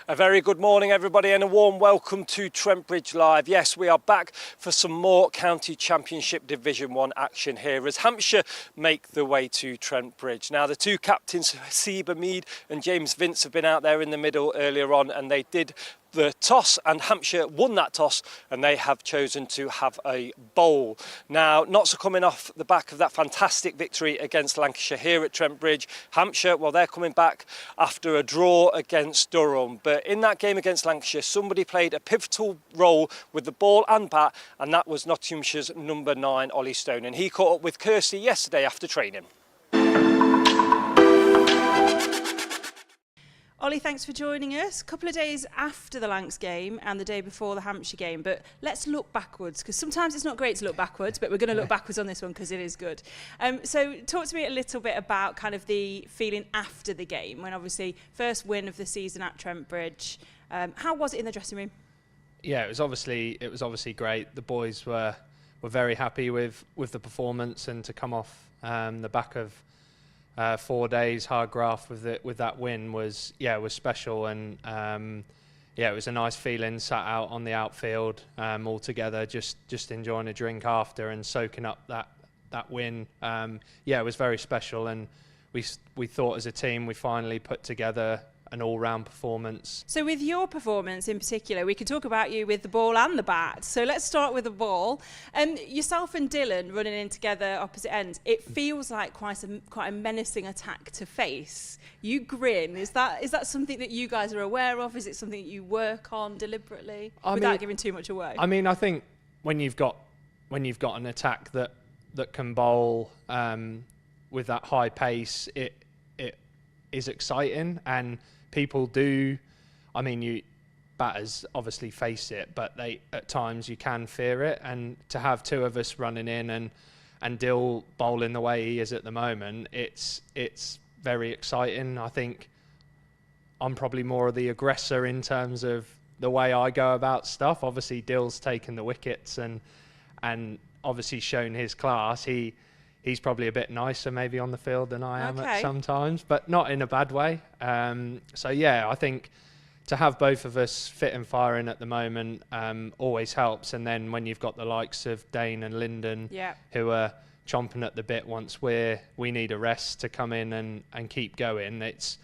A very good morning everybody and a warm welcome to Trent Bridge Live. Yes, we are back for some more County Championship Division 1 action here as Hampshire make the way to Trent Bridge. Now the two captains, Hamid and James Vince, have been out there in the middle earlier on and they did the toss and Hampshire won that toss and they have chosen to have a bowl. Now, not so coming off the back of that fantastic victory against Lancashire here at Trent Bridge. Hampshire, well, they're coming back after a draw against Durham. But in that game against Lancashire, somebody played a pivotal role with the ball and bat, and that was Nottinghamshire's number 9, Ollie Stone. And he caught up with Kirsty yesterday after training. Ollie, thanks for joining us. A couple of days after the Lancs game and the day before the Hampshire game, but let's look backwards because sometimes it's not great to look backwards, but we're going to look backwards on this one because it is good. So talk to me a little bit about kind of the feeling after the game when obviously first win of the season at Trent Bridge. How was it in the dressing room? Yeah, it was obviously great. The boys were very happy with the performance and to come off the back of 4 days hard graft with that win was special, and it was a nice feeling sat out on the outfield all together just enjoying a drink after and soaking up that win. It was very special, and we thought as a team we finally put together an all-round performance. So with your performance in particular, we could talk about you with the ball and the bat. So let's start with the ball. Yourself and Dylan running in together opposite ends, it feels like quite a menacing attack to face. You grin. Is that something that you guys are aware of? Is it something that you work on deliberately without giving too much away? I mean, I think when you've got an attack that can bowl with that high pace, it is exciting, and people do. I mean, batters obviously face it, but at times you can fear it. And to have two of us running in and Dill bowling the way he is at the moment, it's very exciting. I think I'm probably more of the aggressor in terms of the way I go about stuff. Obviously, Dill's taken the wickets and obviously shown his class. He's probably a bit nicer maybe on the field than I am at sometimes, but not in a bad way. I think to have both of us fit and firing at the moment always helps. And then when you've got the likes of Dane and Lyndon who are chomping at the bit once we need a rest to come in and keep going, it's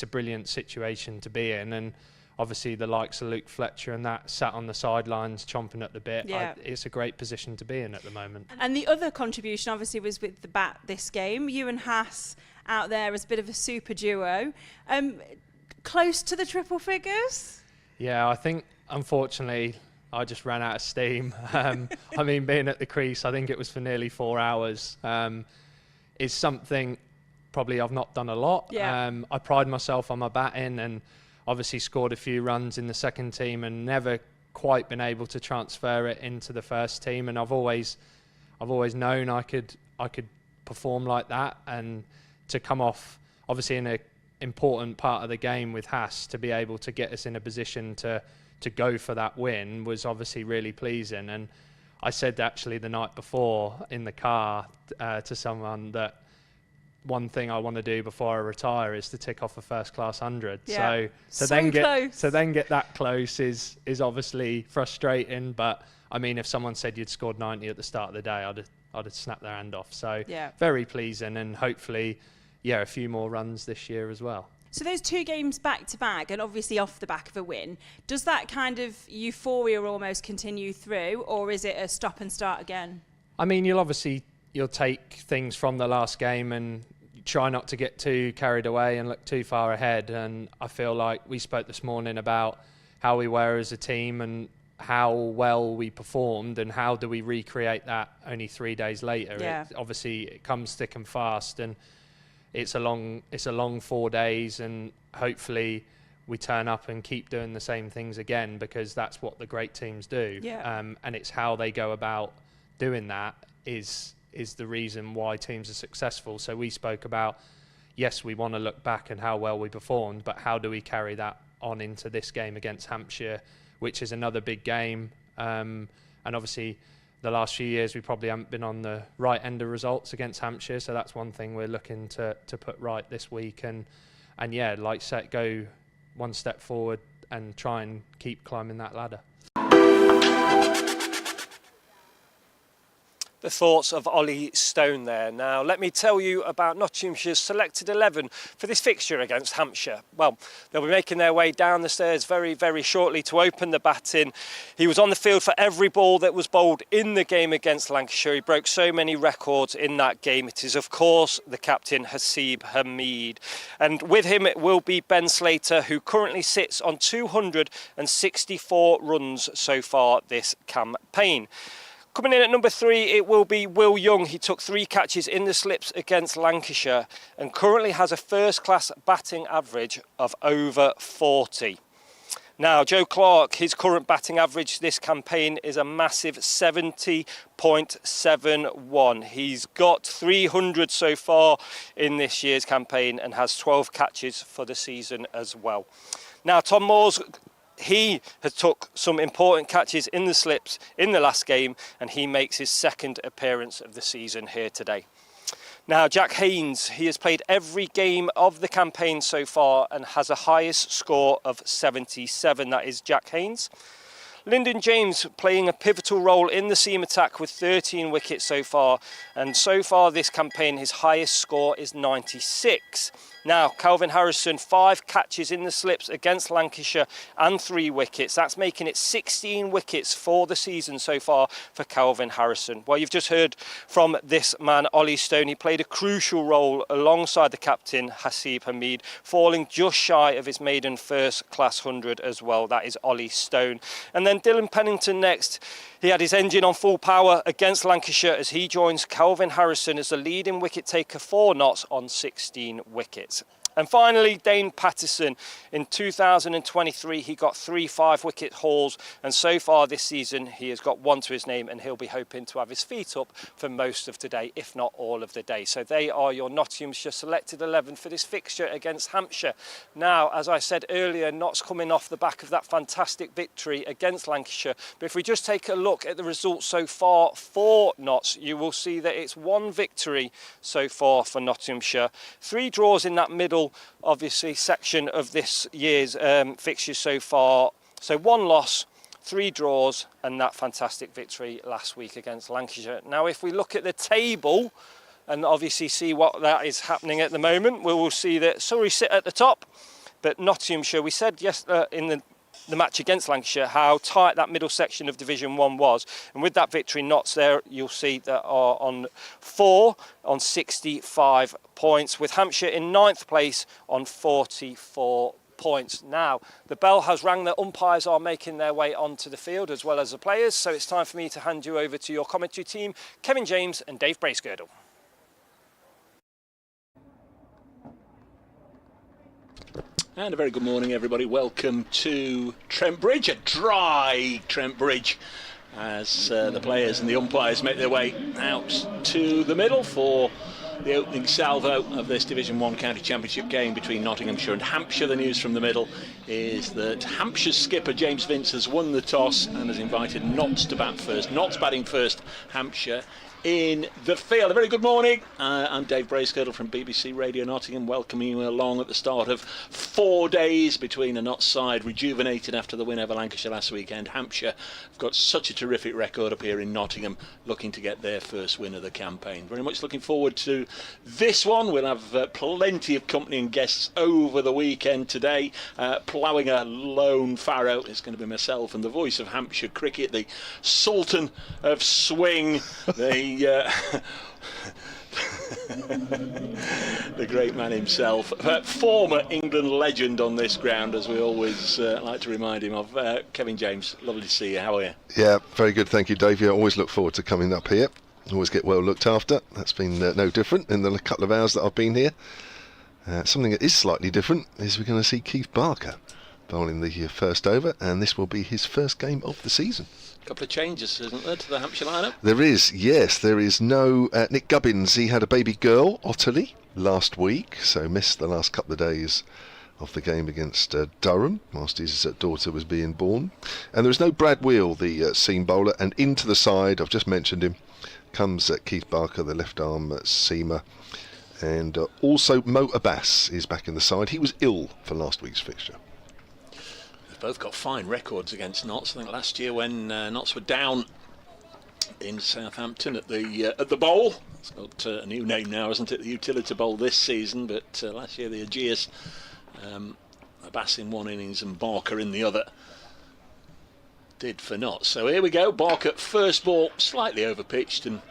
a brilliant situation to be in. And obviously the likes of Luke Fletcher and that sat on the sidelines chomping at the bit. Yeah. It's a great position to be in at the moment. And the other contribution obviously was with the bat this game. You and Haas out there as a bit of a super duo. Close to the triple figures? Yeah, I think unfortunately I just ran out of steam. I mean, being at the crease, I think it was for nearly 4 hours, is something probably I've not done a lot. Yeah. I pride myself on my batting and obviously scored a few runs in the second team and never quite been able to transfer it into the first team. And I've always known I could perform like that, and to come off obviously in an important part of the game with Haas to be able to get us in a position to go for that win was obviously really pleasing. And I said actually the night before in the car to someone that one thing I want to do before I retire is to tick off a first class 100. Yeah. So then get that close is obviously frustrating. But I mean, if someone said you'd scored 90 at the start of the day, I'd have snapped their hand off. So very pleasing, and hopefully, a few more runs this year as well. So those 2 games back to back, and obviously off the back of a win, does that kind of euphoria almost continue through, or is it a stop and start again? I mean, you'll take things from the last game and try not to get too carried away and look too far ahead. And I feel like we spoke this morning about how we were as a team and how well we performed and how do we recreate that only 3 days later. Yeah. Obviously it comes thick and fast, and it's a long 4 days, and hopefully we turn up and keep doing the same things again, because that's what the great teams do. Yeah. And it's how they go about doing that is the reason why teams are successful. So we spoke about, yes, we want to look back and how well we performed, but how do we carry that on into this game against Hampshire, which is another big game. And obviously the last few years we probably haven't been on the right end of results against Hampshire, so that's one thing we're looking to put right this week. And like set, go one step forward and try and keep climbing that ladder. The thoughts of Ollie Stone there. Now, let me tell you about Nottinghamshire's selected 11 for this fixture against Hampshire. Well, they'll be making their way down the stairs very, very shortly to open the batting. He was on the field for every ball that was bowled in the game against Lancashire. He broke so many records in that game. It is, of course, the captain, Hamid. And with him, it will be Ben Slater, who currently sits on 264 runs so far this campaign. Coming in at number 3, it will be Will Young. He took 3 catches in the slips against Lancashire and currently has a first-class batting average of over 40. Now, Joe Clark, his current batting average this campaign is a massive 70.71. He's got 300 so far in this year's campaign and has 12 catches for the season as well. Now, Tom Moore's he has took some important catches in the slips in the last game and he makes his second appearance of the season here today. Now, Jack Haynes, he has played every game of the campaign so far and has a highest score of 77. That is Jack Haynes. Lyndon James playing a pivotal role in the seam attack with 13 wickets so far, and so far this campaign his highest score is 96. Now, Calvin Harrison, 5 catches in the slips against Lancashire and 3 wickets. That's making it 16 wickets for the season so far for Calvin Harrison. Well, you've just heard from this man, Ollie Stone. He played a crucial role alongside the captain, Hamid, falling just shy of his maiden first-class 100 as well. That is Ollie Stone. And then Dylan Pennington next. He had his engine on full power against Lancashire as he joins Calvin Harrison as the leading wicket taker for Notts on 16 wickets. And finally, Dane Patterson. In 2023, he got 3 5-wicket hauls, and so far this season, he has got 1 to his name, and he'll be hoping to have his feet up for most of today, if not all of the day. So they are your Nottinghamshire selected 11 for this fixture against Hampshire. Now, as I said earlier, Notts coming off the back of that fantastic victory against Lancashire. But if we just take a look at the results so far for Notts, you will see that it's 1 victory so far for Nottinghamshire, 3 draws in that middle obviously section of this year's fixtures so far. So 1 loss, 3 draws and that fantastic victory last week against Lancashire. Now if we look at the table and obviously see what that is happening at the moment, we will see that Surrey sit at the top, but Nottinghamshire, we said in the match against Lancashire how tight that middle section of Division 1 was, and with that victory, Notts there you'll see that are on 4 on 65 points, with Hampshire in 9th place on 44 points. Now the bell has rang, the umpires are making their way onto the field as well as the players, so it's time for me to hand you over to your commentary team, Kevin James and Dave Bracegirdle. And a very good morning, everybody. Welcome to Trent Bridge, a dry Trent Bridge, as the players and the umpires make their way out to the middle for the opening salvo of this Division 1 County Championship game between Nottinghamshire and Hampshire. The news from the middle is that Hampshire's skipper James Vince has won the toss and has invited Notts to bat first. Notts batting first, Hampshire in the field. A very good morning. I'm Dave Bracegirdle from BBC Radio Nottingham, welcoming you along at the start of 4 days between a Notts side rejuvenated after the win over Lancashire last weekend. Hampshire have got such a terrific record up here in Nottingham, looking to get their first win of the campaign. Very much looking forward to this one. We'll have plenty of company and guests over the weekend today. Ploughing a lone farrow is going to be myself and the voice of Hampshire cricket, the Sultan of Swing, the great man himself, former England legend on this ground, as we always like to remind him of. Kevin James, lovely to see you. How are you? Yeah, very good, thank you, Dave. Yeah, always look forward to coming up here. Always get well looked after. That's been no different in the couple of hours that I've been here. Something that is slightly different is we're going to see Keith Barker bowling the first over, and this will be his first game of the season. Couple of changes, isn't there, to the Hampshire lineup? There is, yes. There is no Nick Gubbins. He had a baby girl, Ottilie, last week, so missed the last couple of days of the game against Durham whilst his daughter was being born. And there is no Brad Wheel, the seam bowler, and into the side, I've just mentioned him, comes Keith Barker, the left arm seamer. And also Mo Abbas is back in the side. He was ill for last week's fixture. both got fine records against Notts. I think last year when Notts were down in Southampton at the Bowl, it's got a new name now, isn't it? The Utility Bowl this season, but last year the Aegeus, Abbas in one innings and Barker in the other, did for Notts. So here we go. Barker, first ball, slightly overpitched and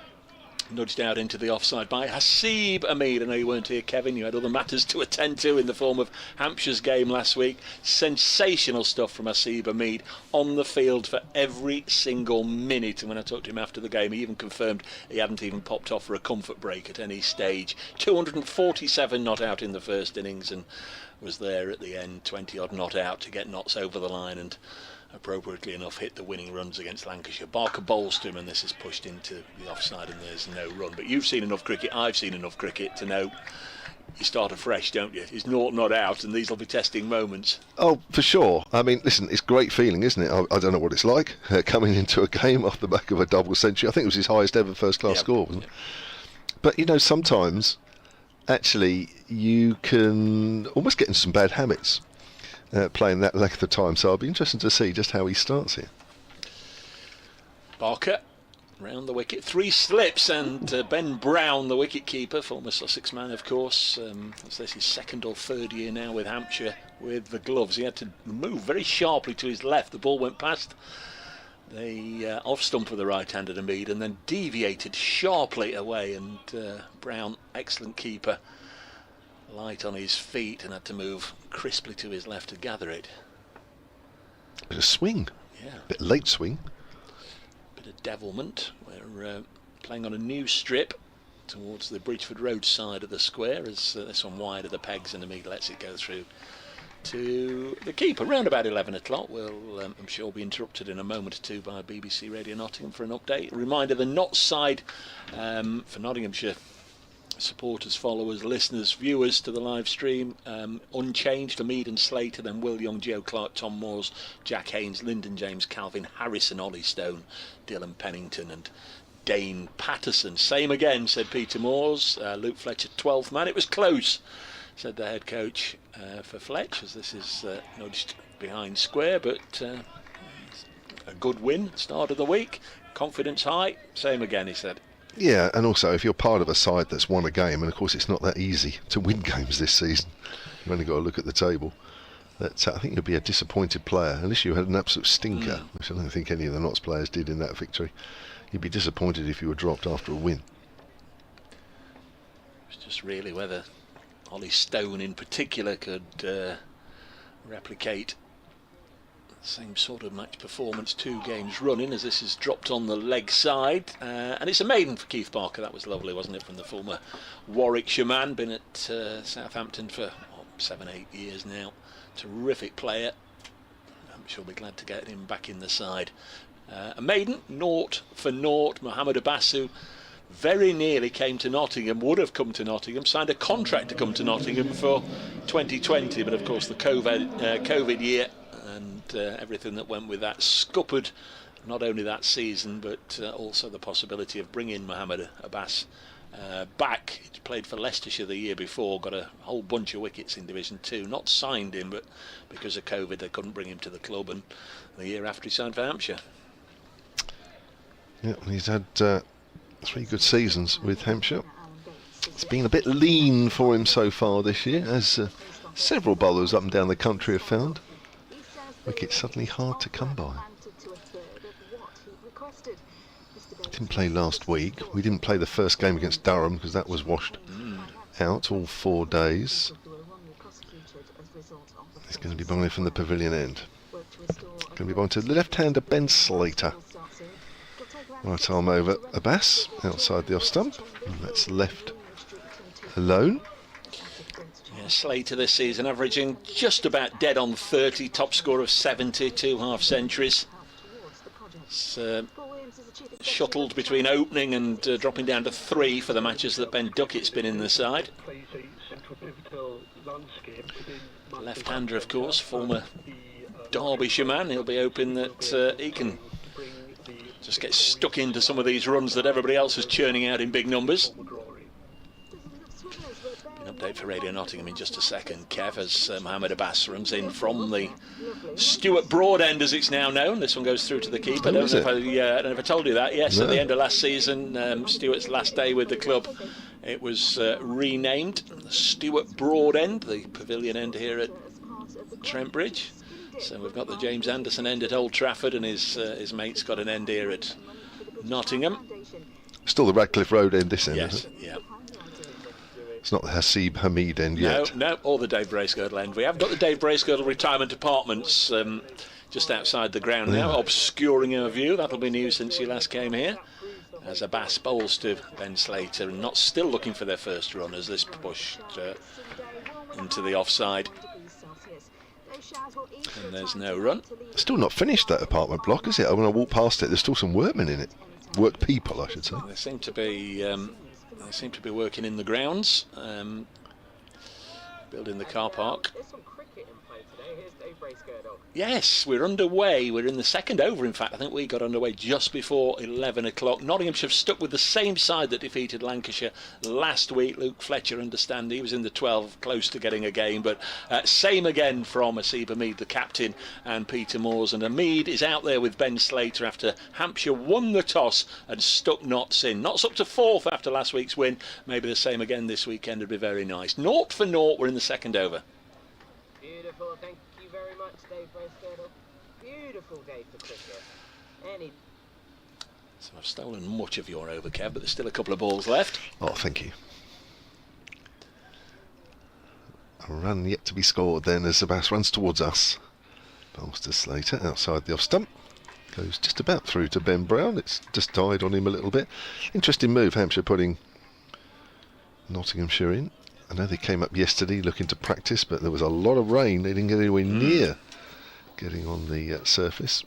nudged out into the offside by Hamid. I know you weren't here, Kevin. You had other matters to attend to in the form of Hampshire's game last week. Sensational stuff from Hamid on the field for every single minute. And when I talked to him after the game, he even confirmed he hadn't even popped off for a comfort break at any stage. 247 not out in the first innings and was there at the end, 20 odd not out to get Notts over the line and appropriately enough hit the winning runs against Lancashire. Barker bowls to him and this is pushed into the offside and there's no run. But you've seen enough cricket, I've seen enough cricket to know you start afresh, don't you? It's not out and these will be testing moments. Oh, for sure. I mean, listen, it's a great feeling, isn't it? I don't know what it's like coming into a game off the back of a double century. I think it was his highest ever first class score, wasn't it? But, you know, sometimes actually you can almost get into some bad habits playing that length of time, so I'll be interested to see just how he starts here. Barker round the wicket, 3 slips, and Ben Brown, the wicket keeper, former Sussex man of course, this is his 2nd or 3rd year now with Hampshire with the gloves. He had to move very sharply to his left. The ball went past the off stump of the right-handed Hamid and then deviated sharply away, and Brown, excellent keeper, light on his feet and had to move crisply to his left to gather it. Bit of swing. Yeah. Bit late swing. Bit of devilment. We're playing on a new strip towards the Bridgeford Road side of the square as this one wide of the pegs and Hamid lets it go through to the keeper. Around about 11 o'clock we'll I'm sure be interrupted in a moment or two by BBC Radio Nottingham for an update. A reminder, the Notts side for Nottinghamshire supporters, followers, listeners, viewers to the live stream, unchanged: Hamid and Slater, then Will Young, Joe Clark, Tom Moores, Jack Haynes, Lyndon James, Calvin Harrison, Ollie Stone, Dylan Pennington and Dane Patterson. Same again, said Peter Moores. Luke Fletcher, 12th man. It was close, said the head coach for Fletch, as this is nudged behind square, but a good win, start of the week, confidence high. Same again, he said. Yeah, and also if you're part of a side that's won a game, and of course it's not that easy to win games this season, you've only got to look at the table, that I think you'd be a disappointed player unless you had an absolute stinker, which I don't think any of the Notts players did in that victory. You'd be disappointed if you were dropped after a win. It's just really whether Ollie Stone in particular could replicate the same sort of match performance 2 games running, as this is dropped on the leg side, and it's a maiden for Keith Barker. That was lovely, wasn't it, from the former Warwickshire man, been at Southampton for 7-8 years now. Terrific player. I'm sure we'll be glad to get him back in the side. A maiden, 0 for 0. Mohammed Abbas, who very nearly came to Nottingham, would have come to Nottingham, signed a contract to come to Nottingham for 2020, but of course the COVID year and everything that went with that scuppered not only that season but also the possibility of bringing Mohammed Abbas back. He played for Leicestershire the year before, got a whole bunch of wickets in Division 2, not signed him, but because of COVID they couldn't bring him to the club, and the year after he signed for Hampshire. Yeah, he's had 3 good seasons with Hampshire. It's been a bit lean for him so far this year, as several bowlers up and down the country have found. Wicket's suddenly hard to come by. Didn't play last week. We didn't play the first game against Durham because that was washed out all 4 days. He's going to be bowling from the pavilion end. Going to be bowling to the left-hander Ben Slater. Right arm over Abbas outside the off stump, and that's left alone. Yeah, Slater this season averaging just about dead on 30, top score of 70, 2 half centuries. It's shuttled between opening and dropping down to 3 for the matches that Ben Duckett's been in the side. Left-hander, of course, former Derbyshire man. He'll be hoping that he can just get stuck into some of these runs that everybody else is churning out in big numbers. Been up update for Radio Nottingham in just a second, Kev, as Mohamed Abbas runs in from the Stuart Broad end, as it's now known. This one goes through to the keeper. I don't know if I told you that. Yes, no. At the end of last season, Stuart's last day with the club, it was renamed the Stuart Broad end, the pavilion end here at Trent Bridge. So we've got the James Anderson end at Old Trafford, and his mate's got an end here at Nottingham. Still the Radcliffe Road end, this end, yes, isn't it? Yeah. It's not the Hamid end yet. No, or the Dave Bracegirdle end. We have got the Dave Bracegirdle retirement apartments just outside the ground now, obscuring our view. That'll be new since you last came here. As Abbas bowls to Ben Slater, and not still looking for their first run as this pushed into the offside. And there's no run. Still not finished, that apartment block, is it? When I walk past it, there's still some workmen in it. Work people, I should say. They seem to be working in the grounds, building the car park. Yes, we're underway. We're in the second over, in fact. I think we got underway just before 11 o'clock. Nottinghamshire have stuck with the same side that defeated Lancashire last week. Luke Fletcher, understand, he was in the 12, close to getting a game. But same again from Asib Hamid, the captain, and Peter Moores. And Hamid is out there with Ben Slater after Hampshire won the toss and stuck Notts in. Notts up to 4th after last week's win. Maybe the same again this weekend would be very nice. 0-0, we're in the second over. Beautiful, thank you very much, Dave Bracegirdle. Beautiful day for cricket. So I've stolen much of your over, Kev, but there's still a couple of balls left. Oh, thank you. A run yet to be scored then as Abbas runs towards us. Bowls to Slater outside the off stump. Goes just about through to Ben Brown. It's just died on him a little bit. Interesting move, Hampshire putting Nottinghamshire in. I know they came up yesterday looking to practice, but there was a lot of rain. They didn't get anywhere near getting on the surface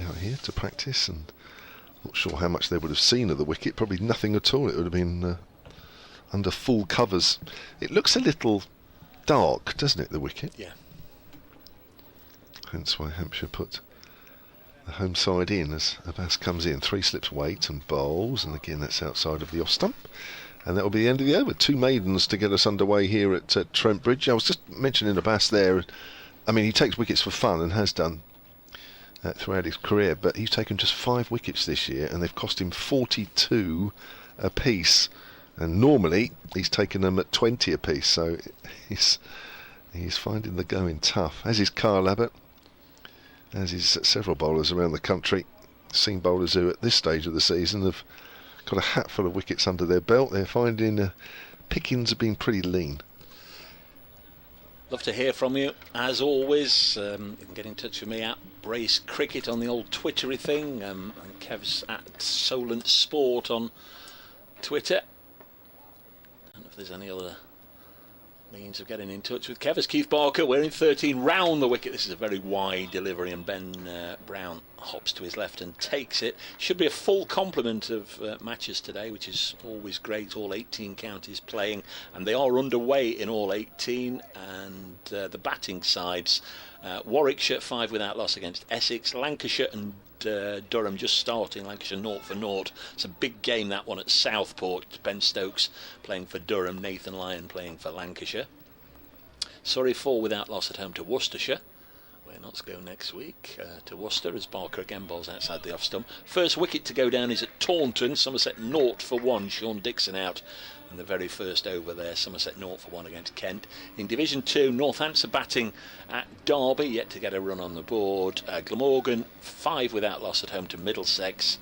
out here to practice, and not sure how much they would have seen of the wicket. Probably nothing at all. It would have been under full covers. It looks a little dark, doesn't it, the wicket? Yeah. Hence why Hampshire put the home side in as Abbas comes in. 3 slips weight and bowls, and again that's outside of the off stump. And that will be the end of the over. 2 maidens to get us underway here at Trent Bridge. I was just mentioning Abbas there. I mean, he takes wickets for fun and has done throughout his career, but he's taken just 5 wickets this year, and they've cost him 42 apiece. And normally he's taken them at 20 apiece, so he's finding the going tough. As is Kyle Abbott, as is several bowlers around the country. Seen bowlers who at this stage of the season have got a hatful of wickets under their belt. They're finding pickings have been pretty lean. Love to hear from you, as always. You can get in touch with me at Brace Cricket on the old Twittery thing, and Kev's at Solent Sport on Twitter. I don't know if there's any other means of getting in touch with Kev. As Keith Barker, we're in 13 round the wicket. This is a very wide delivery, and Ben Brown hops to his left and takes it. Should be a full complement of matches today, which is always great. All 18 counties playing, and they are underway in all 18. And the batting sides, Warwickshire 5 without loss against Essex, Lancashire and Durham just starting. Lancashire 0-0. It's a big game, that one, at Southport. Ben Stokes playing for Durham, Nathan Lyon playing for Lancashire. Surrey 4 without loss at home to Worcestershire. Where Notts go next week to Worcester as Barker again bowls outside the off stump. First wicket to go down is at Taunton. Somerset 0-1. Sean Dixon out in the very first over there. Somerset 0-1 against Kent. In Division 2, Northampton batting at Derby, yet to get a run on the board. Glamorgan 5 without loss at home to Middlesex.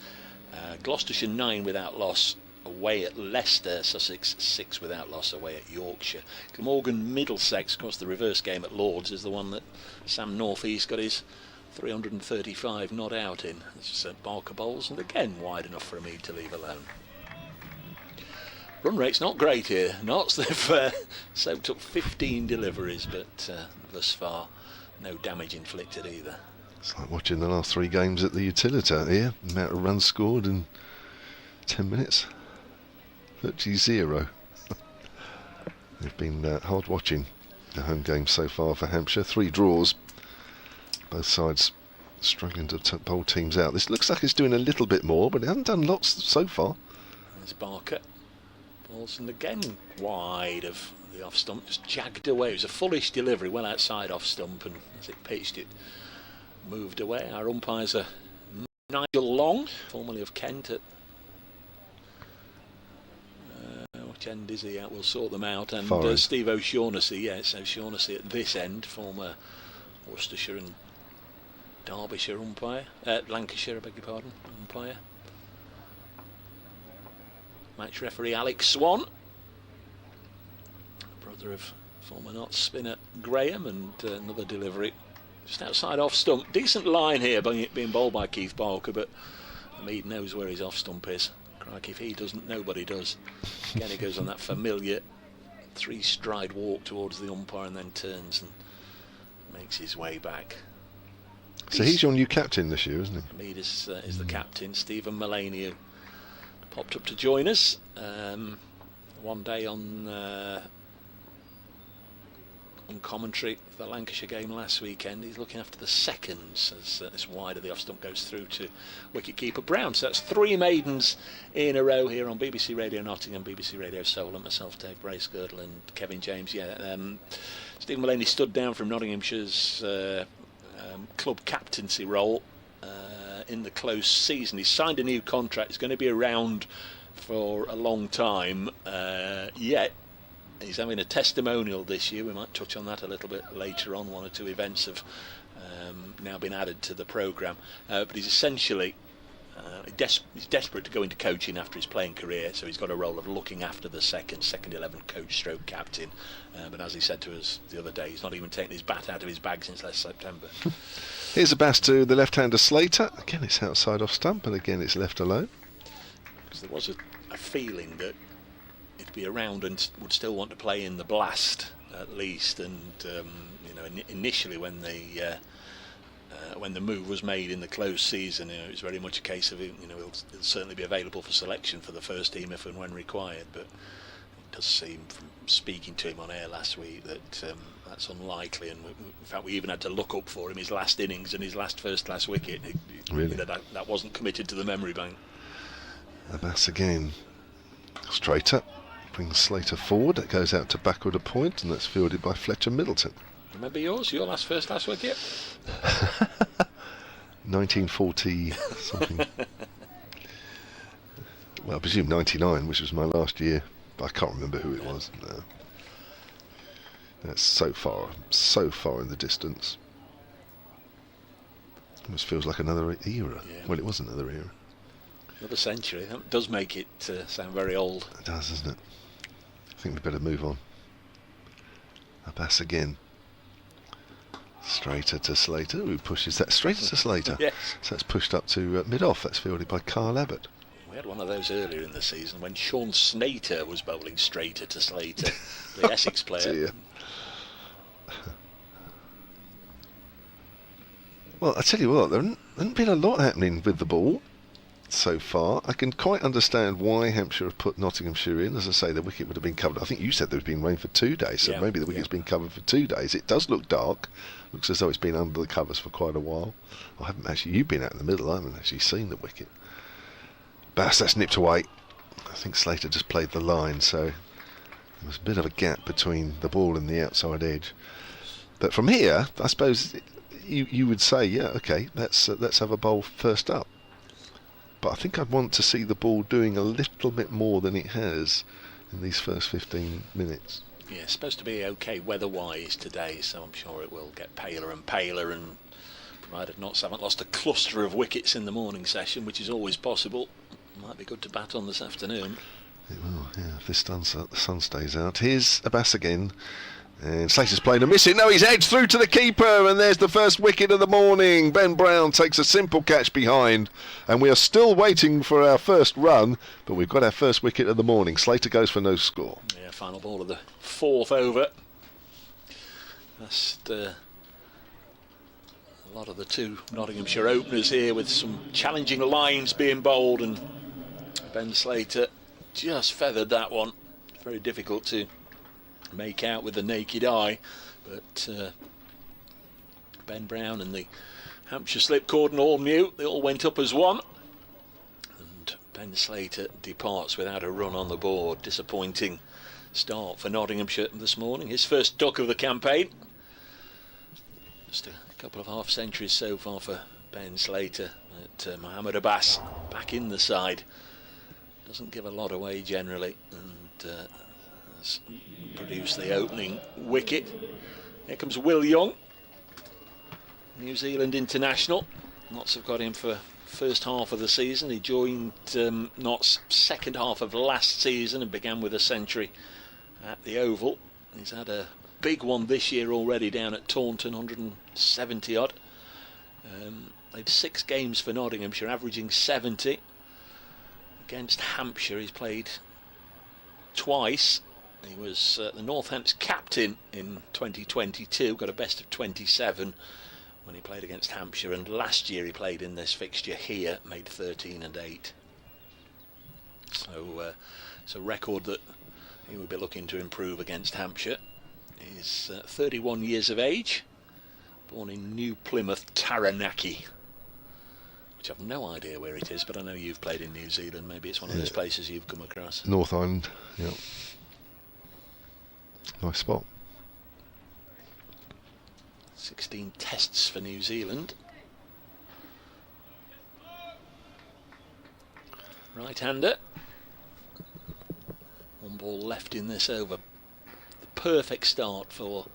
Gloucestershire 9 without loss away at Leicester. Sussex 6 without loss away at Yorkshire. Glamorgan Middlesex, of course the reverse game at Lords is the one that Sam North East got his 335 not out in. It's Barker bowls, and again wide enough for Hamid to leave alone. Run rate's not great here. Notts, they've soaked up 15 deliveries, but thus far no damage inflicted either. It's like watching the last 3 games at the Utilita here. Amount of runs scored in 10 minutes. 30-0. They've been hard watching the home games so far for Hampshire. 3 draws. Both sides struggling to bowl teams out. This looks like it's doing a little bit more, but it hasn't done lots so far. There's Barker. Balls and again wide of the off stump, just jagged away. It was a fullish delivery, well outside off stump, and as it pitched, it moved away. Our umpires are Nigel Long, formerly of Kent. At which end is he at? We'll sort them out. And Steve O'Shaughnessy, yes, O'Shaughnessy at this end, former Worcestershire and Derbyshire umpire, Lancashire, I beg your pardon, umpire. Match referee Alex Swan, brother of former Notts spinner Graham, and another delivery just outside off stump. Decent line here being bowled by Keith Barker, but Hamid knows where his off stump is. Crikey, if he doesn't, nobody does. Again, he goes on that familiar 3-stride walk towards the umpire and then turns and makes his way back. So he's your new captain this year, isn't he? Hamid is the captain. Stephen Mullaney, who popped up to join us one day on commentary for the Lancashire game last weekend. He's looking after the seconds as this wide of the off stump goes through to wicketkeeper Brown. So that's 3 maidens in a row here on BBC Radio Nottingham, BBC Radio Seoul, and myself, Dave Bracegirdle, and Kevin James. Stephen Mullaney stood down from Nottinghamshire's club captaincy role in the close season. He's signed a new contract. He's going to be around for a long time, yet he's having a testimonial this year. We might touch on that a little bit later on. 1 or 2 events have now been added to the programme, but he's essentially he's desperate to go into coaching after his playing career, so he's got a role of looking after the second 11 coach stroke captain, but as he said to us the other day, he's not even taken his bat out of his bag since last September. Here's a pass to the left-hander Slater. Again, it's outside off stump, and again it's left alone. Because there was a feeling that he'd be around and would still want to play in the blast at least, and initially when the move was made in the close season, it was very much a case of he'll certainly be available for selection for the first team if and when required, but it does seem from speaking to him on air last week that that's unlikely, and in fact we even had to look up for him his last innings and his last first-class wicket. Really? That wasn't committed to the memory bank. Abbas again, straighter, brings Slater forward. It goes out to backward a point, and that's fielded by Fletcher Middleton. Remember yours? Your last first-class wicket? 1940 something. Well, I presume 99, which was my last year. But I can't remember who it was. No. That's so far in the distance. Almost feels like another era. Yeah. Well, it was another era. Another century. That does make it sound very old. It does, doesn't it? I think we better move on. Abbas again. Straighter to Slater, who pushes that straighter to Slater. Yes. So that's pushed up to mid-off. That's fielded by Carl Abbott. We had one of those earlier in the season when Sean Snater was bowling straighter to Slater, the Essex player. Dear. Well, I tell you what, there hasn't been a lot happening with the ball so far. I can quite understand why Hampshire have put Nottinghamshire in. As I say, the wicket would have been covered. I think you said there's been rain for 2 days, so maybe the wicket's been covered for 2 days. It does look dark. Looks as though it's been under the covers for quite a while. I haven't actually, you've been out in the middle, I haven't actually seen the wicket. Bass, that's nipped away. I think Slater just played the line, so there was a bit of a gap between the ball and the outside edge. But from here, I suppose you would say, yeah, okay, let's have a bowl first up. But I think I'd want to see the ball doing a little bit more than it has in these first 15 minutes. Yeah, it's supposed to be okay weather-wise today, so I'm sure it will get paler and paler, and provided Notts haven't lost a cluster of wickets in the morning session, which is always possible, might be good to bat on this afternoon. It will, yeah, if the sun stays out. Here's Abbas again. And Slater's playing a miss it. No, he's edged through to the keeper, and there's the first wicket of the morning. Ben Brown takes a simple catch behind, and we are still waiting for our first run, but we've got our first wicket of the morning. Slater goes for no score. Yeah, final ball of the 4th over. That's a lot of the 2 Nottinghamshire openers here with some challenging lines being bowled, and Ben Slater just feathered that one. It's very difficult to make out with the naked eye, but Ben Brown and the Hampshire slip cordon all knew. They all went up as one, and Ben Slater departs without a run on the board. Disappointing start for Nottinghamshire this morning. His first duck of the campaign. Just a couple of half centuries so far for Ben Slater. But Mohammed Abbas back in the side. Doesn't give a lot away generally, and has produced the opening wicket. Here comes Will Young, New Zealand international. Notts have got him for first half of the season. He joined Notts second half of last season and began with a century at the Oval. He's had a big one this year already down at Taunton, 170 odd. Played 6 games for Nottinghamshire, averaging 70. Against Hampshire he's played twice. He was the Northamp's captain in 2022, got a best of 27 when he played against Hampshire, and last year he played in this fixture here, made 13 and 8. So it's a record that he would be looking to improve against Hampshire. He's 31 years of age, born in New Plymouth, Taranaki, which I've no idea where it is, but I know you've played in New Zealand. Maybe it's one of those places you've come across. North Island, yeah. Nice spot. 16 tests for New Zealand. Right-hander. One ball left in this over. The perfect start for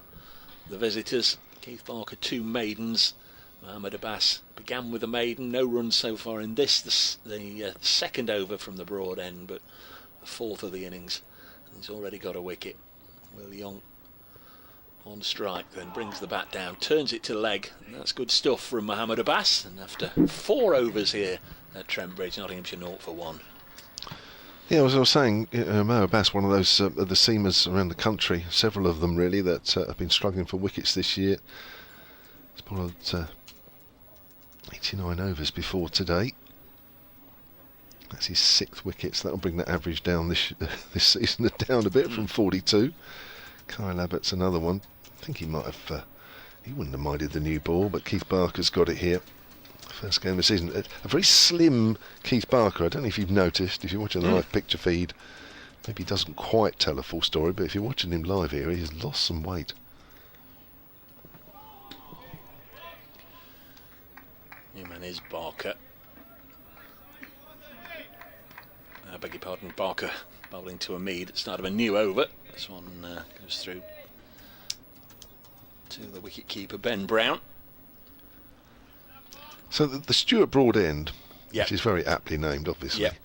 the visitors. Keith Barker, 2 maidens. Mohammed Abbas began with a maiden, no runs so far in this, the second over from the broad end, but the 4th of the innings. He's already got a wicket. Will Young on strike, then brings the bat down, turns it to leg, and that's good stuff from Mohammed Abbas. And after 4 overs here at Trent Bridge, Nottinghamshire 0 for 1. Yeah, as I was saying, Mohammed Abbas, one of those the seamers around the country, several of them really, that have been struggling for wickets this year. He's bowled 89 overs before today. That's his 6th wicket, so that'll bring that average down this season down a bit from 42. Kyle Abbott's another one. I think he might have, he wouldn't have minded the new ball, but Keith Barker's got it here. First game of the season. A very slim Keith Barker. I don't know if you've noticed, if you're watching the live picture feed, maybe he doesn't quite tell a full story, but if you're watching him live here, he's lost some weight. New man is Barker. I beg your pardon, Barker bowling to Hamid at the start of a new over. This one goes through to the wicket-keeper Ben Brown. So the Stuart Broad End, Yep. which is very aptly named, obviously, Yep.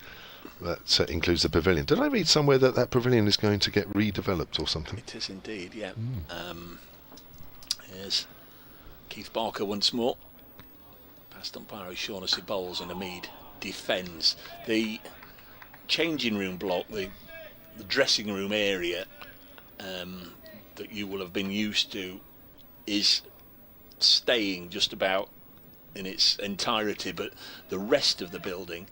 that includes the pavilion. Did I read somewhere that that pavilion is going to get redeveloped or something? It is indeed, yeah. Here's Keith Barker once more. Past umpire O'Shaughnessy bowls and Hamid defends. The changing room block, the dressing room area that you will have been used to, is staying just about in its entirety, but the rest of the building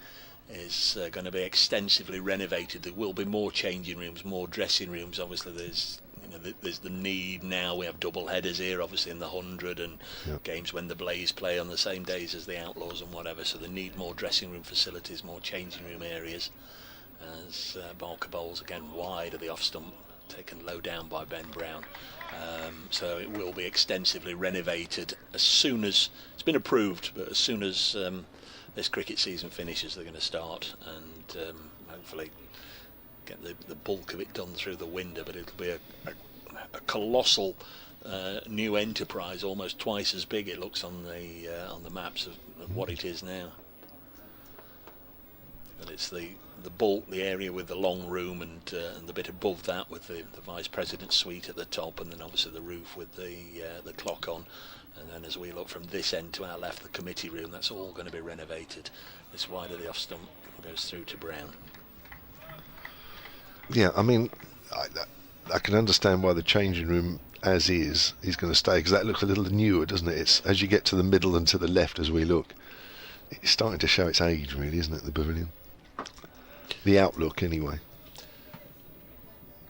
is going to be extensively renovated. There will be more changing rooms, more dressing rooms. Obviously there's the need now. We have double headers here, obviously in the 100, and games when the Blaze play on the same days as the Outlaws and whatever, so they need more dressing room facilities, more changing room areas. As Barker bowls again wide of the off stump, taken low down by Ben Brown. So it will be extensively renovated as soon as it's been approved, but as soon as this cricket season finishes, they're going to start and hopefully get the bulk of it done through the window. But it'll be a colossal new enterprise, almost twice as big, it looks on the maps of what it is now. And it's the bulk, the area with the long room, and the bit above that with the Vice President's suite at the top, and then obviously the roof with the clock on. And then as we look from this end to our left, the committee room, that's all going to be renovated. This wide of the off stump goes through to Brown. Yeah, I mean, I can understand why the changing room as is going to stay, because that looks a little newer, doesn't it? It's as you get to the middle and to the left as we look, it's starting to show its age, really, isn't it, the pavilion? The outlook, anyway.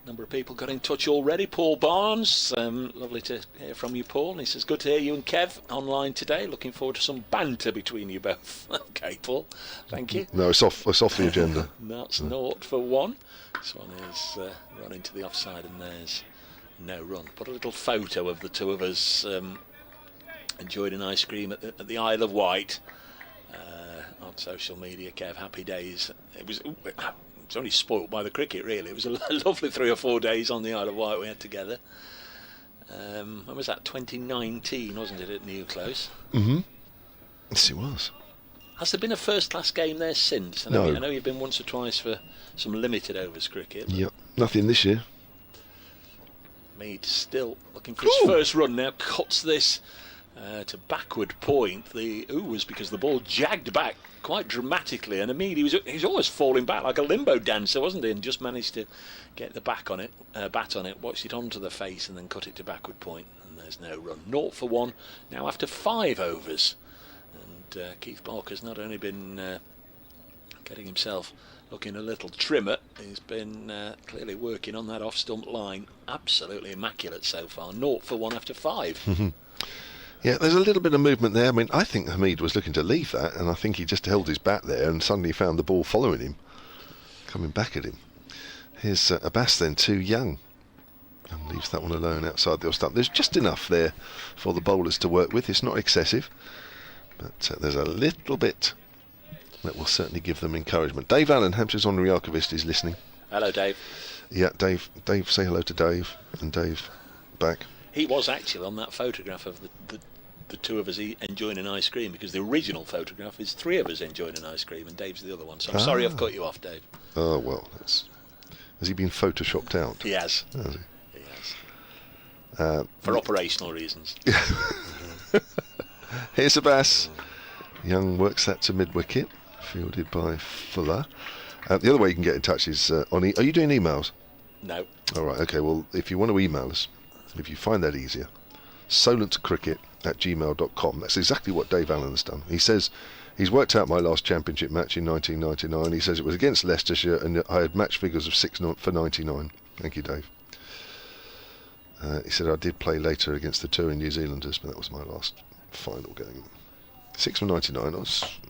Number of people got in touch already. Paul Barnes, lovely to hear from you, Paul. He says, good to hear you and Kev online today. Looking forward to some banter between you both. Okay, Paul, thank you. No, it's off the agenda. That's 0 for 1. This one is running to the offside, and there's no run. Put a little photo of the two of us enjoying an ice cream at the Isle of Wight on social media. Kev, happy days. It was only spoilt by the cricket, really. It was a lovely 3 or 4 days on the Isle of Wight we had together. When was that? 2019, wasn't it, at New Close? Mm-hmm. Yes, it was. Has there been a first-class game there since? No. I know you've been once or twice for some limited overs cricket. Yep, nothing this year. Hamid still looking for his first run now. Cuts this to backward point. The was because the ball jagged back quite dramatically, and Hamid, he was almost falling back like a limbo dancer, wasn't he? And just managed to get the bat on it, watched it onto the face, and then cut it to backward point. And there's no run. 0 for 1 now after 5 overs. And Keith Barker's not only been getting himself looking a little trimmer, he's been clearly working on that off-stump line. Absolutely immaculate so far. 0 for 1 after 5. Yeah, there's a little bit of movement there. I mean, I think Hamid was looking to leave that, and I think he just held his bat there and suddenly found the ball following him, coming back at him. Here's Abbas then, too young. And leaves that one alone outside the off-stump. There's just enough there for the bowlers to work with. It's not excessive, but there's a little bit that will certainly give them encouragement. Dave Allen, Hampshire's honorary archivist, is listening. Hello, Dave. Yeah, Dave, say hello to Dave, and Dave back. He was actually on that photograph of the two of us enjoying an ice cream, because the original photograph is 3 of us enjoying an ice cream and Dave's the other one. So I'm sorry I've cut you off, Dave. Oh, well, has he been photoshopped out? He has. Has he? He has. For operational reasons. Here's Abbas. Young works that to mid-wicket, fielded by Fuller. The other way you can get in touch is are you doing emails? No. All right, okay, well, if you want to email us, if you find that easier, solentcricket@gmail.com. That's exactly what Dave Allen has done. He says he's worked out my last championship match in 1999. He says it was against Leicestershire, and I had match figures of 6 for 99. Thank you, Dave. He said I did play later against the touring New Zealanders, but that was my last final game. 6 for 99. It's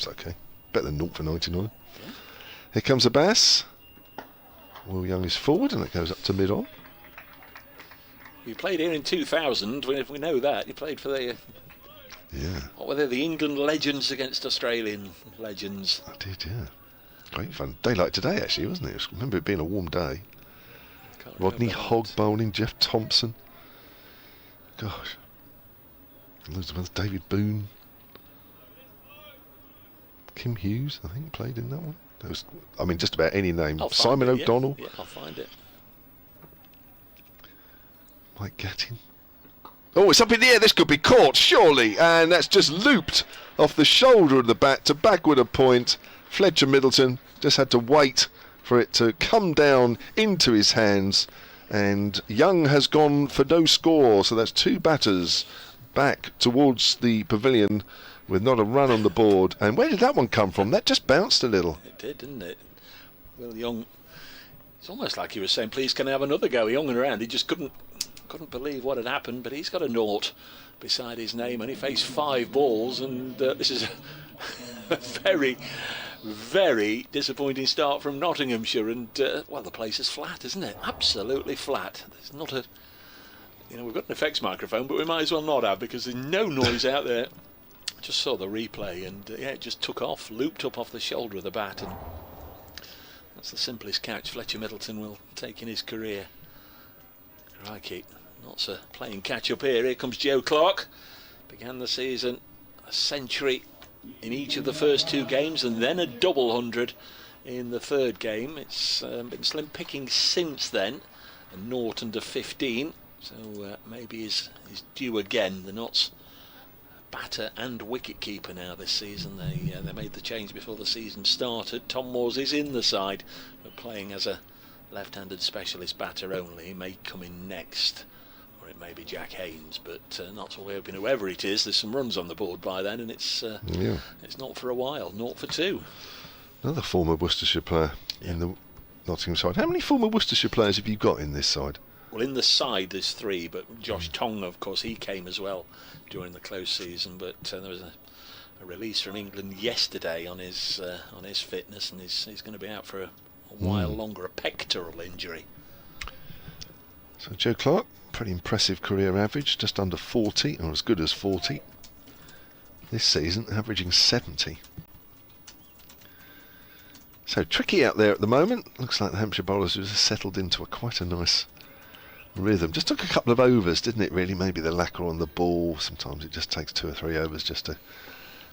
okay. Better than 0 for 99. Yeah. Here comes Abbas. Will Young is forward, and it goes up to mid-on. You played here in 2000. We know that. You played for the... What were they? The England legends against Australian legends. I did, yeah. Great fun. Day like today, actually, wasn't it? I remember it being a warm day. Rodney Hogg bowling, Jeff Thompson. Gosh. Elizabeth, David Boone. Kim Hughes, I think, played in that one. There was, just about any name. Simon O'Donnell. Yeah, I'll find it. Mike Gattin. Oh, it's up in the air. This could be caught, surely. And that's just looped off the shoulder of the bat to backward a point. Fletcher Middleton just had to wait for it to come down into his hands. And Young has gone for no score. So that's 2 batters back towards the pavilion with not a run on the board. And where did that one come from? That just bounced a little. It did, didn't it? Will Young, it's almost like he was saying, please can I have another go? He hung around. He just couldn't believe what had happened, but he's got a 0 beside his name, and he faced 5 balls, and this is a very, very disappointing start from Nottinghamshire, and the place is flat, isn't it? Absolutely flat. There's not a, we've got an effects microphone, but we might as well not have, because there's no noise out there. Just saw the replay, and it just took off, looped up off the shoulder of the bat, and that's the simplest catch Fletcher Middleton will take in his career. Crikey, not playing catch up here. Here comes Joe Clark. Began the season a century in each of the first 2 games, and then a double 100 in the 3rd game. It's been slim picking since then, a 0 under 15. So maybe he's due again. The Notts batter and wicket keeper now this season. They made the change before the season started. Tom Moores is in the side, but playing as a left-handed specialist batter only. He may come in next, or it may be Jack Haynes, but not we're hoping whoever it is. There's some runs on the board by then, and it's not for a while. 0 for 2. Another former Worcestershire player in the Nottingham side. How many former Worcestershire players have you got in this side? Well, in the side there's 3, but Josh Tonga, of course, he came as well during the close season. But there was a release from England yesterday on his fitness, and he's going to be out for a while longer, a pectoral injury. So Joe Clark, pretty impressive career average, just under 40, or as good as 40 this season, averaging 70. So tricky out there at the moment. Looks like the Hampshire bowlers have settled into quite a nice rhythm. Just took a couple of overs, didn't it, really? Maybe the lacquer on the ball. Sometimes it just takes 2 or 3 overs just to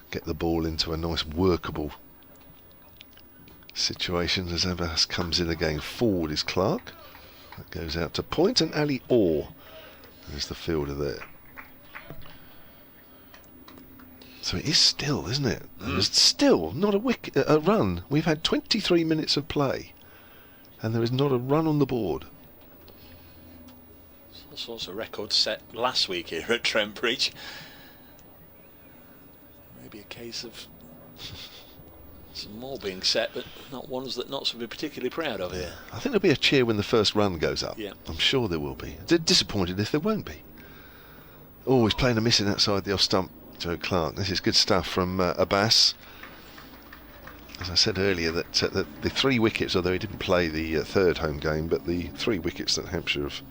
get the ball into a nice workable situation. As Abbas comes in again, forward is Clark. That goes out to point, and Ali Orr is the fielder there. So it is still, isn't it? There's still not a run. We've had 23 minutes of play, and there is not a run on the board. All sorts of records set last week here at Trent Bridge. Maybe a case of some more being set, but not ones that Notts will be particularly proud of here. I think there'll be a cheer when the first run goes up. Yeah. I'm sure there will be. Disappointed if there won't be. Oh, he's playing a missing outside the off stump, Joe Clark. This is good stuff from Abbas. As I said earlier, that the 3 wickets, although he didn't play the 3rd home game, but the 3 wickets that Hampshire have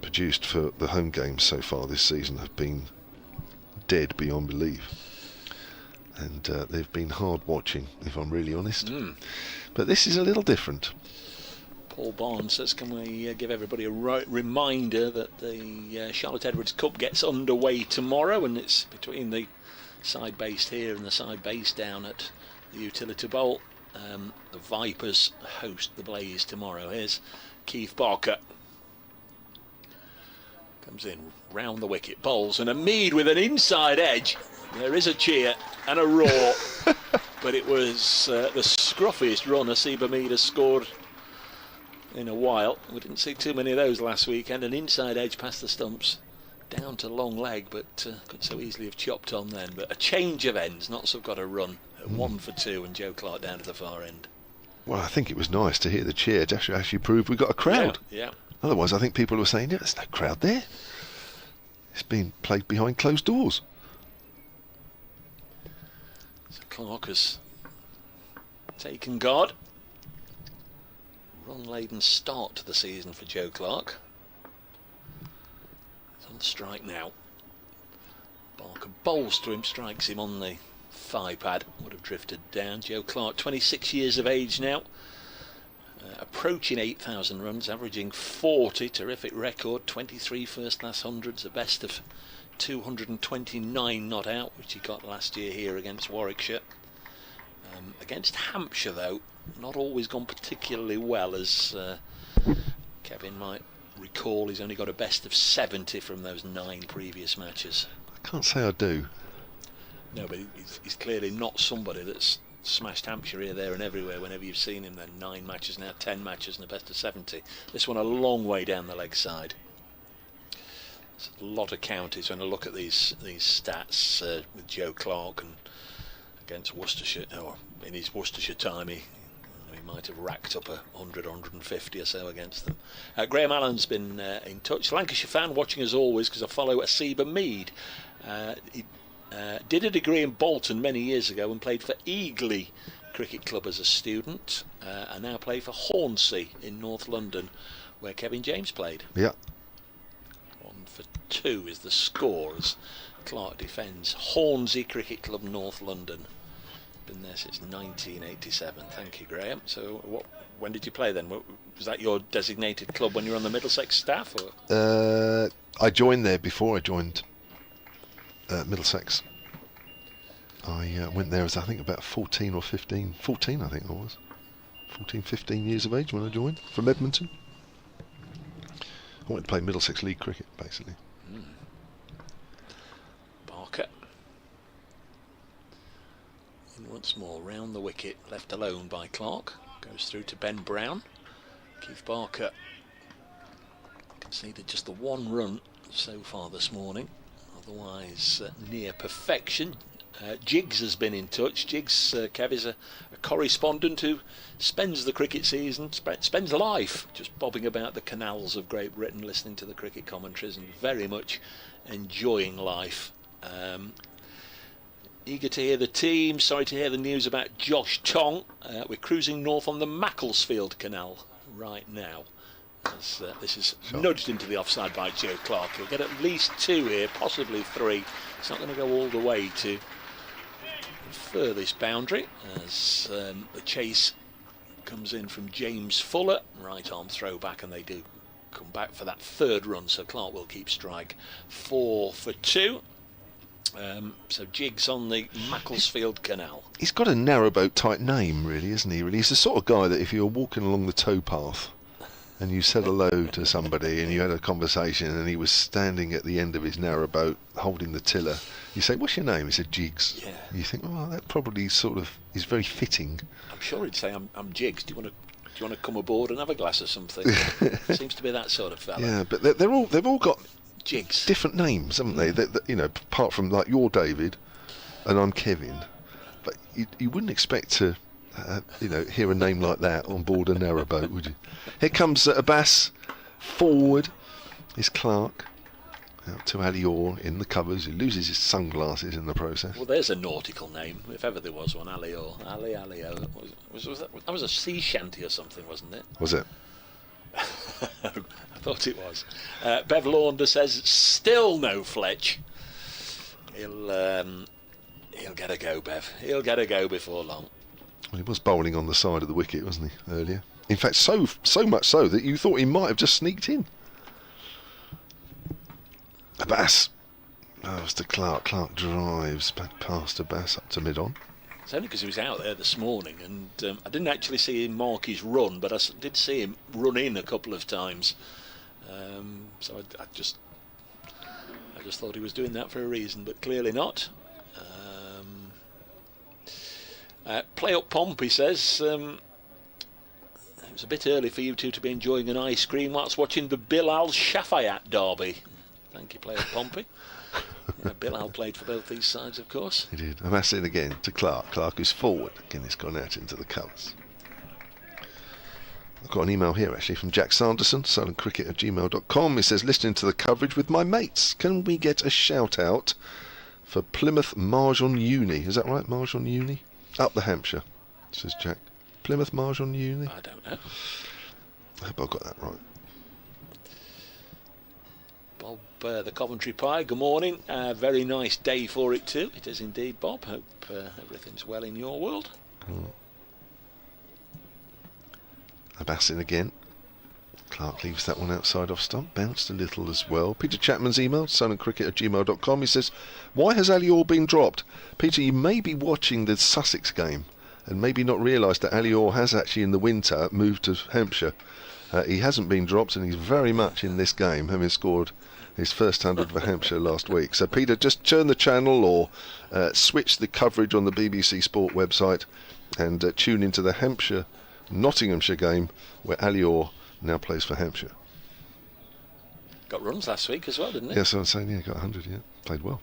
produced for the home games so far this season have been dead beyond belief. And they've been hard watching, if I'm really honest. But this is a little different. Paul Barnes says, can we give everybody a reminder that the Charlotte Edwards Cup gets underway tomorrow, and it's between the side based here and the side based down at the Utility Bowl. The Vipers host the Blaze tomorrow. Here's Keith Barker. Comes in round the wicket, bowls, and Hamid with an inside edge. There is a cheer and a roar, but it was the scruffiest run Asib Hamid has scored in a while. We didn't see too many of those last weekend. An inside edge past the stumps, down to long leg, but could so easily have chopped on then. But a change of ends. Notts have got a run at 1 for 2, and Joe Clark down to the far end. Well, I think it was nice to hear the cheer. It actually proved we got a crowd. Yeah. Otherwise, I think people were saying, there's no crowd there. It's being played behind closed doors. So Clark has taken guard. Run-laden start to the season for Joe Clark. He's on strike now. Barker bowls to him, strikes him on the thigh pad. Would have drifted down. Joe Clark, 26 years of age now. Approaching 8,000 runs, averaging 40, terrific record, 23 first-class hundreds, a best of 229 not out, which he got last year here against Warwickshire. Against Hampshire, though, not always gone particularly well, as Kevin might recall. He's only got a best of 70 from those 9 previous matches. I can't say I do. No, but he's clearly not somebody that's smashed Hampshire here, there and everywhere whenever you've seen him. Then 9 matches now, 10 matches and a best of 70. This one a long way down the leg side. There's a lot of counties when I look at these stats with Joe Clark, and against Worcestershire, or in his Worcestershire time he might have racked up 100, 150 or so against them. Graham Allen's been in touch. Lancashire fan watching as always, because I follow Asib Hamid. He did a degree in Bolton many years ago and played for Eagly Cricket Club as a student, and now play for Hornsey in North London, where Kevin James played. Yeah. 1 for 2 is the score as Clark defends. Hornsey Cricket Club, North London. Been there since 1987. Thank you, Graham. So when did you play then? Was that your designated club when you were on the Middlesex staff? Or? I joined there before I joined Middlesex. I went there as I think about 14 or 15. 14 I think I was. 14, 15 years of age when I joined from Edmonton. I wanted to play Middlesex League cricket basically. Barker. In once more, round the wicket, left alone by Clark. Goes through to Ben Brown. Keith Barker conceded just the 1 run so far this morning. Otherwise near perfection. Jiggs has been in touch. Jiggs, Kev, is a correspondent who spends the cricket season, spends life just bobbing about the canals of Great Britain, listening to the cricket commentaries and very much enjoying life. Eager to hear the team. Sorry to hear the news about Josh Tong. We're cruising north on the Macclesfield Canal right now. As, this is nudged into the offside by Joe Clark. He'll get at least 2 here, possibly 3. It's not going to go all the way to the furthest boundary as the chase comes in from James Fuller. Right arm throw back, and they do come back for that 3rd run, so Clark will keep strike. 4 for 2. So Jiggs on the Macclesfield Canal. He's got a narrowboat type name, really, isn't he? Really, he's the sort of guy that if you were walking along the towpath and you said hello to somebody and you had a conversation and he was standing at the end of his narrowboat holding the tiller, you say, "What's your name?" He said, "Jiggs." Yeah. You think, "Oh, that probably sort of is very fitting." I'm sure he'd say, I'm Jiggs. Do you want to come aboard and have a glass of something?" Seems to be that sort of fella. Yeah, but they've all got Jiggs. different names, haven't they? You know, apart from like you're David and I'm Kevin, but you wouldn't expect to, hear a name like that on board a narrowboat, would you? Here comes Abbas forward. Is Clark out to Ali Orr in the covers. He loses his sunglasses in the process. Well, there's a nautical name, if ever there was one. Ali Orr. Ali Orr. That was a sea shanty or something, wasn't it? Was it? I thought it was. Bev Launder says still no Fletch. He'll get a go, Bev. He'll get a go before long. Well, he was bowling on the side of the wicket, wasn't he, earlier? In fact, so much so that you thought he might have just sneaked in. Abbas. Oh, it's to Clark. Clark drives back past Abbas up to mid-on. It's only because he was out there this morning, and I didn't actually see him mark his run, but I did see him run in a couple of times. So I just thought he was doing that for a reason, but clearly not. Play up Pompey says it was a bit early for you two to be enjoying an ice cream whilst watching the Bilal Shafayat derby. Thank you, Play up Pompey. Bilal played for both these sides, of course. He did. Abbas in again to Clark. Clark is forward. Again, he's gone out into the colours. I've got an email here actually from Jack Sanderson, silentcricket@gmail.com. He says, listening to the coverage with my mates. Can we get a shout out for Plymouth Marjon Uni? Is that right, Marjon Uni? Up the Hampshire, says Jack. Plymouth Marjon Uni? I don't know. I hope I got that right. Bob, the Coventry Pie, good morning. Very nice day for it too. It is indeed, Bob. Hope everything's well in your world. Abbas in again. Clark leaves that one outside off stump. Bounced a little as well. Peter Chapman's email, silentcricket@gmail.com. He says, why has Ali Orr been dropped? Peter, you may be watching the Sussex game and maybe not realised that Ali Orr has actually in the winter moved to Hampshire. He hasn't been dropped and he's very much in this game, having scored his first 100 for Hampshire last week. So Peter, just turn the channel or switch the coverage on the BBC Sport website and tune into the Hampshire Nottinghamshire game where Ali Orr now plays for Hampshire. Got runs last week as well, didn't he? Yes, I'm saying, yeah, got 100, yeah. Played well.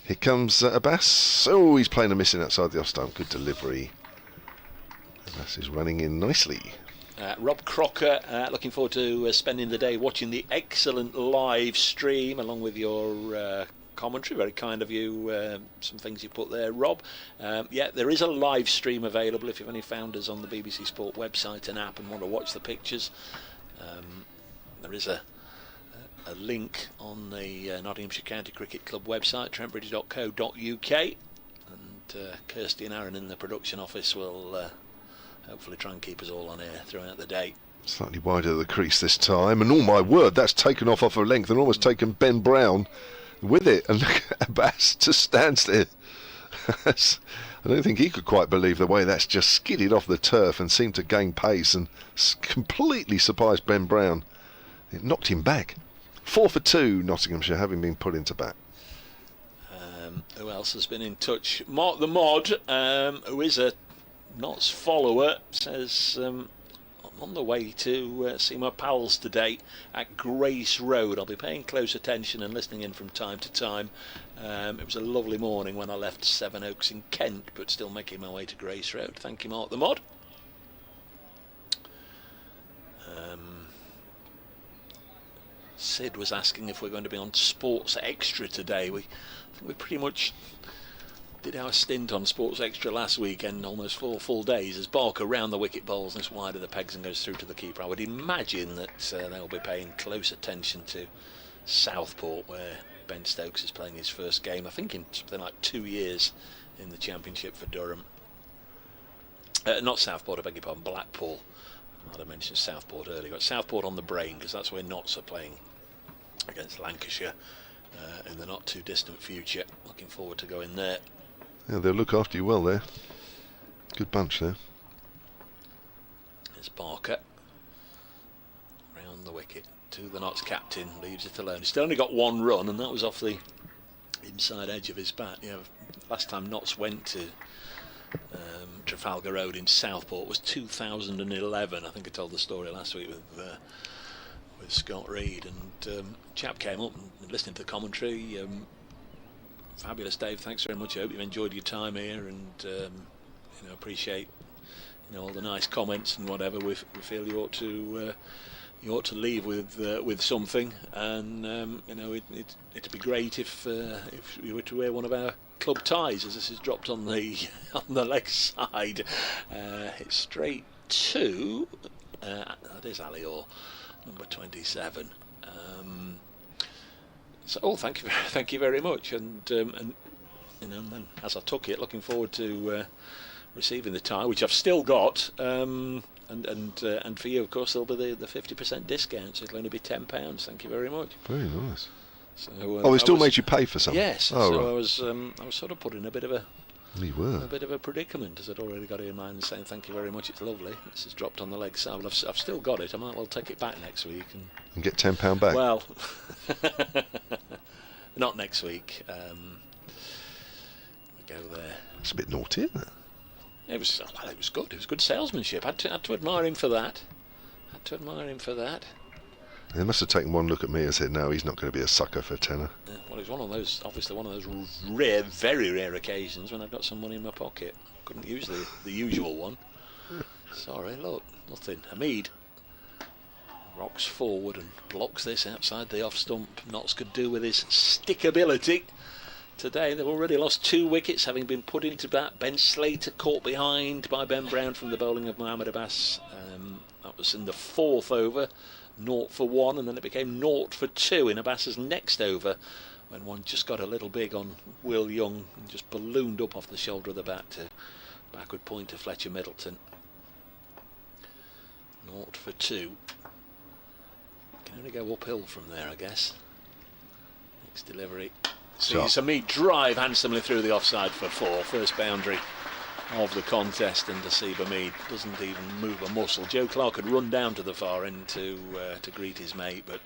Here comes Abbas. Oh, he's playing a missing outside the off stump. Good delivery. Abbas is running in nicely. Rob Crocker, looking forward to spending the day watching the excellent live stream along with your commentary. Very kind of you, some things you put there, Rob. Yeah, there is a live stream available if you've only found us on the BBC Sport website and app and want to watch the pictures. There is a link on the Nottinghamshire County Cricket Club website, trentbridge.co.uk, and Kirsty and Aaron in the production office will hopefully try and keep us all on air throughout the day. Slightly wider the crease this time, and oh my word, that's taken off a length and almost taken Ben Brown with it. And look at Abbas just stands there. I don't think he could quite believe the way that's just skidded off the turf and seemed to gain pace and completely surprised Ben Brown. It knocked him back. 4 for 2, Nottinghamshire, having been put into bat. Who else has been in touch? Mark the Mod, who is a Notts follower, says, on the way to see my pals today at Grace Road. I'll be paying close attention and listening in from time to time. It was a lovely morning when I left Sevenoaks in Kent, but still making my way to Grace Road. Thank you, Mark the Mod. Sid was asking if we're going to be on Sports Extra today. I think we pretty much did our stint on Sports Extra last weekend, almost 4 full days, as Barker round the wicket bowls this wide of the pegs and goes through to the keeper. I would imagine that they'll be paying close attention to Southport, where Ben Stokes is playing his first game, I think in something like 2 years in the Championship for Durham. Not Southport, I beg your pardon, Blackpool. I might have mentioned Southport earlier. Got Southport on the brain, because that's where Notts are playing against Lancashire in the not too distant future. Looking forward to going there. Yeah, they'll look after you well there. Good bunch there. There's Barker round the wicket to the Notts captain, leaves it alone. He's still only got 1 run, and that was off the inside edge of his bat. You know, last time Notts went to Trafalgar Road in Southport was 2011. I think I told the story last week with Scott Reed, and chap came up and listening to the commentary. Fabulous, Dave. Thanks very much. I hope you've enjoyed your time here, and appreciate all the nice comments and whatever. We feel you ought to leave with something, and it'd be great if you were to wear one of our club ties, as this is dropped on the leg side. It's straight to that is Ali Orr, number 27. So, thank you very much, and then as I took it, looking forward to receiving the tie, which I've still got, and for you, of course, there'll be the 50% discount, so it'll only be £10. Thank you very much. Very nice. So, they still made you pay for something? Yes. Oh, so right. I was sort of put in a bit of a predicament, as I'd already got it in mind and saying thank you very much, it's lovely. This is dropped on the leg side, but I've still got it. I might well take it back next week and get £10 back. Well, not next week. We go there. It's a bit naughty, isn't it? It was good. It was good salesmanship. Had to admire him for that. They must have taken one look at me and said, no, he's not going to be a sucker for a tenner. Well, it was one of those rare, very rare occasions when I've got some money in my pocket. Couldn't use the usual one. Sorry, look, nothing. Hamid rocks forward and blocks this outside the off stump. Notts could do with his stickability. Today they've already lost 2 wickets, having been put into bat. Ben Slater caught behind by Ben Brown from the bowling of Mohamed Abbas. That was in the 4th over. 0 for 1, and then it became 0 for 2 in Abbas's next over, when one just got a little big on Will Young and just ballooned up off the shoulder of the bat to backward point to Fletcher Middleton. 0 for 2. Can only go uphill from there, I guess. Next delivery. Sees Hamid drive handsomely through the offside for 4. First boundary of the contest, and Nasib Hamid doesn't even move a muscle. Joe Clark had run down to the far end to greet his mate, but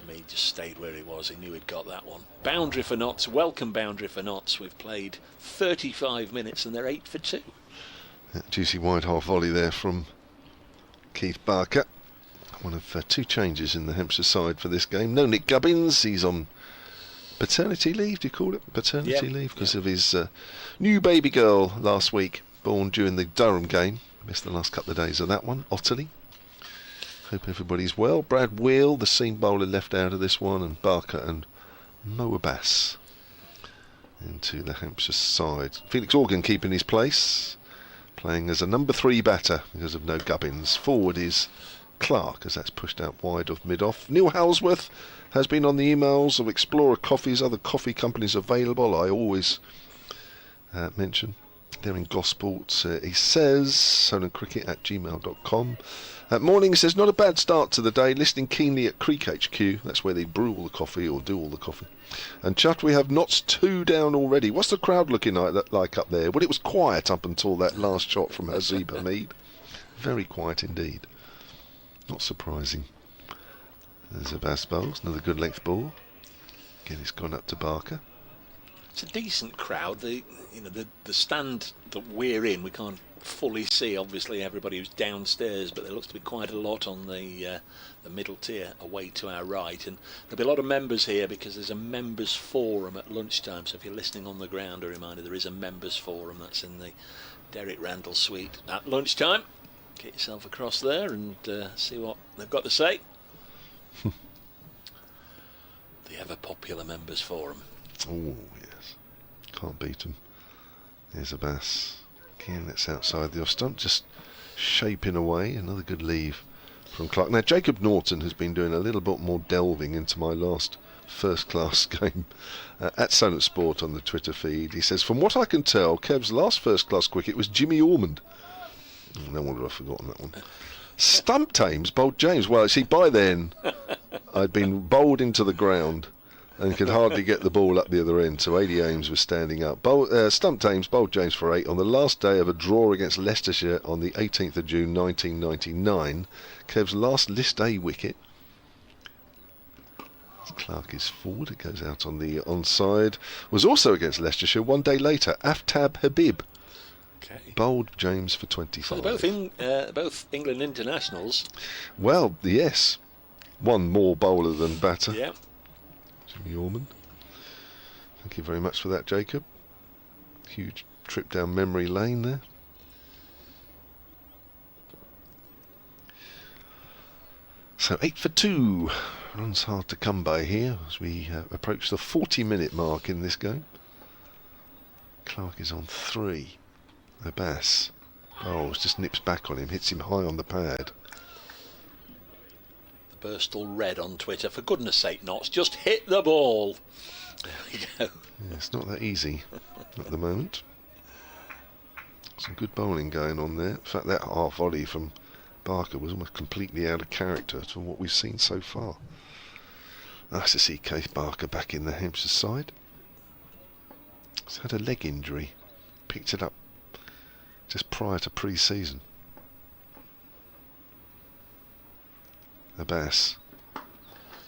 Hamid just stayed where he was. He knew he'd got that one. Boundary for Notts, welcome boundary for Notts. We've played 35 minutes and they're 8 for 2. Juicy wide half volley there from Keith Barker. One of 2 changes in the Hampshire side for this game. No Nick Gubbins, he's on paternity leave, do you call it? Paternity leave, because of his new baby girl last week, born during the Durham game. Missed the last couple of days of that one, Otterly. Hope everybody's well. Brad Wheel, the seam bowler, left out of this one, and Barker and Mo Abbas into the Hampshire side. Felix Organ keeping his place, playing as a number 3 batter because of no Gubbins. Forward is Clark, as that's pushed out wide of mid-off. Neil Halsworth has been on the emails of Explorer Coffees, other coffee companies available. I always mention they're in Gosport. He says, solancricket@gmail.com. Morning, he says, not a bad start to the day, listening keenly at Creek HQ. That's where they brew all the coffee, or do all the coffee. And Chut, we have Notts 2 down already. What's the crowd looking like up there? Well, it was quiet up until that last shot from Hazib Hamid. Very quiet indeed. Not surprising. There's Abbas bowls, another good length ball. Again, it's gone up to Barker. It's a decent crowd. The stand that we're in, we can't fully see, obviously, everybody who's downstairs, but there looks to be quite a lot on the middle tier away to our right, and there'll be a lot of members here because there's a members forum at lunchtime. So if you're listening on the ground, a reminder, there is a members forum that's in the Derek Randall suite at lunchtime. Get yourself across there and see what they've got to say. The ever popular members forum. Oh yes, can't beat them. There's a bass. Again, it's outside the off stump, just shaping away. Another good leave from Clark. Now, Jacob Norton has been doing a little bit more delving into my last first-class game at Sonnet Sport on the Twitter feed. He says, from what I can tell, Kev's last first-class cricket was Jimmy Ormond. Oh, no wonder I've forgotten that one. Stump Thames bowled James. Well, see, by then, I'd been bowled into the ground and could hardly get the ball up the other end, so AD Ames was standing up. Stump Thames bowled James for 8 on the last day of a draw against Leicestershire on the 18th of June 1999. Kev's last List A wicket. Clark is forward, it goes out on the onside. Was also against Leicestershire one day later. Aftab Habib bowled James for 25. So both England internationals. Well, yes. One more bowler than batter. Yeah. Jimmy Ormond. Thank you very much for that, Jacob. Huge trip down memory lane there. So 8 for 2. Runs hard to come by here as we approach the 40-minute mark in this game. Clark is on 3. Abbas. Oh, just nips back on him, hits him high on the pad. Burstall Red on Twitter, for goodness sake, Notts, just hit the ball. There we go. Yeah, it's not that easy at the moment. Some good bowling going on there. In fact, that half volley from Barker was almost completely out of character to what we've seen so far. Nice to see Case Barker back in the Hampshire side. He's had a leg injury. Picked it up just prior to pre-season. Abbas.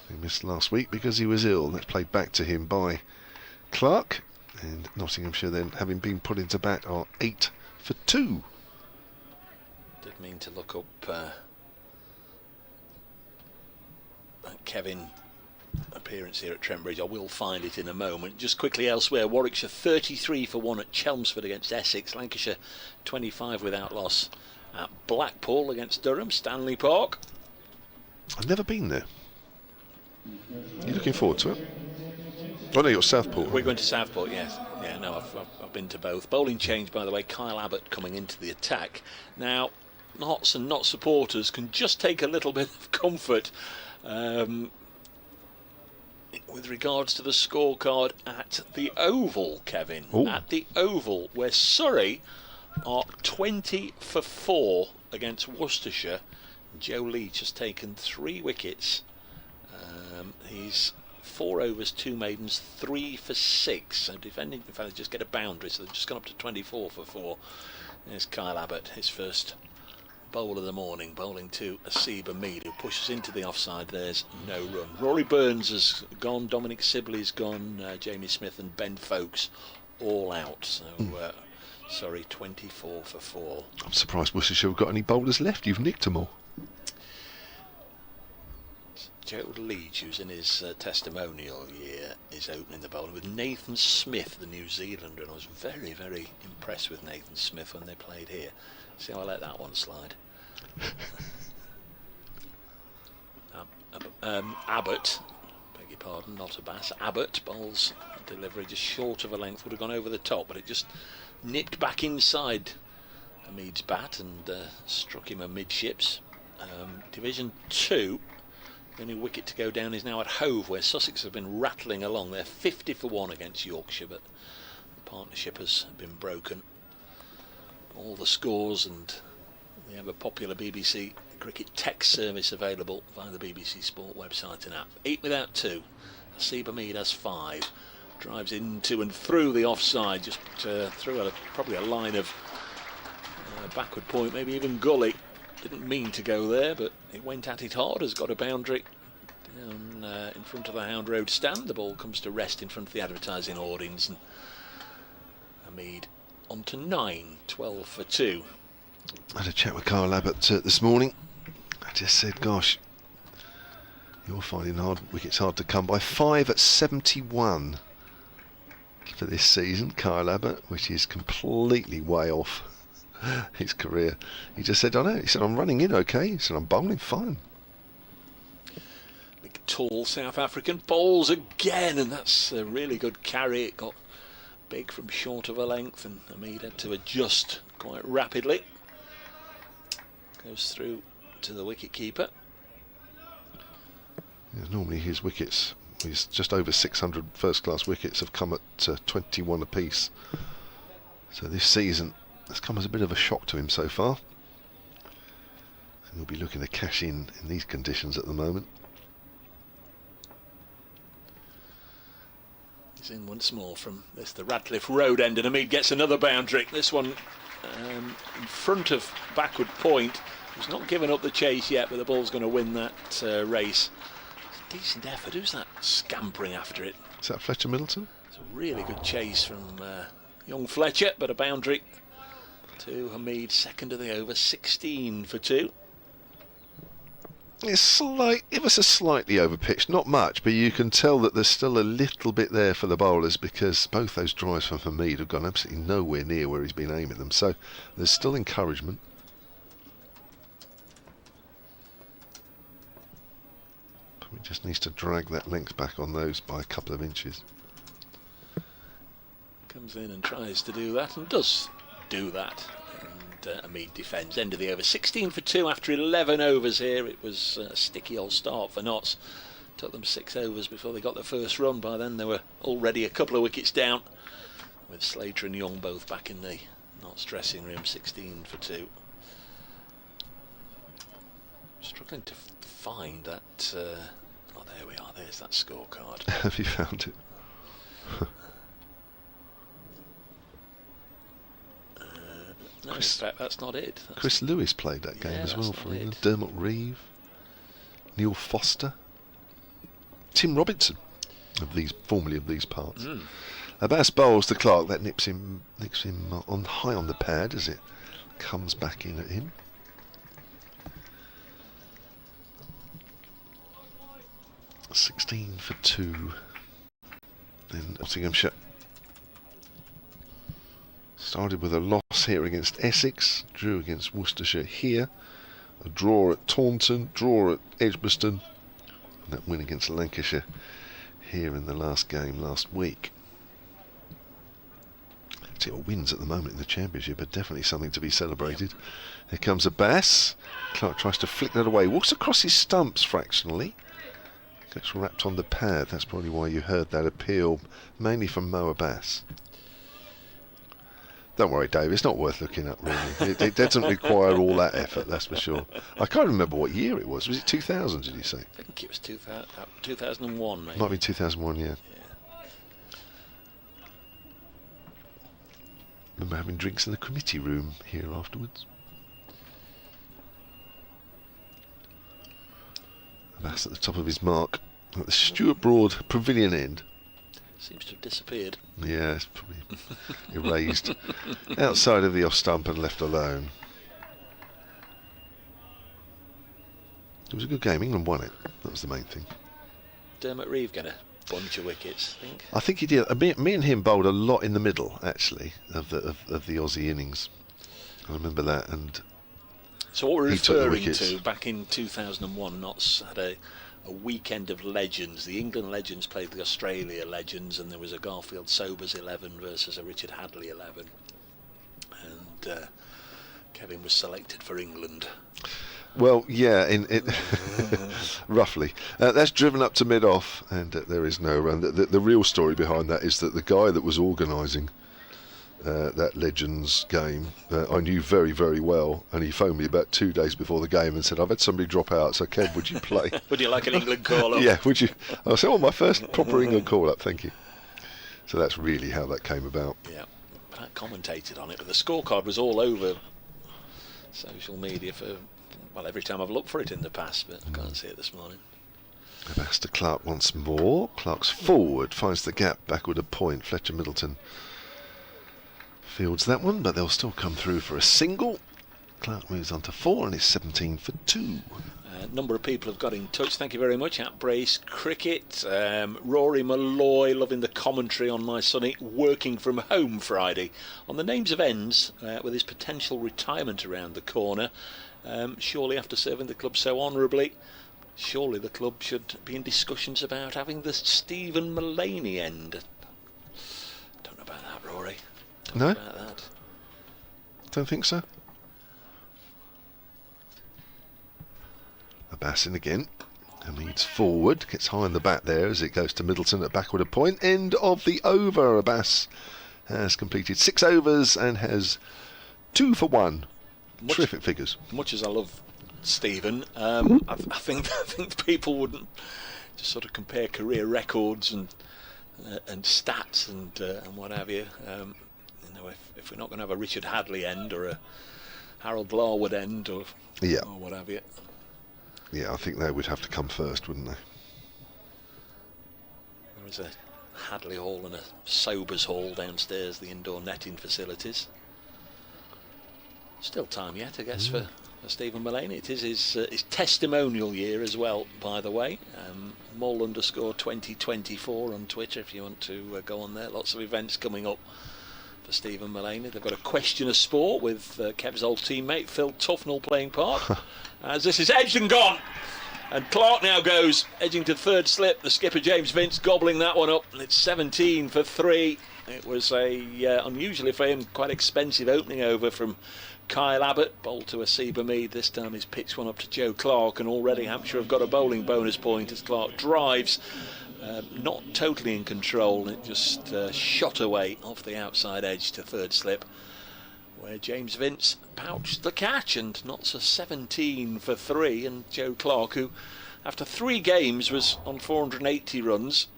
He missed last week because he was ill. That's played back to him by Clark. And Nottinghamshire then, having been put into bat, are 8 for 2. Did mean to look up Kevin appearance here at Trent Bridge. I will find it in a moment. Just quickly elsewhere, Warwickshire 33 for 1 at Chelmsford against Essex. Lancashire 25 without loss at Blackpool against Durham, Stanley Park. I've never been there. You looking forward to it? Oh no, you're Southport. We're going to Southport, yes. Yeah, no, I've been to both. Bowling change, by the way. Kyle Abbott coming into the attack. Now, Notts and Notts supporters can just take a little bit of comfort with regards to the scorecard at the Oval, Kevin. Ooh. At the Oval, where Surrey are 20 for 4 against Worcestershire. Joe Leach has taken 3 wickets. He's 4 overs, 2 maidens, 3 for 6. So defending, in fact, they just get a boundary, so they've just gone up to 24 for 4. There's Kyle Abbott, his first bowl of the morning, bowling to Asib Hamid, who pushes into the offside. There's no run. Rory Burns has gone, Dominic Sibley's gone, Jamie Smith and Ben Folkes all out. So, sorry, 24 for 4. I'm surprised Worcestershire have got any bowlers left. You've nicked them all. Joe Leach, who's in his testimonial year, is opening the bowling with Nathan Smith, the New Zealander, and I was very, very impressed with Nathan Smith when they played here. See how I let that one slide. Abbott, beg your pardon, not Abbas. Abbott bowls delivery just short of a length, would have gone over the top, but it just nipped back inside Hamid's bat and struck him amidships. Division 2. The only wicket to go down is now at Hove, where Sussex have been rattling along. They're 50 for 1 against Yorkshire, but the partnership has been broken. All the scores and the ever popular BBC cricket text service available via the BBC Sport website and app. 8 without 2. Asib Hamid has 5. Drives into and through the offside, just through probably a line of backward point, maybe even gully. Didn't mean to go there, but it went at it hard. Has got a boundary down in front of the Hound Road stand. The ball comes to rest in front of the advertising hoardings, and Hamid on to 9, 12 for 2. I had a chat with Kyle Abbott this morning. I just said, gosh, you're finding wickets hard to come by. 5 at 71 for this season, Kyle Abbott, which is completely way off his career. He just said, I know. He said, I'm running in okay. He said, I'm bowling fine. Big, tall South African bowls again, and that's a really good carry. It got big from short of a length, and Hamid had to adjust quite rapidly. Goes through to the wicket keeper. Yeah, normally his wickets, he's just over 600 first-class wickets, have come at 21 apiece. So this season, that's come as a bit of a shock to him so far. And he'll be looking to cash in these conditions at the moment. He's in once more from the Radcliffe Road end, and Hamid gets another boundary. This one in front of backward point. He's not given up the chase yet, but the ball's going to win that race. It's a decent effort. Who's that scampering after it? Is that Fletcher Middleton? It's a really good chase from young Fletcher, but a boundary to Hamid, second of the over, 16 for 2. It's ever so slightly overpitched, not much, but you can tell that there's still a little bit there for the bowlers, because both those drives from Hamid have gone absolutely nowhere near where he's been aiming them. So there's still encouragement. He just needs to drag that length back on those by a couple of inches. Comes in and tries to do that, and does do that. And Hamid defends. End of the over, 16 for 2 after 11 overs here. It was a sticky old start for Notts. Took them 6 overs before they got the first run. By then they were already a couple of wickets down, with Slater and Young both back in the Notts dressing room. 16 for 2. Struggling to find that. Oh, there we are. There's that scorecard. Have you found it? No, in fact, that's not it. Chris Lewis played that game as well for England. Dermot Reeve, Neil Foster, Tim Robinson, formerly of these parts. Abbas bowls to Clark. That nips him on high on the pad as it comes back in at him. (16 for 2) in Nottinghamshire. Started with a loss here against Essex, drew against Worcestershire here, a draw at Taunton, draw at Edgbaston, and that win against Lancashire here in the last game last week. Wins at the moment in the Championship are definitely something to be celebrated. Yep. Here comes Abbas. Clark tries to flick that away, walks across his stumps fractionally, gets wrapped on the pad. That's probably why you heard that appeal, mainly from Mo Abbas. Don't worry, Dave, it's not worth looking at, really. It doesn't require all that effort, that's for sure. I can't remember what year it was. Was it 2000, did you say? I think it was 2001, maybe. Might be 2001, yeah. Remember having drinks in the committee room here afterwards. And that's at the top of his mark at the Stuart Broad Pavilion end. Seems to have disappeared. Yeah, it's probably erased. Outside of the off stump and left alone. It was a good game. England won it. That was the main thing. Dermot Reeve get a bunch of wickets, I think. I think he did. Me and him bowled a lot in the middle, actually, of the Aussie innings. I remember that. And so what we're referring to, back in 2001, Notts had a weekend of legends. The England legends played the Australia legends, and there was a Garfield Sobers 11 versus a Richard Hadley 11. And Kevin was selected for England. Well, yeah, roughly. That's driven up to mid-off, and there is no run. The real story behind that is that the guy that was organising that Legends game I knew very, very well, and he phoned me about 2 days before the game and said, I've had somebody drop out, so Kev, would you play? Would you like an England call-up? Yeah, would you? I said, my first proper England call-up, thank you. So that's really how that came about. Yeah, I commentated on it, but the scorecard was all over social media for, well, every time I've looked for it in the past, but I can't see it this morning. Abbas to Clark once more. Clark's forward, finds the gap backward a point. Fletcher Middleton fields that one, but they'll still come through for a single. Clark moves on to 4 and it's 17 for 2. A number of people have got in touch. Thank you very much. At Brace Cricket, Rory Malloy loving the commentary on my sunny working from home Friday on the names of ends with his potential retirement around the corner. Surely after serving the club so honourably, surely the club should be in discussions about having the Stephen Mullaney end. Don't know about that, Rory. Don't know about that. Don't think so. Abbas in again. Hamid's forward, gets high on the bat there as it goes to Middleton at backward a point. End of the over. Abbas has completed 6 overs and has 2 for 1. Terrific figures. Much as I love Stephen, I think people wouldn't just sort of compare career records and stats and what have you. If we're not going to have a Richard Hadley end or a Harold Larwood end or what have you. Yeah, I think they would have to come first, wouldn't they? There is a Hadley Hall and a Sobers Hall downstairs, the indoor netting facilities. Still time yet, I guess, for Stephen Mullaney. It is his testimonial year as well, by the way. Mole_2024 on Twitter if you want to go on there. Lots of events coming up for Stephen Mullaney. They've got a question of sport with Kev's old teammate Phil Tufnell playing part. As this is edged and gone. And Clark now goes edging to third slip. The skipper James Vince gobbling that one up. And it's 17 for 3. It was a unusually for him quite expensive opening over from Kyle Abbott. Bowled to Asiba Mead. This time he's pitched one up to Joe Clark. And already Hampshire have got a bowling bonus point as Clark drives. Not totally in control. It just shot away off the outside edge to third slip, where James Vince pouched the catch and knots a 17 for 3. And Joe Clark, who after 3 games was on 480 runs,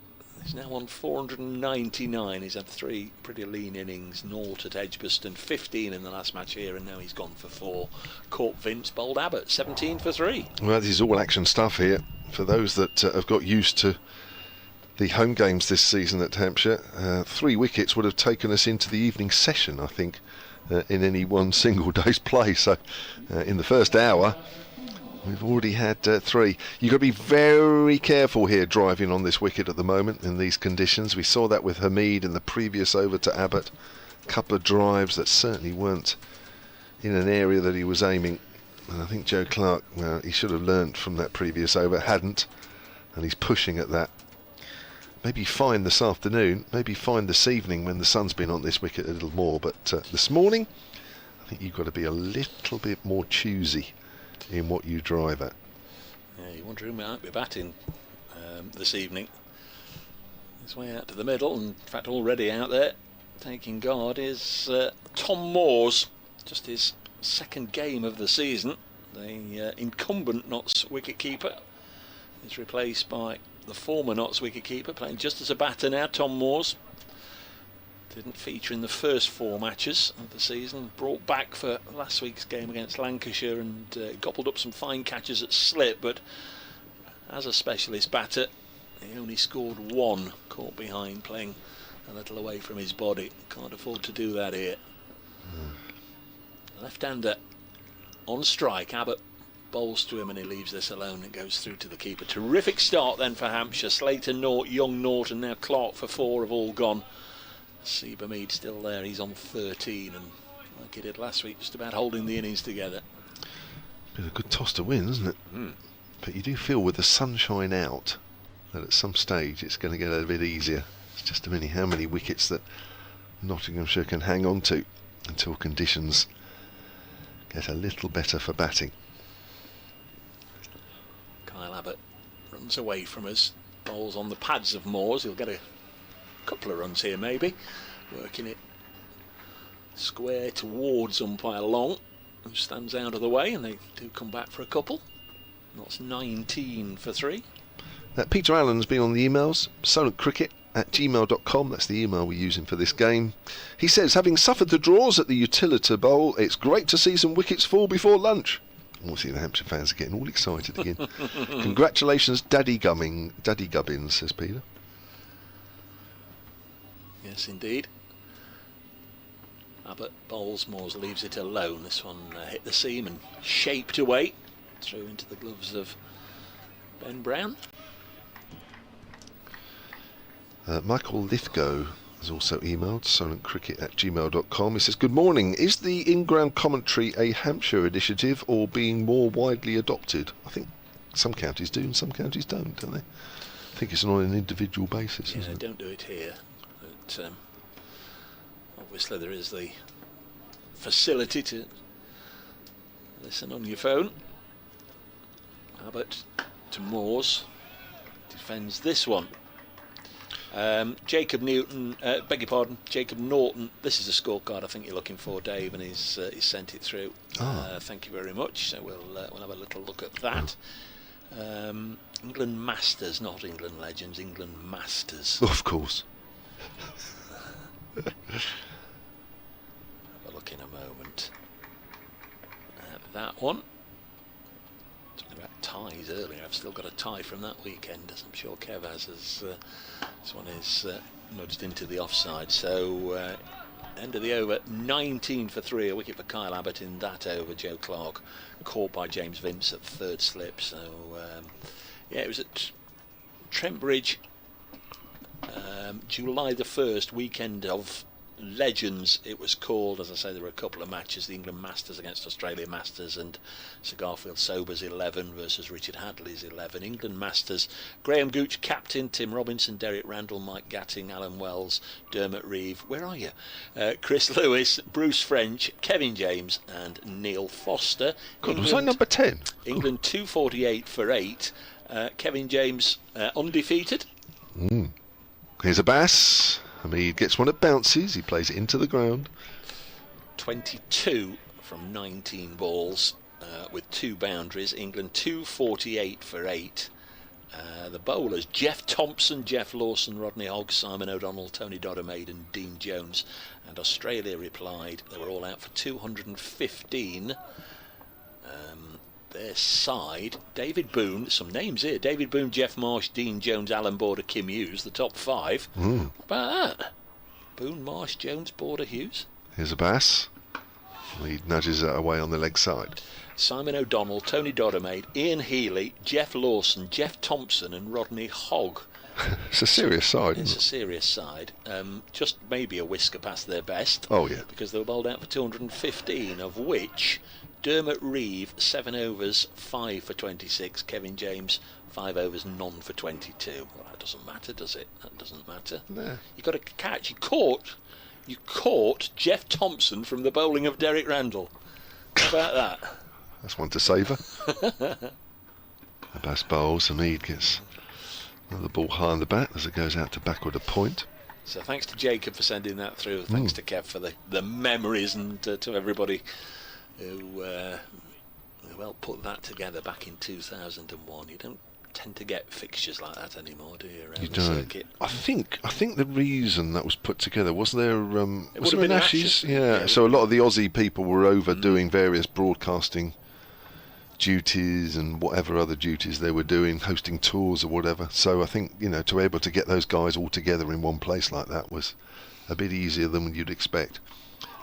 is now on 499. He's had 3 pretty lean innings, 0 at Edgbaston, 15 in the last match here, and now he's gone for 4. Caught Vince, bowled Abbott, 17 for 3. Well, this is all action stuff here. For those that have got used to the home games this season at Hampshire, 3 wickets would have taken us into the evening session, I think, in any one single day's play. So in the first hour we've already had 3. You've got to be very careful here driving on this wicket at the moment in these conditions. We saw that with Hamid in the previous over to Abbott. A couple of drives that certainly weren't in an area that he was aiming, and I think Joe Clark, well, he should have learnt from that previous over, hadn't, and he's pushing at that. Maybe fine this afternoon, maybe fine this evening when the sun's been on this wicket a little more, but this morning I think you've got to be a little bit more choosy in what you drive at. Yeah, you wonder who might be batting this evening. His way out to the middle, and in fact already out there taking guard is Tom Moores. Just his 2nd game of the season. The incumbent Notts wicketkeeper is replaced by the former Notts wicketkeeper, playing just as a batter now, Tom Moores. Didn't feature in the first 4 matches of the season. Brought back for last week's game against Lancashire and gobbled up some fine catches at slip, but as a specialist batter, he only scored 1, caught behind, playing a little away from his body. Can't afford to do that here. Left-hander on strike. Abbott bowls to him and he leaves this alone and goes through to the keeper. Terrific start then for Hampshire. Slater, Nort, Young, Norton, now Clark for 4 have all gone. Asiba Mead still there, he's on 13, and like he did last week, just about holding the innings together. Been a good toss to win, isn't it? But you do feel with the sunshine out that at some stage it's going to get a bit easier. It's just how many wickets that Nottinghamshire can hang on to until conditions get a little better for batting. Kyle Abbott runs away from us, bowls on the pads of Moores. He'll get a couple of runs here maybe, working it square towards umpire Long, who stands out of the way, and they do come back for a couple. That's 19 for 3. Peter Allen's been on the emails, solentcricket@gmail.com, that's the email we're using for this game. He says, having suffered the draws at the Utilita Bowl, it's great to see some wickets fall before lunch. Obviously the Hampshire fans are getting all excited again. Congratulations, Daddy Gubbins, says Peter. Yes, indeed. Abbott bowls, Moores leaves it alone. This one hit the seam and shaped away through into the gloves of Ben Brown. Michael Lithgow has also emailed silentcricket@gmail.com. He says, good morning. Is the in-ground commentary a Hampshire initiative or being more widely adopted? I think some counties do and some counties don't they? I think it's on an individual basis. Yeah, isn't it? don't do it here. But obviously there is the facility to listen on your phone. Abbott to Moores, defends this one. Jacob Newton, beg your pardon, Jacob Norton. This is the scorecard I think you're looking for, Dave, and he's sent it through. Thank you very much. So we'll have a little look at that. England Masters, not England Legends, England Masters. Of course. Have a look in a moment at that one. Talking about ties earlier, I've still got a tie from that weekend, as I'm sure Kev has, as this one is nudged into the offside. So end of the over, 19 for 3, a wicket for Kyle Abbott in that over. Joe Clark caught by James Vince at third slip. So yeah, it was at Trent Bridge, July the 1st, weekend of Legends it was called. As I say, there were a couple of matches, the England Masters against Australia Masters and Sir Garfield Sobers 11 versus Richard Hadley's 11. England Masters, Graham Gooch captain, Tim Robinson, Derek Randall, Mike Gatting, Alan Wells, Dermot Reeve, where are you? Chris Lewis, Bruce French, Kevin James and Neil Foster. God, was that number 10? England 248 for 8. Kevin James undefeated. Here's a bass. Hamid gets one that bounces. He plays it into the ground. 22 from 19 balls with 2 boundaries. England 248 for 8. The bowlers, Jeff Thompson, Jeff Lawson, Rodney Hogg, Simon O'Donnell, Tony Doddermaid and Dean Jones. And Australia replied. They were all out for 215. Their side, David Boone, some names here, David Boone, Jeff Marsh, Dean Jones, Alan Border, Kim Hughes, the top 5. What about that? Boone, Marsh, Jones, Border, Hughes. Here's a bass. He nudges it away on the leg side. Simon O'Donnell, Tony Doddermaid, Ian Healy, Jeff Lawson, Jeff Thompson and Rodney Hogg. It's a serious side, It's isn't a serious side. Just maybe a whisker past their best. Oh, yeah. Because they were bowled out for 215, of which Dermot Reeve, 7 overs, 5 for 26. Kevin James, 5 overs, none for 22. Well, that doesn't matter, does it? That doesn't matter. No. You got to catch. You caught Jeff Thompson from the bowling of Derek Randall. How about that? That's one to savour. The bass bowls. Hamid gets another ball high on the bat as it goes out to backward a point. So thanks to Jacob for sending that through. Thanks to Kev for the memories, and to everybody who well put that together back in 2001. You don't tend to get fixtures like that anymore, do you? Around You the don't. circuit. I think the reason that was put together was there. It Was would have there been an Ashes. Ashes? Yeah. So a lot of the Aussie people were over doing various broadcasting duties and whatever other duties they were doing, hosting tours or whatever. So I think, to be able to get those guys all together in one place like that was a bit easier than you'd expect.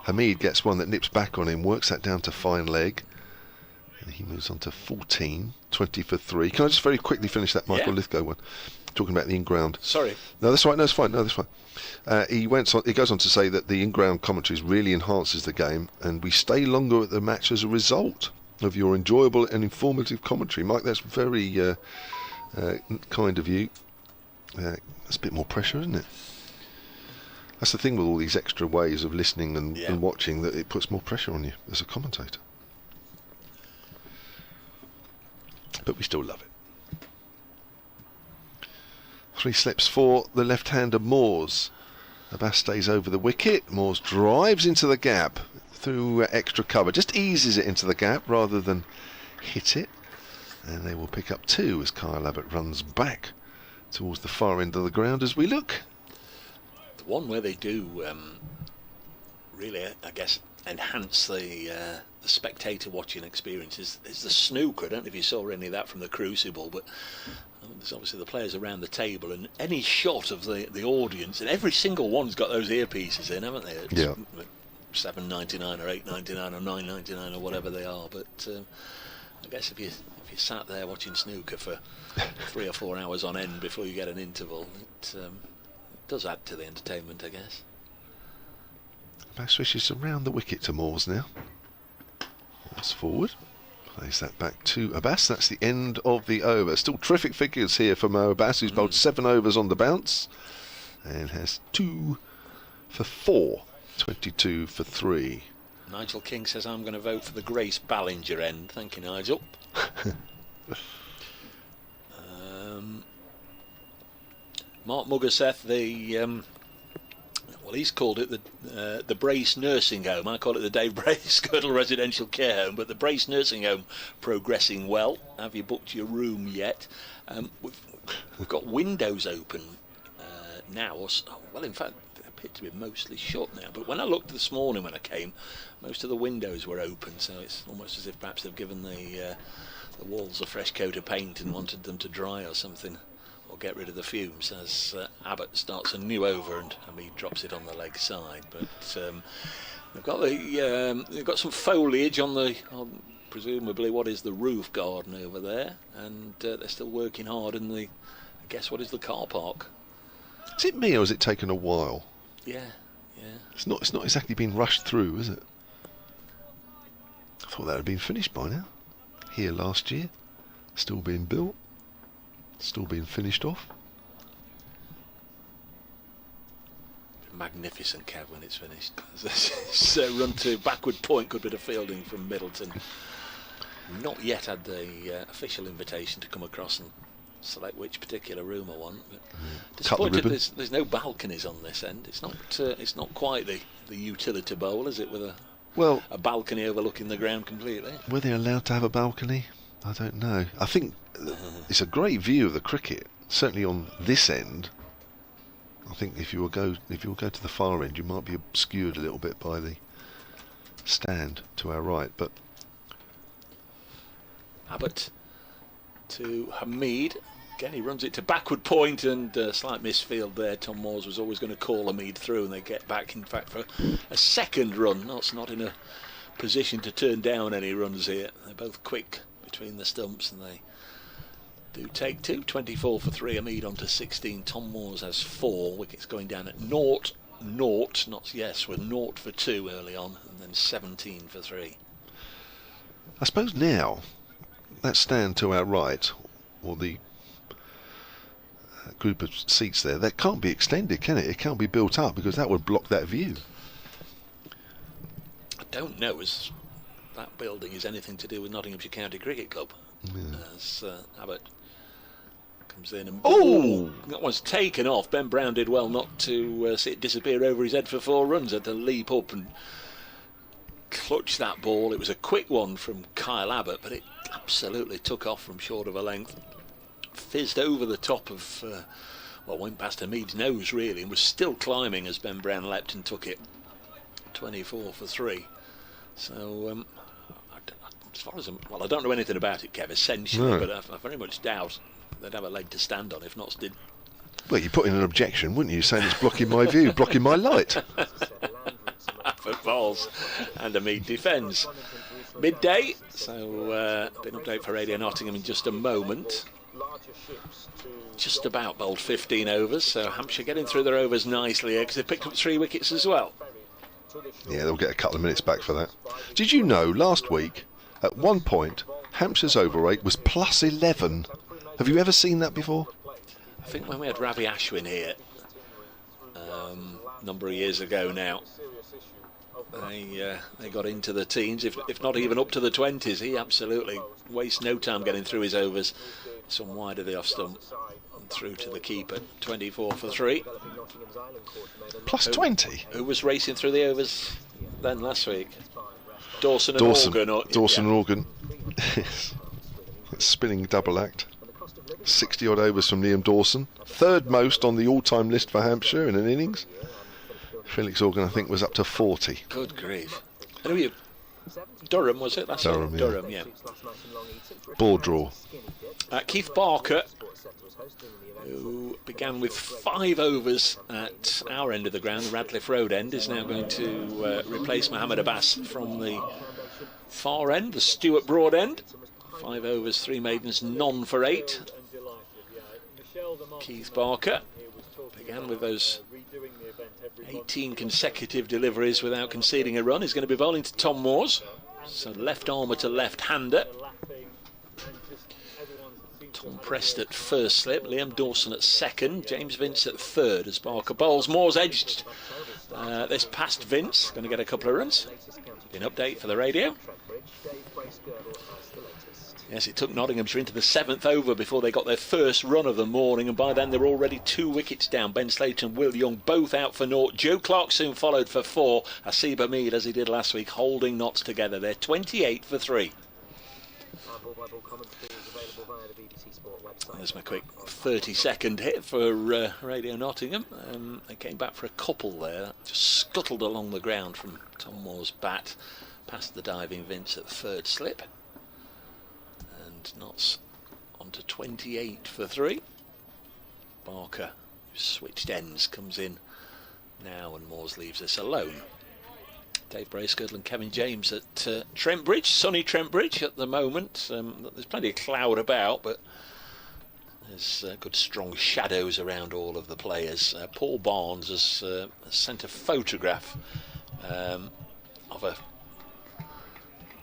Hamid gets one that nips back on him, works that down to fine leg, and he moves on to 14, 20 for 3. Can I just very quickly finish that Michael Lithgow one? Talking about the in-ground. Sorry. No, that's right. No, it's fine. No, that's fine. He goes on to say that the in-ground commentaries really enhances the game, and we stay longer at the match as a result of your enjoyable and informative commentary. Mike, that's very kind of you. That's a bit more pressure, isn't it? That's the thing with all these extra ways of listening and watching, that it puts more pressure on you as a commentator. But we still love it. 3 slips for the left-hander Moores. The bass stays over the wicket. Moores drives into the gap through extra cover. Just eases it into the gap rather than hit it. And they will pick up 2 as Kyle Abbott runs back towards the far end of the ground as we look. The one where they do really, I guess, enhance the spectator watching experience is the snooker. I don't know if you saw any of that from the Crucible, but there's obviously the players around the table, and any shot of the audience, and every single one's got those earpieces in, haven't they? Yeah. £7.99 or £8.99 or £9.99 or whatever they are. But I guess if you sat there watching snooker for 3 or 4 hours on end before you get an interval, it does add to the entertainment, I guess. Bass wishes around the wicket to Moores now. That's forward. Plays that back to Abbas. That's the end of the over. Still terrific figures here for Mo Abbas, who's bowled 7 overs on the bounce and has 2 for 4, 22 for 3. Nigel King says, I'm going to vote for the Grace Ballinger end. Thank you, Nigel. Mark Muggerseth, well, he's called it the Brace Nursing Home. I call it the Dave Brace Girdle Residential Care Home, but the Brace Nursing Home progressing well. Have you booked your room yet? We've got windows open now. Well, in fact, they appear to be mostly shut now. But when I looked this morning when I came, most of the windows were open. So it's almost as if perhaps they've given the walls a fresh coat of paint and wanted them to dry or something, or get rid of the fumes as Abbott starts a new over and Hamid drops it on the leg side. But they've got some foliage on presumably what is the roof garden over there, and they're still working hard in I guess what is the car park. Is it me or has it taken a while? Yeah. It's not exactly been rushed through, is it? I thought that had been finished by now. Here last year, still being built, still being finished off. Magnificent, Kev, when it's finished. So run to backward point, good bit of fielding from Middleton. Not yet had the official invitation to come across and select which particular room I want. But disappointed there's no balconies on this end. It's not quite the utility bowl, is it, with a balcony overlooking the ground completely? Were they allowed to have a balcony? I don't know. I think it's a great view of the cricket, certainly on this end. I think if you will go to the far end, you might be obscured a little bit by the stand to our right. But Abbott to Hamid. Again, he runs it to backward point, and slight misfield there. Tom Moores was always going to call Hamid through, and they get back, in fact, for a second run. That's not in a position to turn down any runs here. They're both quick between the stumps, and they do take 2. 24 for 3. Hamid on to 16. Tom Moores has 4. Wickets going down at 0, with 0 for 2 early on, and then 17 for 3. I suppose now that stand to our right, or the group of seats there, that can't be extended, can it? It can't be built up because that would block that view. I don't know as that building is anything to do with Nottinghamshire County Cricket Club. Yeah. As Abbott comes in and that one's taken off. Ben Brown did well not to see it disappear over his head for 4 runs. Had to leap up and clutch that ball. It was a quick one from Kyle Abbott, but it absolutely took off from short of a length. Fizzed over the top of went past Hamid's nose really, and was still climbing as Ben Brown leapt and took it. 24 for 3. So as far as I don't know anything about it, Kev, essentially, no. But I very much doubt they'd have a leg to stand on if not did. Well, you put in an objection, wouldn't you, saying it's blocking my view, blocking my light. For balls, and Hamid defends. Midday, so bit update for Radio Nottingham in just a moment. Just about bowled 15 overs, so Hampshire getting through their overs nicely because they picked up 3 wickets as well. Yeah, they'll get a couple of minutes back for that. Did you know last week, at one point, Hampshire's over rate was plus 11? Have you ever seen that before? I think when we had Ravi Ashwin here, a number of years ago now, they got into the teens, if not even up to the 20s. He absolutely wastes no time getting through his overs. Some wide of the off stump and through to the keeper. 24 for 3. Plus 20? Who was racing through the overs then last week? Dawson and Organ. Dawson and Organ. Spinning double act. 60 odd overs from Liam Dawson. 3rd most on the all-time list for Hampshire in an innings. Felix Organ, I think, was up to 40. Good grief. Anyway, Durham, was it? That's Durham, it. yeah. Durham, yeah. Ball draw. Keith Barker, who began with 5 overs at our end of the ground, Radcliffe Road end, is now going to replace Mohammed Abbas from the far end, the Stuart Broad end. 5 overs, 3 maidens, none for 8. Keith Barker began with those 18 consecutive deliveries without conceding a run. He's going to be bowling to Tom Moores. So left armour to left hander. Tom Prest at first slip, Liam Dawson at second, James Vince at third as Barker bowls. Moores edged this past Vince, going to get a couple of runs. An update for the radio. Yes, it took Nottinghamshire into the 7th over before they got their first run of the morning, and by then they were already 2 wickets down. Ben Slater and Will Young both out for naught. Joe Clark soon followed for 4. Asib Hamid, as he did last week, holding knots together. They're 28 for 3. There's my quick 30-second hit for Radio Nottingham. They came back for a couple there. Just scuttled along the ground from Tom Moore's bat, past the diving Vince at third slip. Knots on to 28 for 3. Barker, who switched ends, comes in now, and Moores leaves us alone. Dave Bracegirdle and Kevin James at Trent Bridge, sunny Trent Bridge at the moment. There's plenty of cloud about, but there's good strong shadows around all of the players. Paul Barnes has sent a photograph of a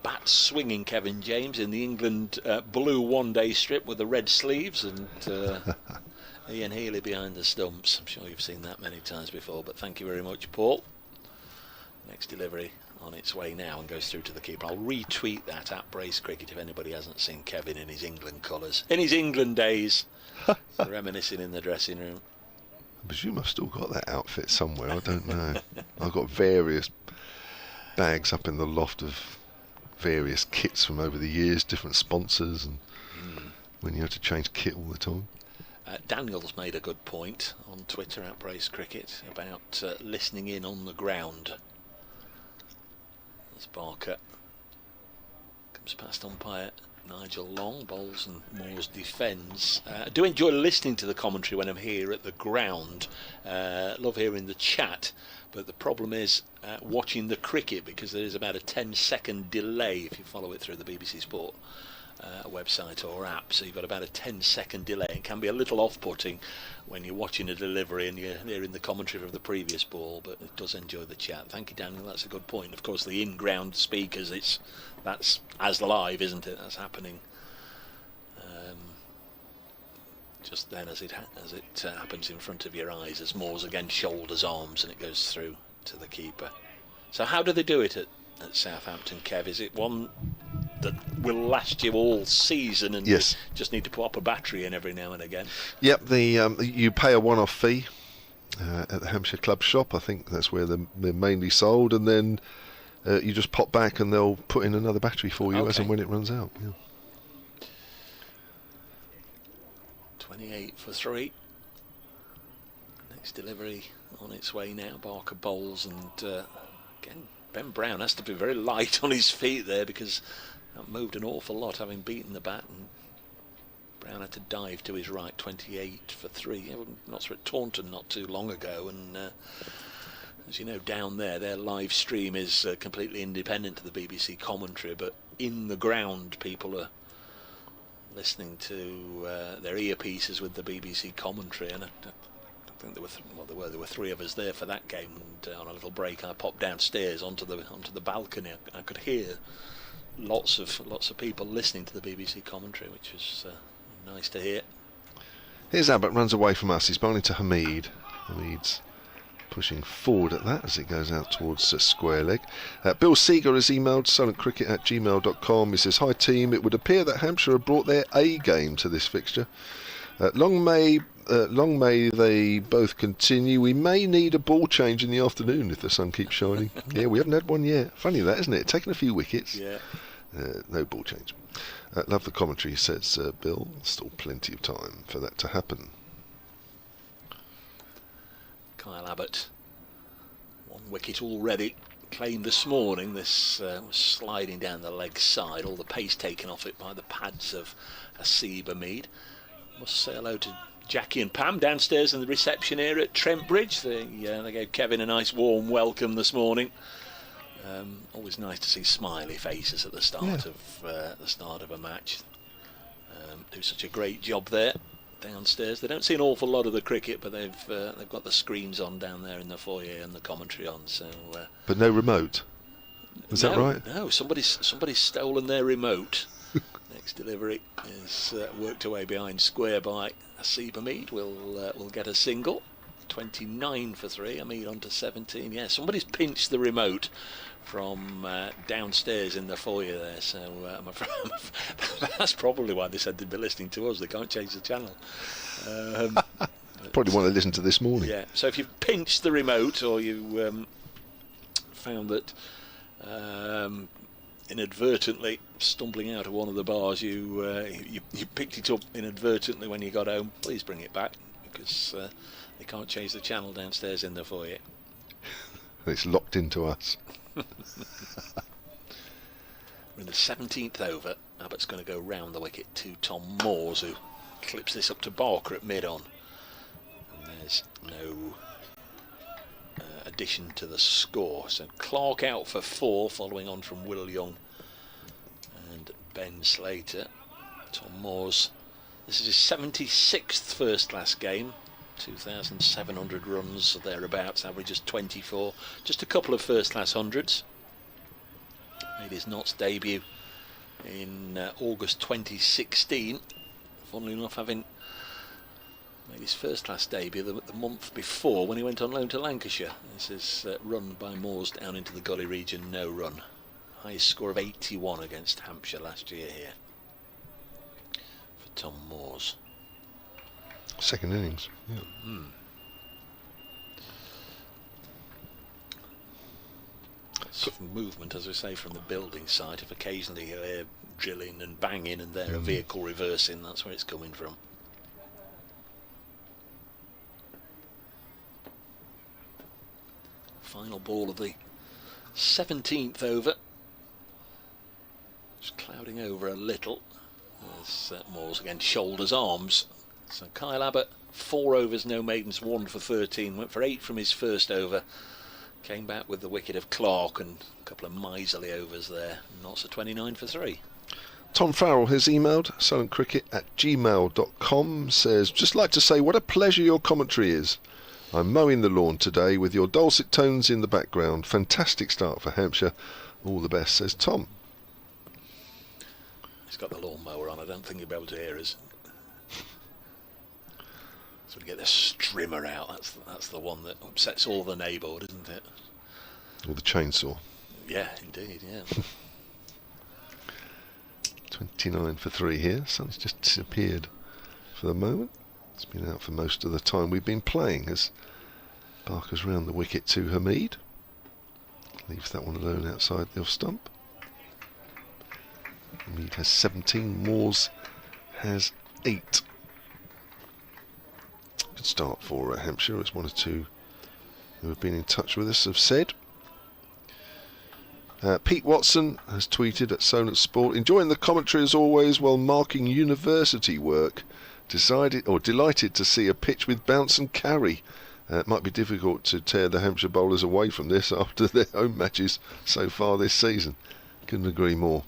bat swinging Kevin James in the England blue one-day strip with the red sleeves, and Ian Healy behind the stumps. I'm sure you've seen that many times before, but thank you very much, Paul. Next delivery on its way now and goes through to the keeper. I'll retweet that at Brace Cricket if anybody hasn't seen Kevin in his England colours, in his England days, reminiscing in the dressing room. I presume I've still got that outfit somewhere, I don't know. I've got various bags up in the loft of various kits from over the years, different sponsors, and when you have to change kit all the time. Daniel's made a good point on Twitter at Brace Cricket about listening in on the ground. As Barker comes past umpire Nigel Long, bowls and Moores defends. I do enjoy listening to the commentary when I'm here at the ground. Love hearing the chat. But the problem is watching the cricket, because there is about a 10-second delay if you follow it through the BBC Sport website or app. So you've got about a 10-second delay. It can be a little off-putting when you're watching a delivery and you're hearing the commentary of the previous ball, but it does enjoy the chat. Thank you, Daniel. That's a good point. Of course, the in-ground speakers, that's as live, isn't it? That's happening just then as it happens in front of your eyes, as Moores again shoulders arms and it goes through to the keeper. So how do they do it at Southampton, Kev? Is it one that will last you all season, and yes, you just need to put up a battery in every now and again? Yep, you pay a one-off fee at the Hampshire Club shop. I think that's where they're mainly sold, and then you just pop back and they'll put in another battery for you as and when it runs out. Yeah. 28 for 3. Next delivery on its way now. Barker bowls, and again Ben Brown has to be very light on his feet there, because that moved an awful lot, having beaten the bat, and Brown had to dive to his right. 28 for 3. Not at Taunton not too long ago, and as you know, down there their live stream is completely independent to the BBC commentary, but in the ground people are listening to their earpieces with the BBC commentary, and I think there were 3 of us there for that game, and on a little break I popped downstairs onto the balcony. I could hear lots of people listening to the BBC commentary, which was nice to hear. Here's Abbott, runs away from us. He's bowling to Hamid. Hamid's pushing forward at that as it goes out towards square leg. Bill Seeger has emailed silentcricket@gmail.com. He says, "Hi team, it would appear that Hampshire have brought their A game to this fixture. Long may they both continue. We may need a ball change in the afternoon if the sun keeps shining." Yeah, we haven't had one yet. Funny that, isn't it? Taking a few wickets. Yeah. No ball change. Love the commentary, says Bill. Still plenty of time for that to happen. Kyle Abbott, 1 wicket already claimed this morning. This was sliding down the leg side, all the pace taken off it by the pads of Hamid. Must say hello to Jackie and Pam downstairs in the reception area at Trent Bridge. They gave Kevin a nice warm welcome this morning. Always nice to see smiley faces at the start of a match. Do such a great job there downstairs. They don't see an awful lot of the cricket, but they've got the screens on down there in the foyer and the commentary on. So, but no remote. Is that right? No, somebody's stolen their remote. Next delivery is worked away behind square by Hamid. Will get a single. 29 for 3. Hamid on to 17. Yeah, somebody's pinched the remote from downstairs in the foyer there. So I'm afraid that's probably why they said they'd be listening to us. They can't change the channel. Probably want to listen to this morning. Yeah. So if you've pinched the remote, or you found that inadvertently stumbling out of one of the bars, you picked it up inadvertently when you got home, please bring it back, because they can't change the channel downstairs in the foyer. It's locked into us. We're in the 17th over. Abbott's going to go round the wicket to Tom Moores, who clips this up to Barker at mid-on. And there's no addition to the score. So Clark out for 4, following on from Will Young and Ben Slater. Tom Moores, this is his 76th first-class game. 2,700 runs or thereabouts, averages 24. Just a couple of first-class hundreds. Made his Notts debut in August 2016. Funnily enough, having made his first-class debut the month before when he went on loan to Lancashire. This is run by Moores down into the gully region, no run. Highest score of 81 against Hampshire last year here for Tom Moores. Second innings. Yeah. Some movement, as we say, from the building site. If occasionally you hear drilling and banging and there a vehicle reversing, that's where it's coming from. Final ball of the 17th over. Just clouding over a little. There's Moores again, shoulders, arms. So Kyle Abbott, 4 overs, no maidens, 1 for 13. Went for 8 from his first over. Came back with the wicket of Clark and a couple of miserly overs there. Not a 29 for 3. Tom Farrell has emailed silentcricket@gmail.com. Says, just like to say what a pleasure your commentary is. I'm mowing the lawn today with your dulcet tones in the background. Fantastic start for Hampshire. All the best, says Tom. He's got the lawnmower on. I don't think you'll be able to hear us. So we get the strimmer out. That's the one that upsets all the neighbourhood, isn't it? Or the chainsaw. Yeah, indeed, yeah. 29 for 3 here. Sun's just disappeared for the moment. It's been out for most of the time we've been playing as Barker's round the wicket to Hamid. Leaves that one alone outside the off stump. Hamid has 17, Moores has 8. Good start for Hampshire, as one or two who have been in touch with us have said. Pete Watson has tweeted at Solent Sport, enjoying the commentary as always while marking university work. Delighted to see a pitch with bounce and carry. It might be difficult to tear the Hampshire bowlers away from this after their home matches so far this season. Couldn't agree more.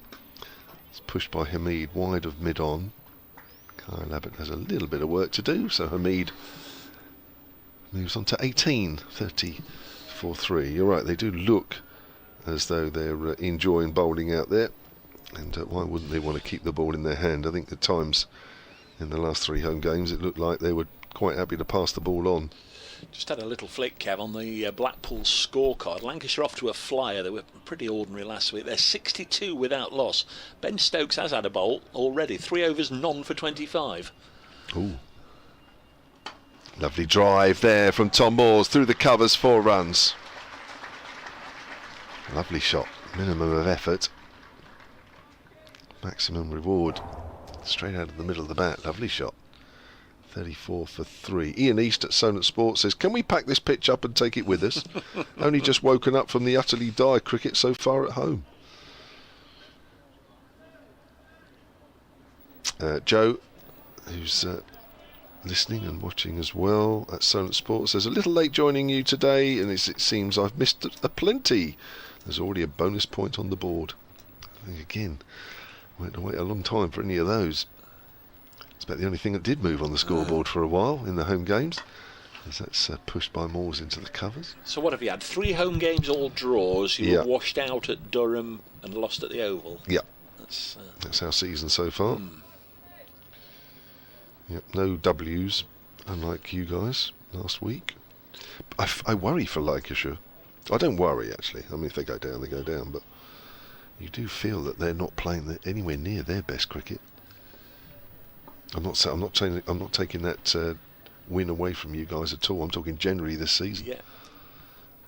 It's pushed by Hamid wide of mid-on. Kyle Abbott has a little bit of work to do, so Hamid moves on to 18, 30 for 3. You're right, they do look as though they're enjoying bowling out there, and why wouldn't they want to keep the ball in their hand? I think at times in the last 3 home games it looked like they were quite happy to pass the ball on. Just had a little flick, Kev, on the Blackpool scorecard. Lancashire off to a flyer. They were pretty ordinary last week. They're 62 without loss. Ben Stokes has had a bowl already. 3 overs, none for 25. Ooh. Lovely drive there from Tom Moores through the covers, 4 runs. Lovely shot, minimum of effort, maximum reward, straight out of the middle of the bat. Lovely shot. 34 for 3. Ian East at Sonant Sports says, can we pack this pitch up and take it with us? Only just woken up from the utterly dire cricket so far at home. Joe, who's listening and watching as well at Sonant Sports, says, a little late joining you today, and it seems I've missed a plenty. There's already a bonus point on the board. I think, again, we had to wait a long time for any of those. It's about the only thing that did move on the scoreboard for a while in the home games, as that's pushed by Moores into the covers. So what have you had? 3 home games, all draws. You were washed out at Durham and lost at the Oval. Yep. That's our season so far. Yep, no W's, unlike you guys last week. I worry for Lancashire. I don't worry, actually. I mean, if they go down, they go down. But you do feel that they're not playing anywhere near their best cricket. I'm not taking that win away from you guys at all. I'm talking generally this season. Yeah.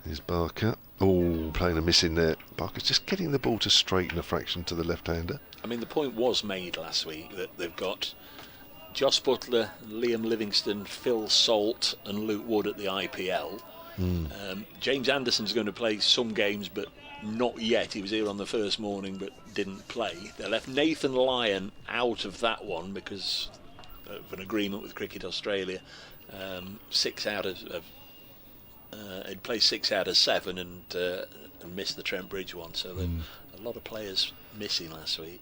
Here's Barker. Oh, playing a miss in there. Barker's just getting the ball to straighten a fraction to the left-hander. I mean, the point was made last week that they've got Joss Butler, Liam Livingston, Phil Salt and Luke Wood at the IPL. James Anderson's going to play some games, but not yet. He was here on the first morning but didn't play. They left Nathan Lyon out of that one because of an agreement with Cricket Australia. 6 out of he'd play 6 out of 7 and missed the Trent Bridge one. So a lot of players missing last week.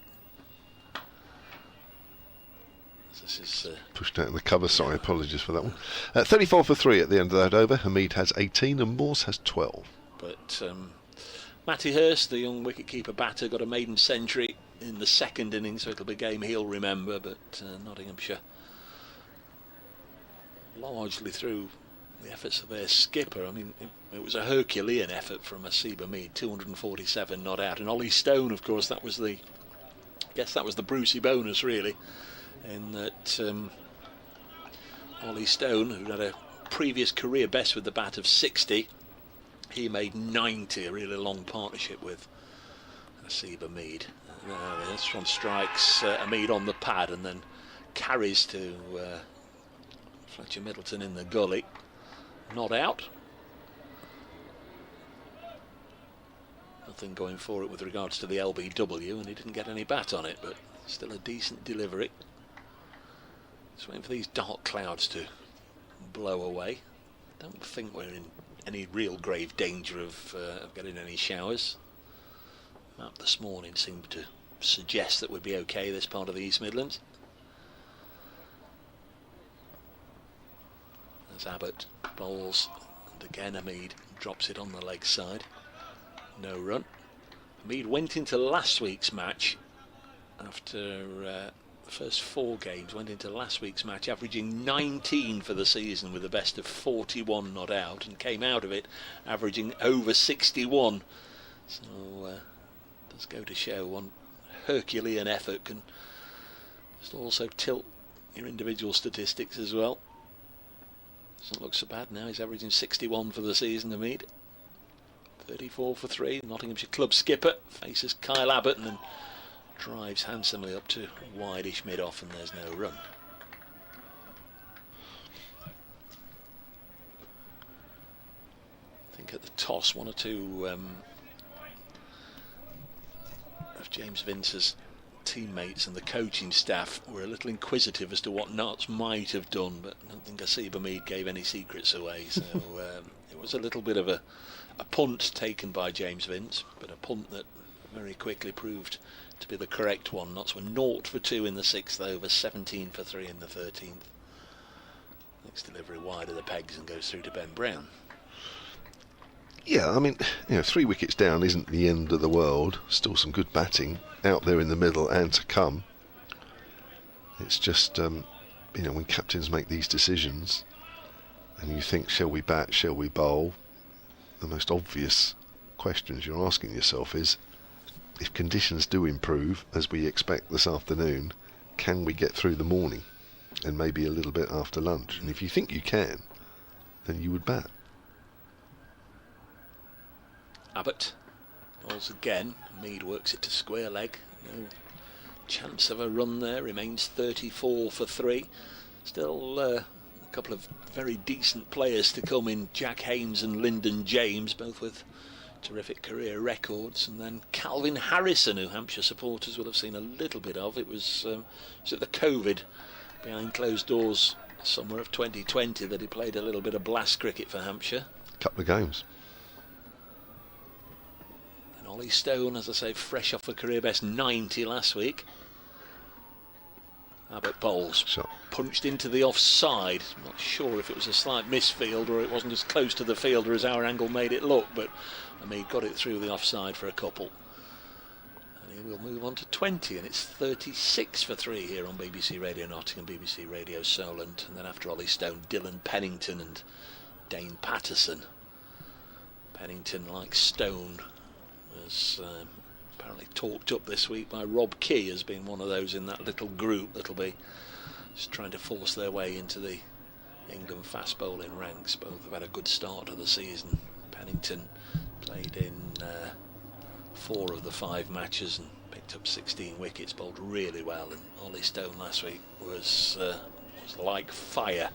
This is pushed out in the cover. Sorry, apologies for that one. 34 for 3 at the end of that over. Hamid has 18 and Moores has 12. But Matty Hurst, the young wicketkeeper batter, got a maiden century in the second innings, so it'll be a game he'll remember. But Nottinghamshire, largely through the efforts of their skipper. I mean, it was a Herculean effort from Asiba Mead, 247 not out. And Ollie Stone, of course, that was the Brucey bonus, really. In that Ollie Stone, who had a previous career best with the bat of 60, he made 90, a really long partnership with Asiba Mead. This one strikes Mead on the pad and then carries to Fletcher Middleton in the gully. Not out. Nothing going for it with regards to the LBW, and he didn't get any bat on it, but still a decent delivery. Just waiting for these dark clouds to blow away. Don't think we're in any real grave danger of getting any showers. Map this morning seemed to suggest that we'd be okay this part of the East Midlands. As Abbott bowls, and again Hamid drops it on the leg side. No run. Hamid went into last week's match after the first 4 games, went into last week's match averaging 19 for the season with a best of 41 not out, and came out of it averaging over 61. So does go to show one Herculean effort can just also tilt your individual statistics as well. Doesn't look so bad now. He's averaging 61 for the season, Hamid. 34 for 3. Nottinghamshire club skipper faces Kyle Abbott and then drives handsomely up to wide-ish mid-off, and there's no run. I think at the toss, 1 or 2 of James Vince's teammates and the coaching staff were a little inquisitive as to what Notts might have done, but I don't think Asiba Mead gave any secrets away, so it was a little bit of a punt taken by James Vince, but a punt that very quickly proved to be the correct one. Notts were 0 for 2 in the 6th over, 17 for 3 in the 13th. Next delivery wide of the pegs and goes through to Ben Brown. Yeah, I mean, 3 wickets down isn't the end of the world. Still some good batting out there in the middle and to come. It's just, when captains make these decisions and you think, shall we bat, shall we bowl? The most obvious questions you're asking yourself is, if conditions do improve, as we expect this afternoon, can we get through the morning and maybe a little bit after lunch? And if you think you can, then you would bat. Abbott bowls again. Mead works it to square leg. No chance of a run there. Remains 34 for 3. Still a couple of very decent players to come in Jack Haynes and Lyndon James, both with terrific career records, and then Calvin Harrison, who Hampshire supporters will have seen a little bit of. It was at the COVID behind closed doors summer of 2020 that he played a little bit of blast cricket for Hampshire. Couple of games. And Ollie Stone, as I say, fresh off a career best 90 last week. Abbott Bowles Shot. punched into the offside. I'm not sure if it was a slight misfield or it wasn't as close to the fielder as our angle made it look, but Hamid got it through the offside for a couple. And he will move on to 20, and it's 36 for 3 here on BBC Radio Nottingham, BBC Radio Solent. And then after Ollie Stone, Dylan Pennington and Dane Patterson. Pennington, like Stone, was apparently talked up this week by Rob Key as being one of those in that little group that'll be just trying to force their way into the England fast bowling ranks. Both have had a good start to the season. Pennington played in 4 of the 5 matches and picked up 16 wickets, bowled really well, and Ollie Stone last week was like fire.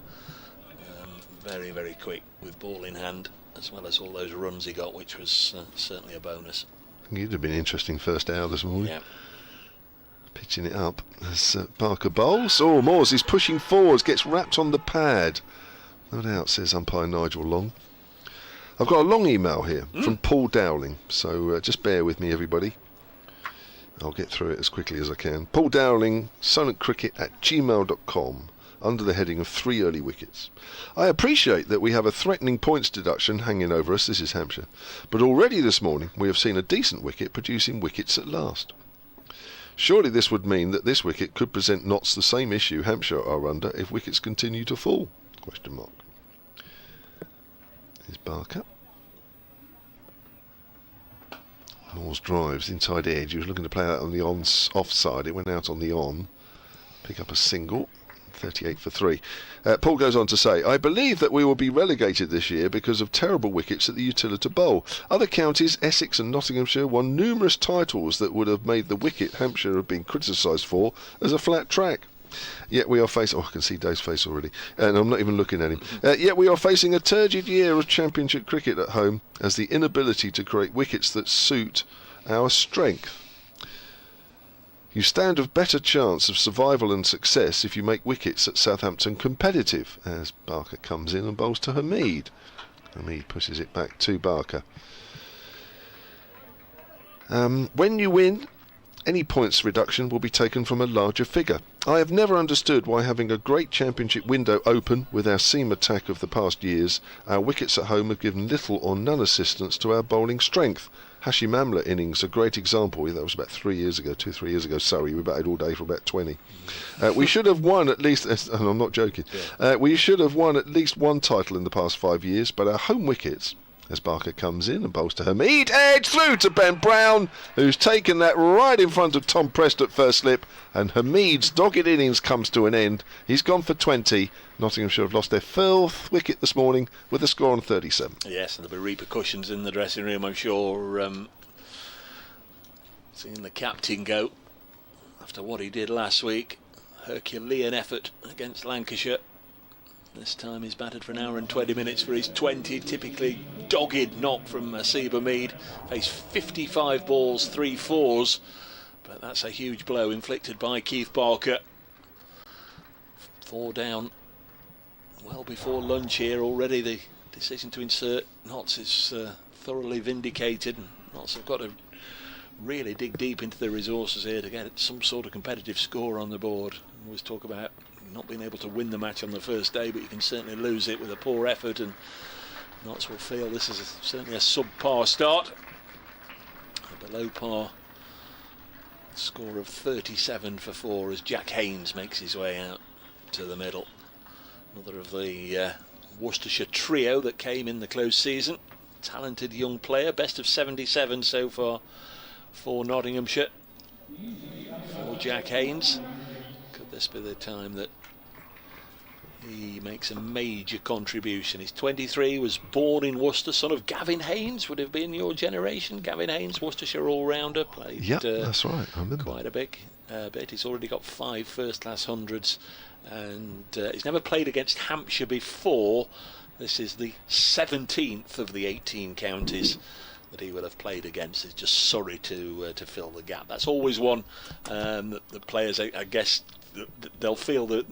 Very, very quick with ball in hand, as well as all those runs he got, which was certainly a bonus. I think it'd have been an interesting first hour this morning. Yeah. Pitching it up as Barker bowls. Oh, Moores is pushing forwards, gets wrapped on the pad. No doubt, says umpire Nigel Long. I've got a long email here from Paul Dowling, so just bear with me, everybody. I'll get through it as quickly as I can. Paul Dowling, solentcricket@gmail.com, under the heading of 3 early wickets. I appreciate that we have a threatening points deduction hanging over us, this is Hampshire, but already this morning we have seen a decent wicket producing wickets at last. Surely this would mean that this wicket could present Notts the same issue Hampshire are under if wickets continue to fall? Question mark. Here's Barker. Moores drives, inside edge. He was looking to play that on the offside. It went out on the on. Pick up a single. 38 for 3. Paul goes on to say, I believe that we will be relegated this year because of terrible wickets at the Utilita Bowl. Other counties, Essex and Nottinghamshire, won numerous titles that would have made the wicket Hampshire have been criticised for as a flat track. Yet we are facing... Oh, I can see Dave's face already. And I'm not even looking at him. Yet we are facing a turgid year of Championship cricket at home as the inability to create wickets that suit our strength. You stand a better chance of survival and success if you make wickets at Southampton competitive, as Barker comes in and bowls to Hamid. Hamid pushes it back to Barker. When you win, any points reduction will be taken from a larger figure. I have never understood why, having a great championship window open with our seam attack of the past years, our wickets at home have given little or none assistance to our bowling strength. Hashim Amla innings, a great example. That was about 3 years ago, 2-3 years ago. Sorry, we batted all day for about 20. We should have won at least, and I'm not joking, we should have won at least one title in the past 5 years, but our home wickets, as Barker comes in and bowls to Hamid, edge through to Ben Brown, who's taken that right in front of Tom Prest at first slip, and Hamid's dogged innings comes to an end. He's gone for 20. Nottinghamshire have lost their 4th wicket this morning with a score on 37. Yes, and there'll be repercussions in the dressing room, I'm sure. Seeing the captain go after what he did last week. Herculean effort against Lancashire. This time he's batted for an hour and 20 minutes for his 20. Typically dogged knock from Asib Hamid. Faced 55 balls, 3 fours. But that's a huge blow inflicted by Keith Barker. 4 down. Well before lunch here already. The decision to insert Notts is thoroughly vindicated. Notts have got to really dig deep into the resources here to get some sort of competitive score on the board. We always talk about not being able to win the match on the first day, but you can certainly lose it with a poor effort, and Notts will feel this is certainly a subpar start. A below par score of 37 for 4 as Jack Haynes makes his way out to the middle. Another of the Worcestershire trio that came in the close season. Talented young player, best of 77 so far for Nottinghamshire. For Jack Haynes. Could this be the time that he makes a major contribution? He's 23, was born in Worcester, son of Gavin Haynes, would have been your generation. Gavin Haynes, Worcestershire all-rounder, played Yeah, that's right, I remember. quite a big bit. He's already got 5 first-class hundreds, and he's never played against Hampshire before. This is the 17th of the 18 counties that he will have played against. He's just sorry to fill the gap. That's always one that the players, I guess, they'll feel that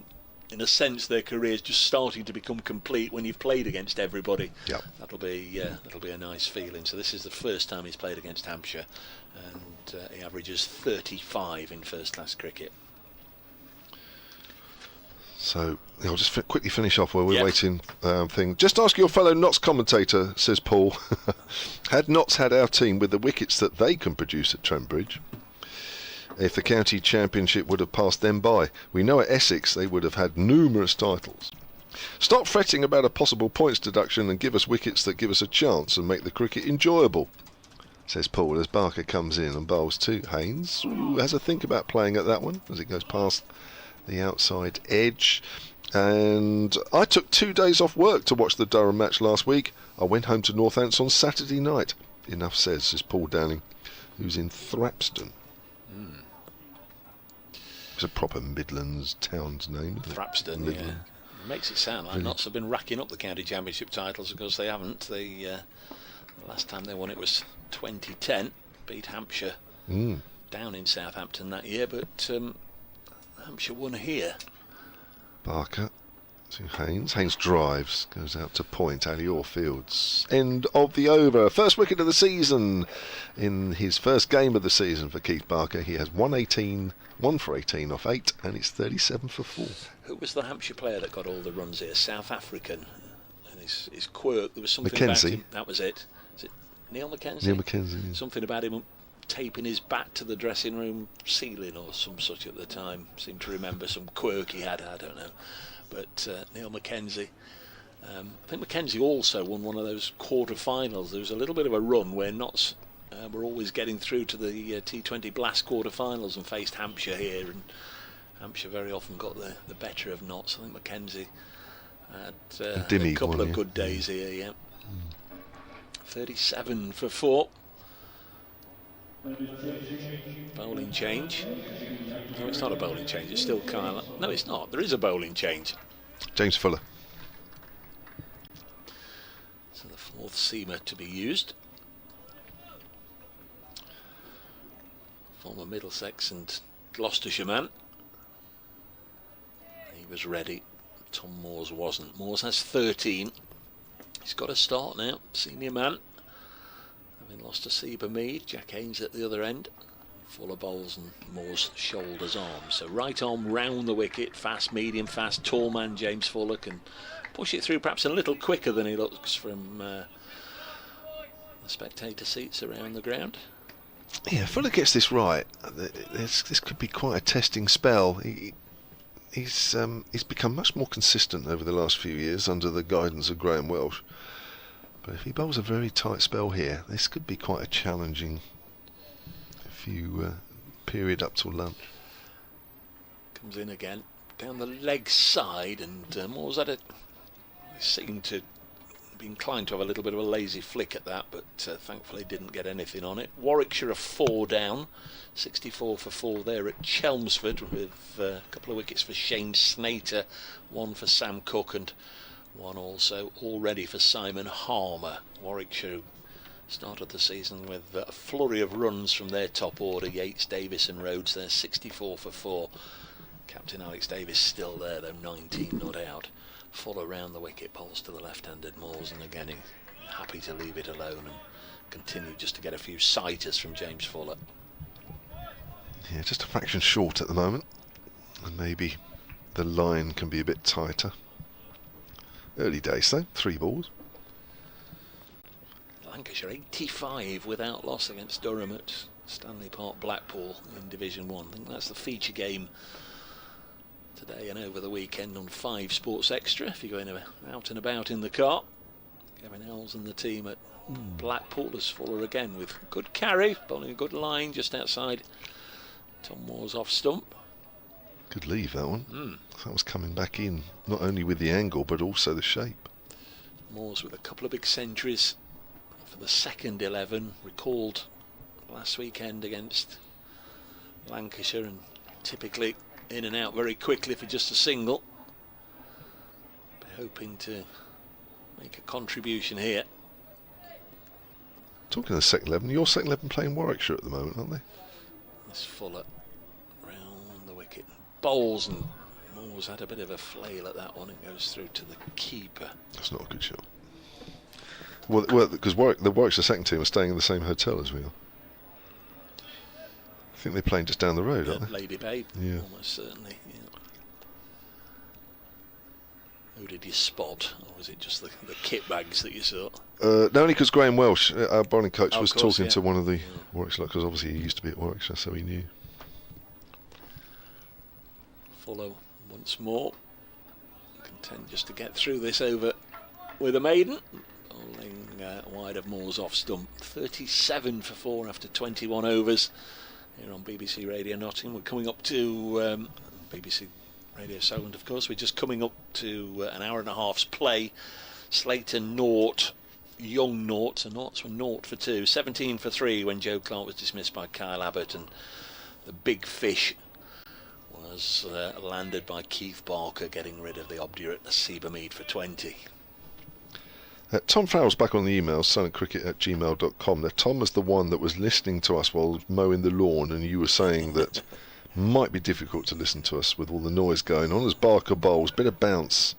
in a sense their career is just starting to become complete when you've played against everybody. Yep. That'll be a nice feeling. So this is the first time he's played against Hampshire, and he averages 35 in first-class cricket. So I'll just quickly finish off while we're waiting. Thing. Just ask your fellow Notts commentator, says Paul. Had Notts had our team with the wickets that they can produce at Trent Bridge, if the county championship would have passed them by, we know at Essex they would have had numerous titles. Stop fretting about a possible points deduction and give us wickets that give us a chance and make the cricket enjoyable, says Paul as Barker comes in and bowls to Haynes. Has a think about playing at that one as it goes past the outside edge. And I took 2 days off work to watch the Durham match last week. I went home to Northants on Saturday night. Enough says Paul Downing, who's in Thrapston. It's a proper Midlands town's name. Thrapston, yeah. It makes it sound like Notts have been racking up the county championship titles. Of course they haven't. The last time they won it was 2010. Beat Hampshire down in Southampton that year, but Hampshire won here. Barker to Haynes. Haynes drives, goes out to point. Ali Orr fields. End of the over. First wicket of the season in his first game of the season for Keith Barker. He has 1 for 18 off 8, and it's 37 for 4. Who was the Hampshire player that got all the runs here? South African. And his quirk, there was something Mackenzie. about him. That was it. Is it Neil Mackenzie? Neil Mackenzie. Yeah. Something about him taping his back to the dressing room ceiling or some such at the time. Seem to remember some quirk he had, I don't know. But Neil Mackenzie. I think Mackenzie also won one of those quarter-finals. There was a little bit of a run where Notts were always getting through to the T20 Blast quarter-finals and faced Hampshire here, and Hampshire very often got the better of Notts. I think Mackenzie had a couple of good days here, yeah. 37 for 4. Bowling change. No, it's not a bowling change, it's still Kyle. No, it's not. There is a bowling change. James Fuller. So the 4th seamer to be used. Former Middlesex and Gloucestershire man. He was ready. Tom Moores wasn't. Moores has 13. He's got a start now. Senior man. Having lost to Seba Mead. Jack Haynes at the other end. Fuller bowls and Moore's shoulders arm. So right arm round the wicket. Fast, medium, fast. Tall man James Fuller can push it through perhaps a little quicker than he looks from the spectator seats around the ground. Yeah, Fuller gets this right. This could be quite a testing spell. He's become much more consistent over the last few years under the guidance of Graham Welsh. But if he bowls a very tight spell here, this could be quite a challenging period up till lunch. Comes in again down the leg side, and Moore's had seemed to be inclined to have a little bit of a lazy flick at that, but thankfully didn't get anything on it. Warwickshire are 4 down, 64 for 4 there at Chelmsford, with a couple of wickets for Shane Snater, 1 for Sam Cook, and 1 also already for Simon Harmer. Warwickshire started the season with a flurry of runs from their top order, Yates, Davis and Rhodes. They're 64 for 4. Captain Alex Davis still there, though 19 not out. Fuller around the wicket, poles to the left-handed Moores, and again he's happy to leave it alone and continue just to get a few sighters from James Fuller. Yeah, just a fraction short at the moment, and maybe the line can be a bit tighter. Early days though, 3 balls. Lancashire 85 without loss against Durham at Stanley Park, Blackpool in Division 1. I think that's the feature game today and over the weekend on 5 Sports Extra if you're going out and about in the car. Kevin Ells and the team at Blackpool as Fuller again with good carry, bowling a good line just outside Tom Moore's off stump. Good leave that one. That was coming back in, not only with the angle but also the shape. Moore's with a couple of big centuries for the second 11, recalled last weekend against Lancashire, and typically in and out very quickly for just a single. Be hoping to make a contribution here. Talking of the second 11, your second 11 playing Warwickshire at the moment, aren't they? This Fuller round the wicket, bowls, and Moore's had a bit of a flail at that one. It goes through to the keeper. That's not a good shot. Well, because the Warwickshire second team are staying in the same hotel as we are. I think they're playing just down the road, aren't they? Lady Babe, Yeah. almost certainly. Yeah. Who did you spot, or was it just the kit bags that you saw? No, only because Graham Welsh, our bowling coach, Oh, was of course, talking yeah. to one of the Warwickshire, because obviously he used to be at Warwickshire, so he knew. Follow once more. Content just to get through this over with a maiden. Bowling wide of Moore's off stump. 37 for 4 after 21 overs. Here on BBC Radio Nottingham. We're coming up to BBC Radio Solent, of course. We're just coming up to an hour and a half's play. Slayton 0, Young 0. So Noughts were 0 for 2. 17 for 3 when Joe Clark was dismissed by Kyle Abbott. And the big fish was landed by Keith Barker, getting rid of the obdurate Nasiba Mead for 20. Tom Farrell's back on the email, silentcricket@gmail.com. Now, Tom was the one that was listening to us while mowing the lawn, and you were saying that might be difficult to listen to us with all the noise going on as Barker bowls. Bit of bounce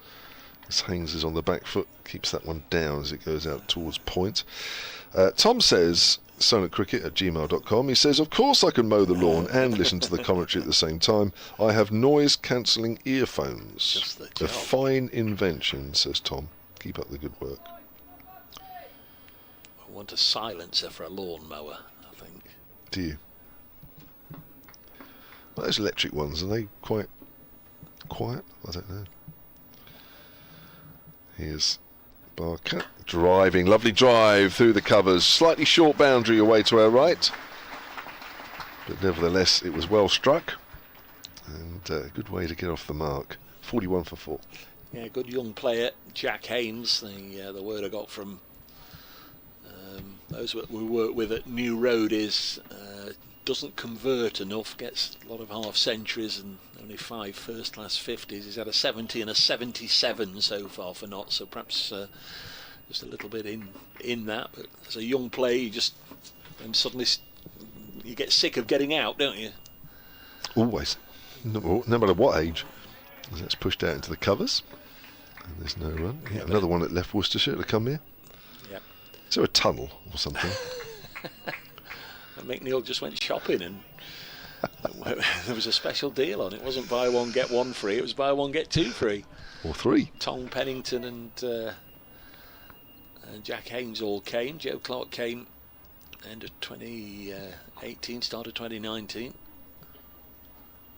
as Haynes is on the back foot, keeps that one down as it goes out towards point. Tom says, silentcricket@gmail.com. He says, of course I can mow the lawn and listen to the commentary at the same time. I have noise-cancelling earphones. Just the A job. fine invention, says Tom. Keep up the good work. I want a silencer for a lawnmower, I think. Do you? Well, those electric ones, are they quite quiet? I don't know. Here's Barker driving, lovely drive through the covers, slightly short boundary away to our right, but nevertheless it was well struck and a good way to get off the mark. 41 for 4. Yeah, good young player, Jack Haynes. The word I got from those we work with at New Road is doesn't convert enough, gets a lot of half centuries and only 5 first-class 50s. He's had a 70 and a 77 so far for Notts, so perhaps just a little bit in that. But as a young player, you just then suddenly you get sick of getting out, don't you? Always, no matter what age. That's pushed out into the covers, and there's no run. Yeah, another one at left Worcestershire to come here. Yeah. Is there a tunnel or something? McNeil just went shopping and there was a special deal on. It wasn't buy one get one free, it was buy one get 2 free. Or 3. Tom Pennington and Jack Haynes all came. Joe Clark came end of 2018, start of 2019.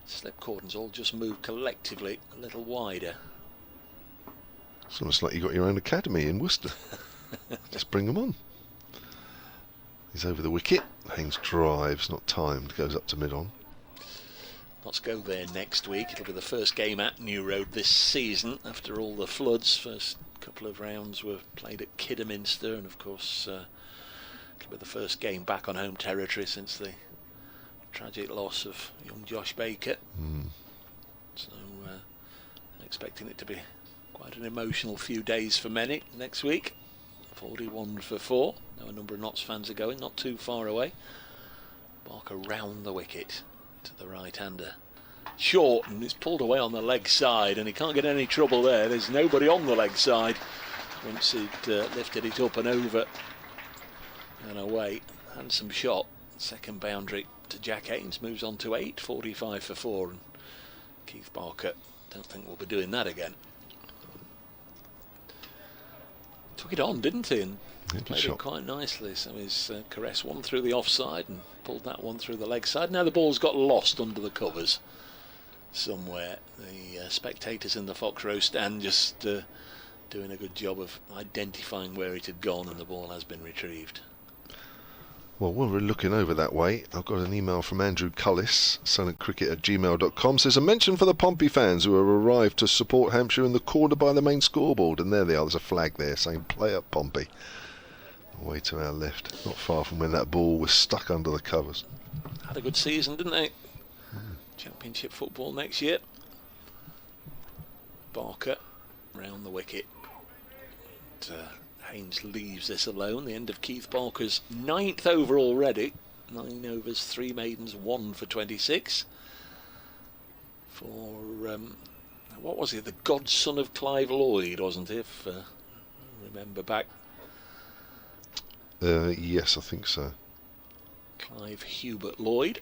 Slip cordons all just moved collectively a little wider. It's almost like you got your own academy in Worcester. Just bring them on. He's over the wicket. Haynes drives, not timed, goes up to mid-on. Let's go there next week. It'll be the first game at New Road this season after all the floods. First couple of rounds were played at Kidderminster, and of course it'll be the first game back on home territory since the tragic loss of young Josh Baker. So expecting it to be quite an emotional few days for many next week. 41 for 4. Now a number of Notts fans are going, not too far away. Barker round the wicket to the right-hander. Short, and it's pulled away on the leg side, and he can't get any trouble there. There's nobody on the leg side once he'd lifted it up and over and away. Handsome shot. Second boundary to Jack Haynes, moves on to 8, 45 for 4, and Keith Barker, don't think we'll be doing that again. Took it on, didn't he? And played it quite nicely. So he's caressed one through the offside and pulled that one through the leg side. Now the ball's got lost under the covers somewhere. The spectators in the Fox Row stand just doing a good job of identifying where it had gone, and the ball has been retrieved. Well, while we're looking over that way, I've got an email from Andrew Cullis, silentcricket@gmail.com. Says, a mention for the Pompey fans who have arrived to support Hampshire in the corner by the main scoreboard. And there they are, there's a flag there saying, play up Pompey. Away to our left, not far from when that ball was stuck under the covers. Had a good season, didn't they? Championship football next year. Barker round the wicket. Haynes leaves this alone. The end of Keith Barker's 9th over already. 9 overs, 3 maidens, 1 for 26. For, what was he? The godson of Clive Lloyd, wasn't he? If I remember back. Yes, I think so. Clive Hubert Lloyd.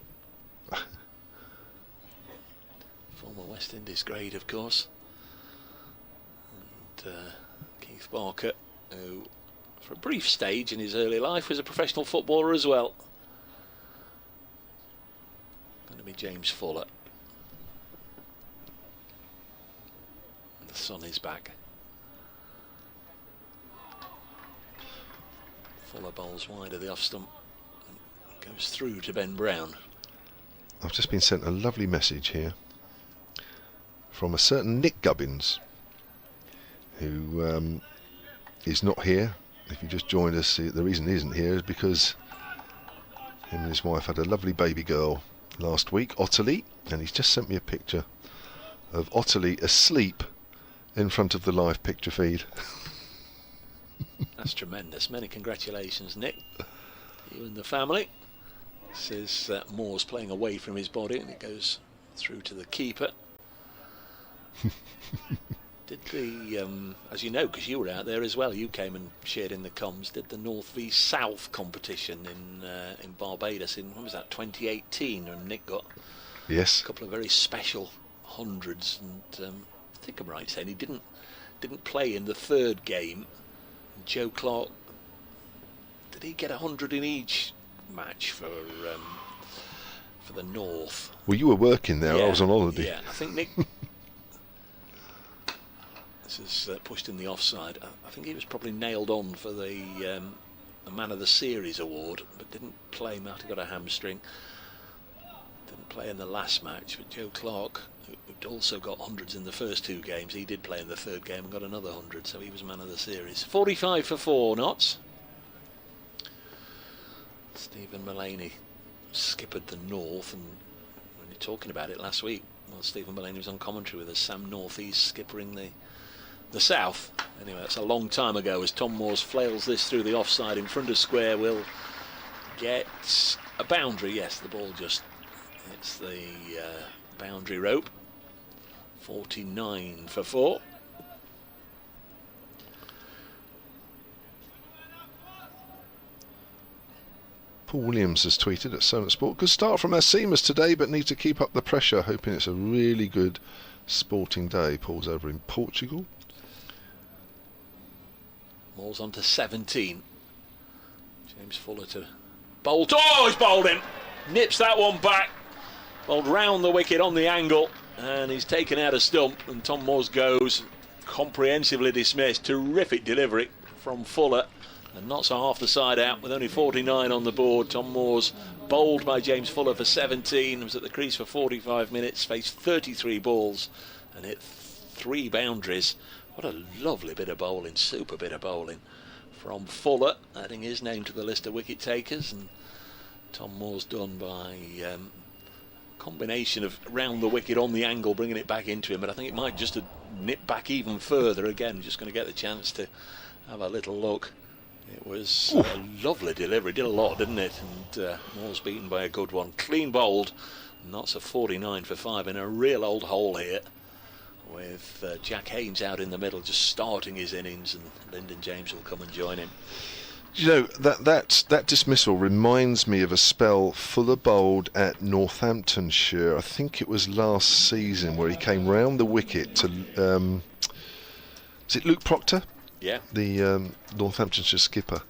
Former West Indies grade, of course. And Keith Barker, who for a brief stage in his early life was a professional footballer as well. Going to be James Fuller. The sun is back. Fuller bowls wide of the off stump. Goes through to Ben Brown. I've just been sent a lovely message here from a certain Nick Gubbins, who is not here. If you just joined us, the reason he isn't here is because him and his wife had a lovely baby girl last week, Ottilie, and he's just sent me a picture of Ottilie asleep in front of the live picture feed. That's tremendous. Many congratulations, Nick. You and the family. Says Moore's playing away from his body, and it goes through to the keeper. Did the, as you know, because you were out there as well, you came and shared in the comms, did the North v South competition in Barbados in, when was that, 2018, and Nick got Yes. a couple of very special hundreds, and I think I'm right in saying he didn't play in the 3rd game. Joe Clark, did he get 100 in each match for the North? Well, you were working there. Yeah, I was on holiday. Yeah, I think Nick. This is pushed in the offside. I think he was probably nailed on for the Man of the Series award, but didn't play. Might have got a hamstring. Didn't play in the last match. But Joe Clark, who'd also got hundreds in the first 2 games, he did play in the 3rd game and got another 100. So he was Man of the Series. 45 for 4 knots. Stephen Mullaney skippered the North, and when you're talking about it last week, well, Stephen Mullaney was on commentary with us. Sam Northeast skippering the South. Anyway, that's a long time ago as Tom Moores flails this through the offside in front of square. Will get a boundary. Yes, the ball just hits the boundary rope. 49 for 4. Paul Williams has tweeted at Sonnet Sport. Good start from our seamers today, but need to keep up the pressure. Hoping it's a really good sporting day. Paul's over in Portugal. Ball's on to 17. James Fuller to bolt. Oh, he's bowled him. Nips that one back. Bowled round the wicket on the angle, and he's taken out a stump, and Tom Moores goes comprehensively dismissed. Terrific delivery from Fuller, and knocks half the side out with only 49 on the board. Tom Moores bowled by James Fuller for 17, was at the crease for 45 minutes, faced 33 balls and hit 3 boundaries. What a lovely bit of bowling, super bit of bowling from Fuller, adding his name to the list of wicket takers. And Tom Moore's done by combination of round the wicket on the angle, bringing it back into him, but I think it might just have nipped back even further. Again, just going to get the chance to have a little look. It was a lovely delivery, did a lot, didn't it? And Moore's beaten by a good one. Clean bowled, and that's a 49 for 5 in a real old hole here, with Jack Haynes out in the middle just starting his innings, and Lyndon James will come and join him. You know, that dismissal reminds me of a spell Fuller bowled at Nottinghamshire. I think it was last season, where he came round the wicket to is it Luke Proctor? Yeah. The Northamptonshire skipper,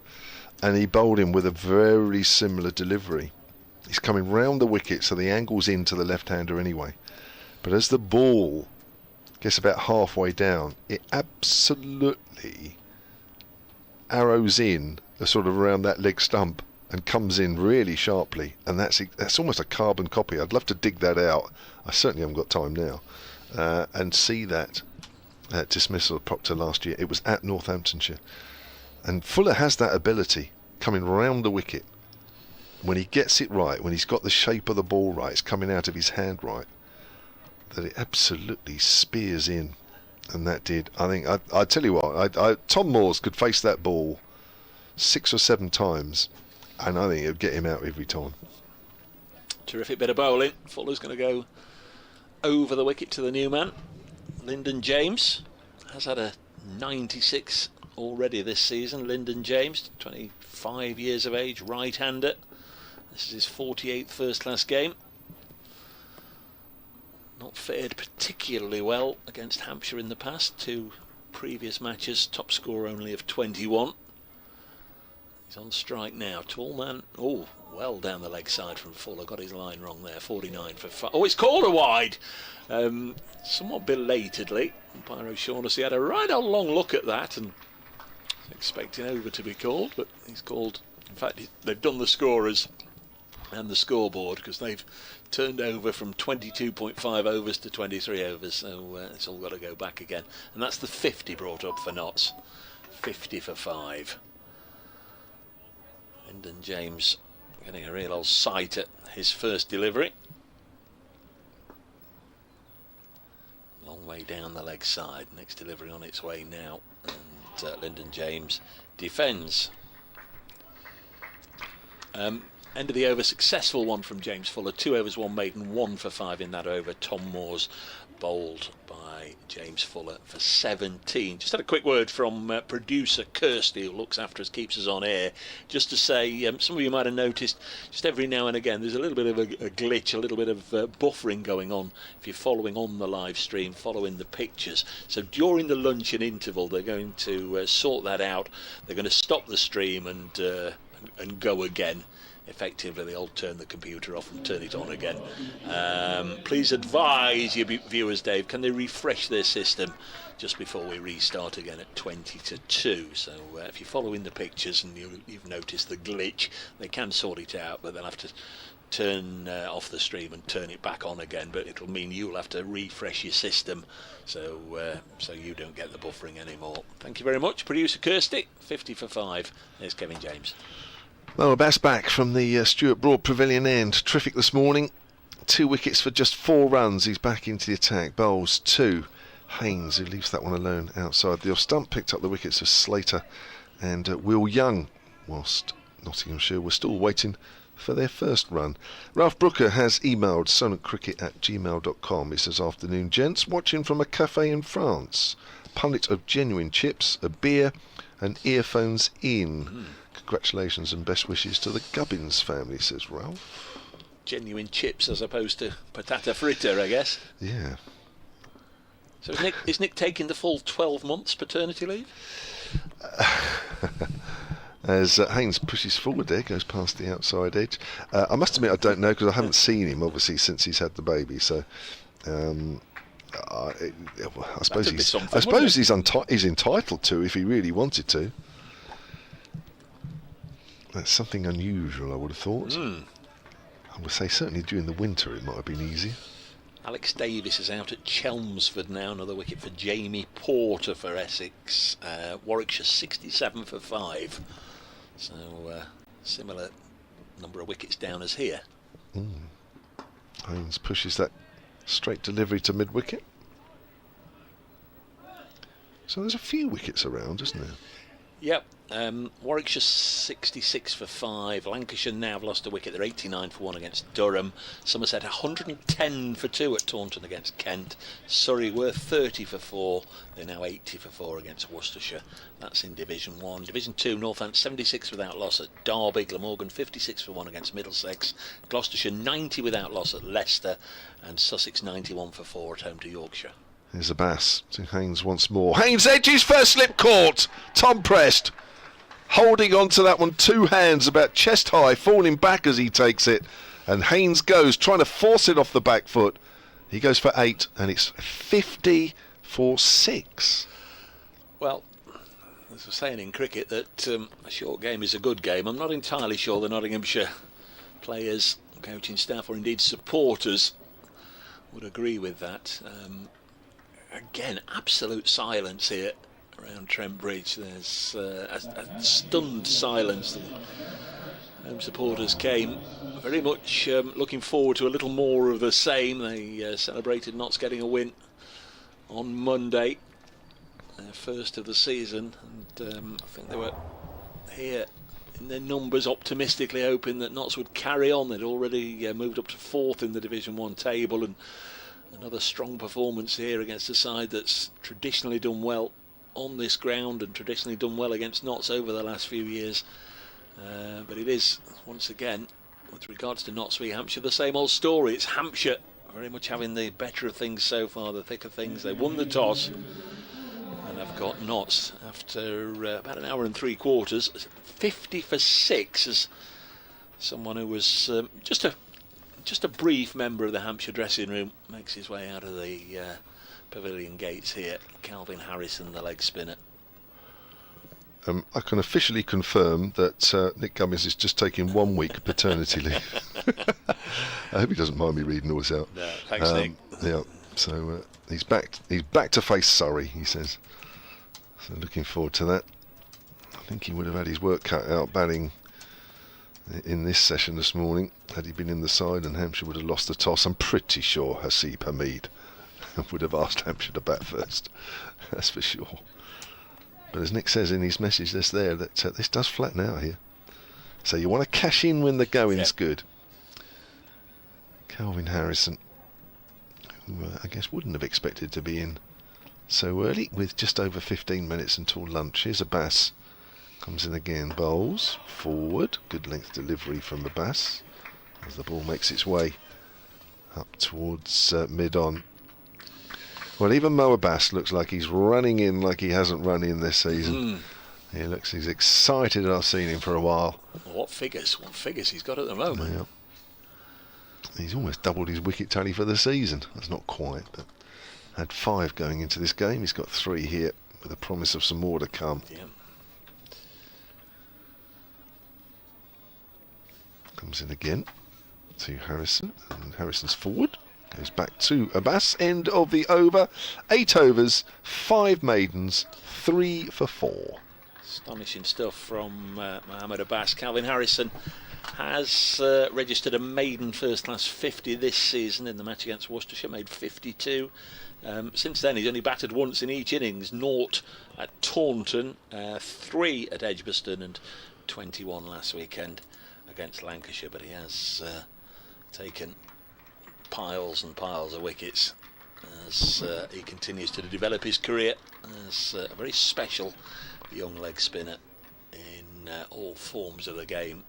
and he bowled him with a very similar delivery. He's coming round the wicket, so the angle's into the left-hander anyway, but as the ball gets about halfway down, it absolutely arrows in sort of around that leg stump and comes in really sharply, and that's almost a carbon copy. I'd love to dig that out. I certainly haven't got time now, and see that dismissal of Proctor last year. It was at Northamptonshire, and Fuller has that ability coming round the wicket when he gets it right, when he's got the shape of the ball right, it's coming out of his hand right. that it absolutely spears in, and that did. I think I tell you what, Tom Moores could face that ball 6 or 7 times, and I think it would get him out every time. Terrific bit of bowling. Fuller's going to go over the wicket to the new man. Lyndon James has had a 96 already this season. Lyndon James, 25 years of age, right-hander. This is his 48th first-class game. Not fared particularly well against Hampshire in the past. 2 previous matches, top score only of 21. He's on strike now. Tall man. Oh, well down the leg side from Fuller. Got his line wrong there. 49 for 5. Oh, it's called a wide. Somewhat belatedly. Umpire O'Shaughnessy had a right old long look at that and expecting over to be called, but he's called. In fact, they've done the scorers and the scoreboard because they've turned over from 22.5 overs to 23 overs, so it's all got to go back again. And that's the 50 brought up for Notts. 50 for 5. Lyndon James getting a real old sight at his first delivery. Long way down the leg side. Next delivery on its way now. And Lyndon James defends. End of the over, successful one from James Fuller. 2 overs, 1 maiden, 1 for 5 in that over. Tom Moores bowled by James Fuller for 17. Just had a quick word from producer Kirsty, who looks after us, keeps us on air, just to say, some of you might have noticed, just every now and again, there's a little bit of a glitch, a little bit of buffering going on if you're following on the live stream, following the pictures. So during the luncheon interval, they're going to sort that out. They're going to stop the stream and go again. Effectively, they'll turn the computer off and turn it on again. Please advise your viewers, Dave, can they refresh their system just before we restart again at 20 to 2? So if you're following the pictures and you've noticed the glitch, they can sort it out, but they'll have to turn off the stream and turn it back on again. But it'll mean you'll have to refresh your system so you don't get the buffering anymore. Thank you very much, producer Kirsty. 50 for 5. There's Kevin James. Well, Bass back from the Stuart Broad Pavilion end. Terrific this morning. 2 wickets for just 4 runs. He's back into the attack. Bowls 2. Haynes, who leaves that one alone outside the off stump, picked up the wickets of Slater and Will Young, whilst Nottinghamshire were still waiting for their first run. Ralph Brooker has emailed sonatcricket@gmail.com. He says, afternoon, gents. Watching from a cafe in France. Punnet of genuine chips, a beer and earphones in. Congratulations and best wishes to the Gubbins family, says Ralph. Genuine chips as opposed to patata fritter, I guess. Yeah. So is Nick taking the full 12 months paternity leave? As Haynes pushes forward there, goes past the outside edge. I must admit I don't know because I haven't seen him, obviously, since he's had the baby. So I suppose he's entitled to if he really wanted to. That's something unusual, I would have thought. I would say certainly during the winter it might have been easy. Alex Davis is out at Chelmsford now. Another wicket for Jamie Porter for Essex. Warwickshire 67 for 5. So similar number of wickets down as here. Haynes pushes that straight delivery to mid-wicket. So there's a few wickets around, isn't there? Yep. Warwickshire 66 for 5. Lancashire now have lost a wicket. They're 89 for 1 against Durham. Somerset 110 for 2 at Taunton against Kent. Surrey were 30 for 4. They're now 80 for 4 against Worcestershire. That's in Division 1. Division 2, Northampton 76 without loss at Derby. Glamorgan 56 for 1 against Middlesex. Gloucestershire 90 without loss at Leicester. And Sussex 91 for 4 at home to Yorkshire. Here's the Bass to Haynes once more. Haynes edges, first slip caught. Tom Prest holding on to that one, 2 hands, about chest high, falling back as he takes it. And Haynes goes, trying to force it off the back foot. He goes for 8, and it's 50 for 6. Well, there's a saying in cricket that a short game is a good game. I'm not entirely sure the Nottinghamshire players, coaching staff, or indeed supporters would agree with that. Again, absolute silence here around Trent Bridge. There's a stunned silence. home supporters came very much looking forward to a little more of the same. They celebrated Notts getting a win on Monday, their first of the season, and I think they were here in their numbers optimistically hoping that Notts would carry on. They'd already moved up to 4th in the Division 1 table, and another strong performance here against a side that's traditionally done well on this ground and traditionally done well against Notts over the last few years. But it is, once again, with regards to Notts v Hampshire, the same old story. It's Hampshire very much having the better of things so far, the thick of things. They won the toss and have got Notts after about an hour and 3/4, 50 for 6, as someone who was just a brief member of the Hampshire dressing room makes his way out of the pavilion gates here. Calvin Harrison, the leg spinner. I can officially confirm that Nick Gubbins is just taking 1 week paternity leave. I hope he doesn't mind me reading all this out. No, thanks, Nick. Yeah, so he's back to face Surrey, he says. So looking forward to that. I think he would have had his work cut out batting in this session this morning had he been in the side, and Hampshire would have lost the toss. I'm pretty sure Hamid would have asked Hampshire to bat first. That's for sure. But as Nick says in his message that this does flatten out here. So you want to cash in when the going's good. Calvin Harrison, who I guess wouldn't have expected to be in so early, with just over 15 minutes until lunch. Here's a Bass. Comes in again, bowls forward. Good length delivery from the Bass as the ball makes its way up towards mid-on. Well, even Moa Bass looks like he's running in like he hasn't run in this season. He's excited. I've seen him for a while. What figures he's got at the moment. Yeah. He's almost doubled his wicket tally for the season. That's not quite, but had 5 going into this game. He's got 3 here with a promise of some more to come. Yeah. Comes in again to Harrison, and Harrison's forward. Goes back to Abbas. End of the over. 8 overs, 5 maidens, 3 for 4. Astonishing stuff from Mohammed Abbas. Calvin Harrison has registered a maiden first-class 50 this season in the match against Worcestershire, made 52. Since then, he's only batted once in each innings. 0 at Taunton, 3 at Edgbaston, and 21 last weekend against Lancashire. But he has taken piles and piles of wickets as he continues to develop his career as a very special young leg spinner in all forms of the game.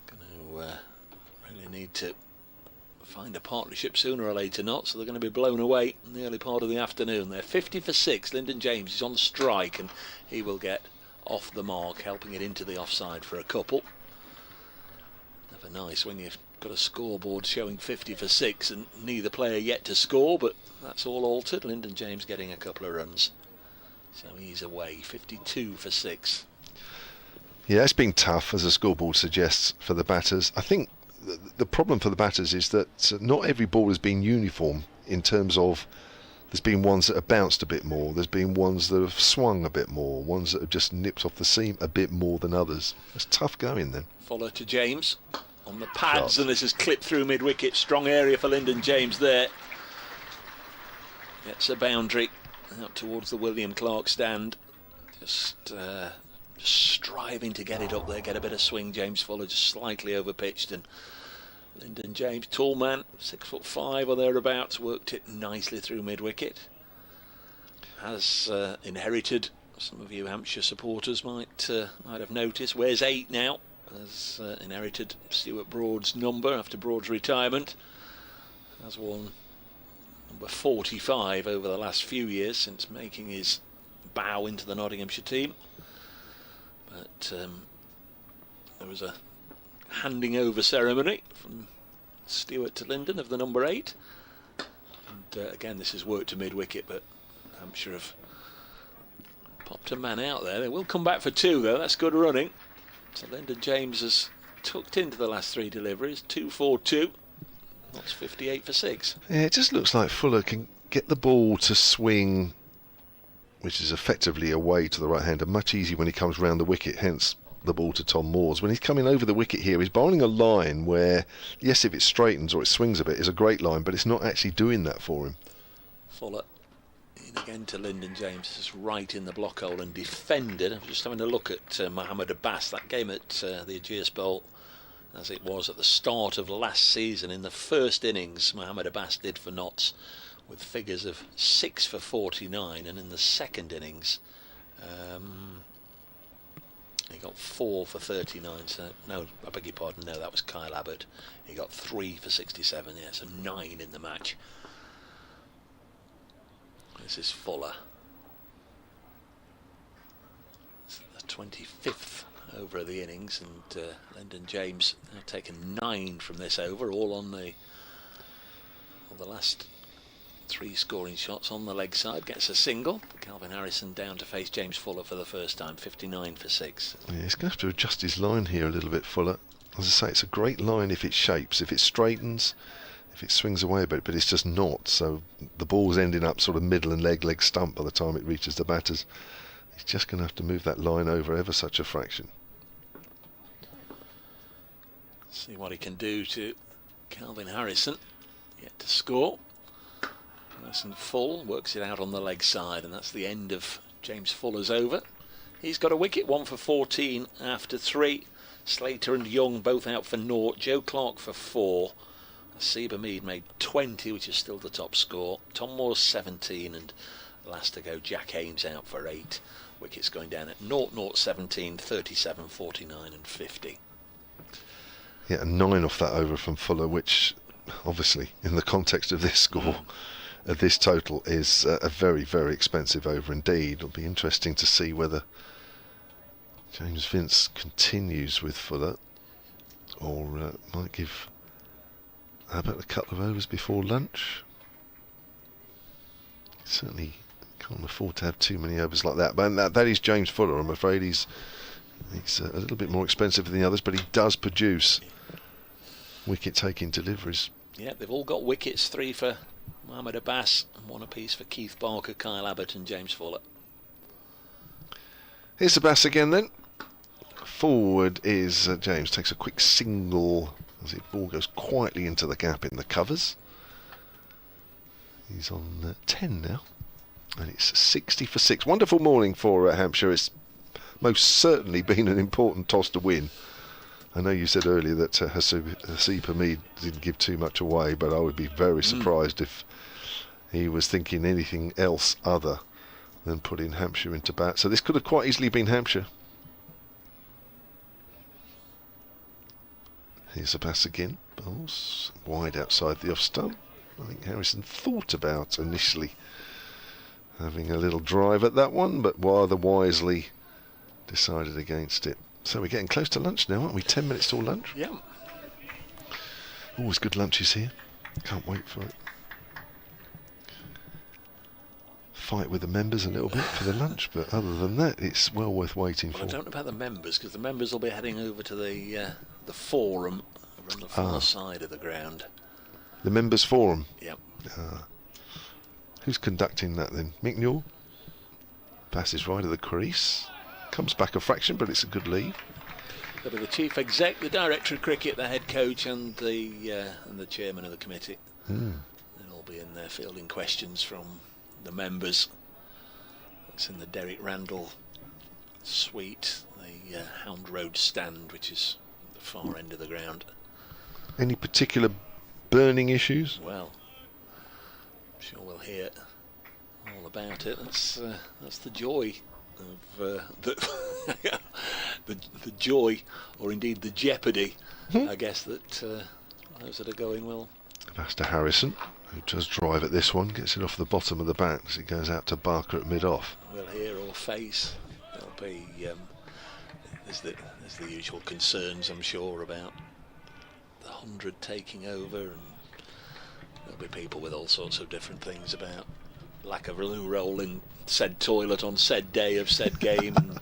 Going to really need to find a partnership sooner or later, not, so they're going to be blown away in the early part of the afternoon. They're 50 for 6. Lyndon James is on strike, and he will get off the mark, helping it into the offside for a couple. Never nice when you've got a scoreboard showing 50 for 6 and neither player yet to score, but that's all altered. Lyndon James getting a couple of runs, so he's away. 52 for 6. Yeah, it's been tough, as the scoreboard suggests, for the batters. I think the problem for the batters is that not every ball has been uniform in terms of there's been ones that have bounced a bit more, there's been ones that have swung a bit more, ones that have just nipped off the seam a bit more than others. It's tough going then. Follow to James on the pads, and this is clipped through mid-wicket. Strong area for Lyndon James there. Gets a boundary out towards the William Clark stand. Just striving to get it up there, get a bit of swing. James Fuller just slightly overpitched, and Lyndon James, tall man, 6'5" or thereabouts, worked it nicely through mid-wicket. Has inherited, some of you Hampshire supporters might have noticed, wears 8 now. Has inherited Stuart Broad's number after Broad's retirement. Has worn number 45 over the last few years since making his bow into the Nottinghamshire team. But there was a handing over ceremony from Stuart to Lyndon of the number 8. And again, this has worked to mid-wicket, but Hampshire have popped a man out there. They will come back for 2 though. That's good running. So Lyndon James has tucked into the last 3 deliveries. 2-4-2. That's 58 for 6. Yeah, it just looks like Fuller can get the ball to swing, which is effectively away to the right hander, much easier when he comes round the wicket. Hence, the ball to Tom Moores. When he's coming over the wicket here, he's bowling a line where, yes, if it straightens or it swings a bit, is a great line, but it's not actually doing that for him. Fuller in again to Lyndon James, just right in the block hole and defended. I'm just having a look at Mohamed Abbas. That game at the Ageas Bowl, as it was at the start of last season. In the first innings, Mohamed Abbas did for Notts with figures of 6 for 49, and in the second innings he got 4 for 39. So no, I beg your pardon, no, that was Kyle Abbott. He got 3 for 67. Yeah, so 9 in the match. This is Fuller. It's the 25th over of the innings, and Lyndon James now taken 9 from this over, all on the last 3 scoring shots on the leg side. Gets a single. Calvin Harrison down to face James Fuller for the first time, 59 for 6. Yeah, he's going to have to adjust his line here a little bit, Fuller. As I say, it's a great line if it shapes, if it straightens, if it swings away a bit, but it's just not. So the ball's ending up sort of middle and leg stump by the time it reaches the batters. He's just going to have to move that line over ever such a fraction. See what he can do to Calvin Harrison. Yet to score. Nice and full, works it out on the leg side, and that's the end of James Fuller's over. He's got a wicket, 1 for 14 after 3. Slater and Young both out for 0. Joe Clark for 4. Hasib Hamid made 20, which is still the top score. Tom Moore 17, and last to go Jack Ames out for 8. Wickets going down at 0-0, 17, 37, 49 and 50. Yeah, 9 off that over from Fuller, which obviously in the context of this score, this total, is a very, very expensive over indeed. It'll be interesting to see whether James Vince continues with Fuller or might give Abbott a couple of overs before lunch. Certainly can't afford to have too many overs like that. But that is James Fuller. I'm afraid he's a little bit more expensive than the others, but he does produce wicket-taking deliveries. Yeah, they've all got wickets. 3 for Mohamed Abbas and 1 apiece for Keith Barker, Kyle Abbott and James Fuller. Here's Abbas again then. Forward is James. Takes a quick single as the ball goes quietly into the gap in the covers. He's on 10 now. And it's 60 for 6. Wonderful morning for Hampshire. It's most certainly been an important toss to win. I know you said earlier that Hasib Hamid didn't give too much away, but I would be very surprised if he was thinking anything else other than putting Hampshire into bat. So this could have quite easily been Hampshire. Here's a pass again. Balls wide outside the off stump. I think Harrison thought about initially having a little drive at that one, but rather wisely decided against it. So we're getting close to lunch now, aren't we? 10 minutes till lunch. Yeah. Always good lunches here. Can't wait for it. Fight with the members a little bit for the lunch, but other than that, it's well worth waiting for. I don't know about the members, because the members will be heading over to the forum over on the far side of the ground. The members' forum? Yep. Who's conducting that then? Mick Newell? Passes right of the crease. Comes back a fraction, but it's a good lead. There'll be the chief exec, the director of cricket, the head coach, and the chairman of the committee. They'll all be in there fielding questions from the members. It's in the Derek Randall suite, the Hound Road stand, which is at the far end of the ground. Any particular burning issues? Well, I'm sure we'll hear all about it. That's the joy of the joy, or indeed the jeopardy, I guess, that those that are going will. Pass to Harrison, who does drive at this one, gets it off the bottom of the bat as it goes out to Barker at mid-off. We'll hear or face. There'll be there's the usual concerns, I'm sure, about the 100 taking over, and there'll be people with all sorts of different things about lack of loo roll in said toilet on said day of said game, and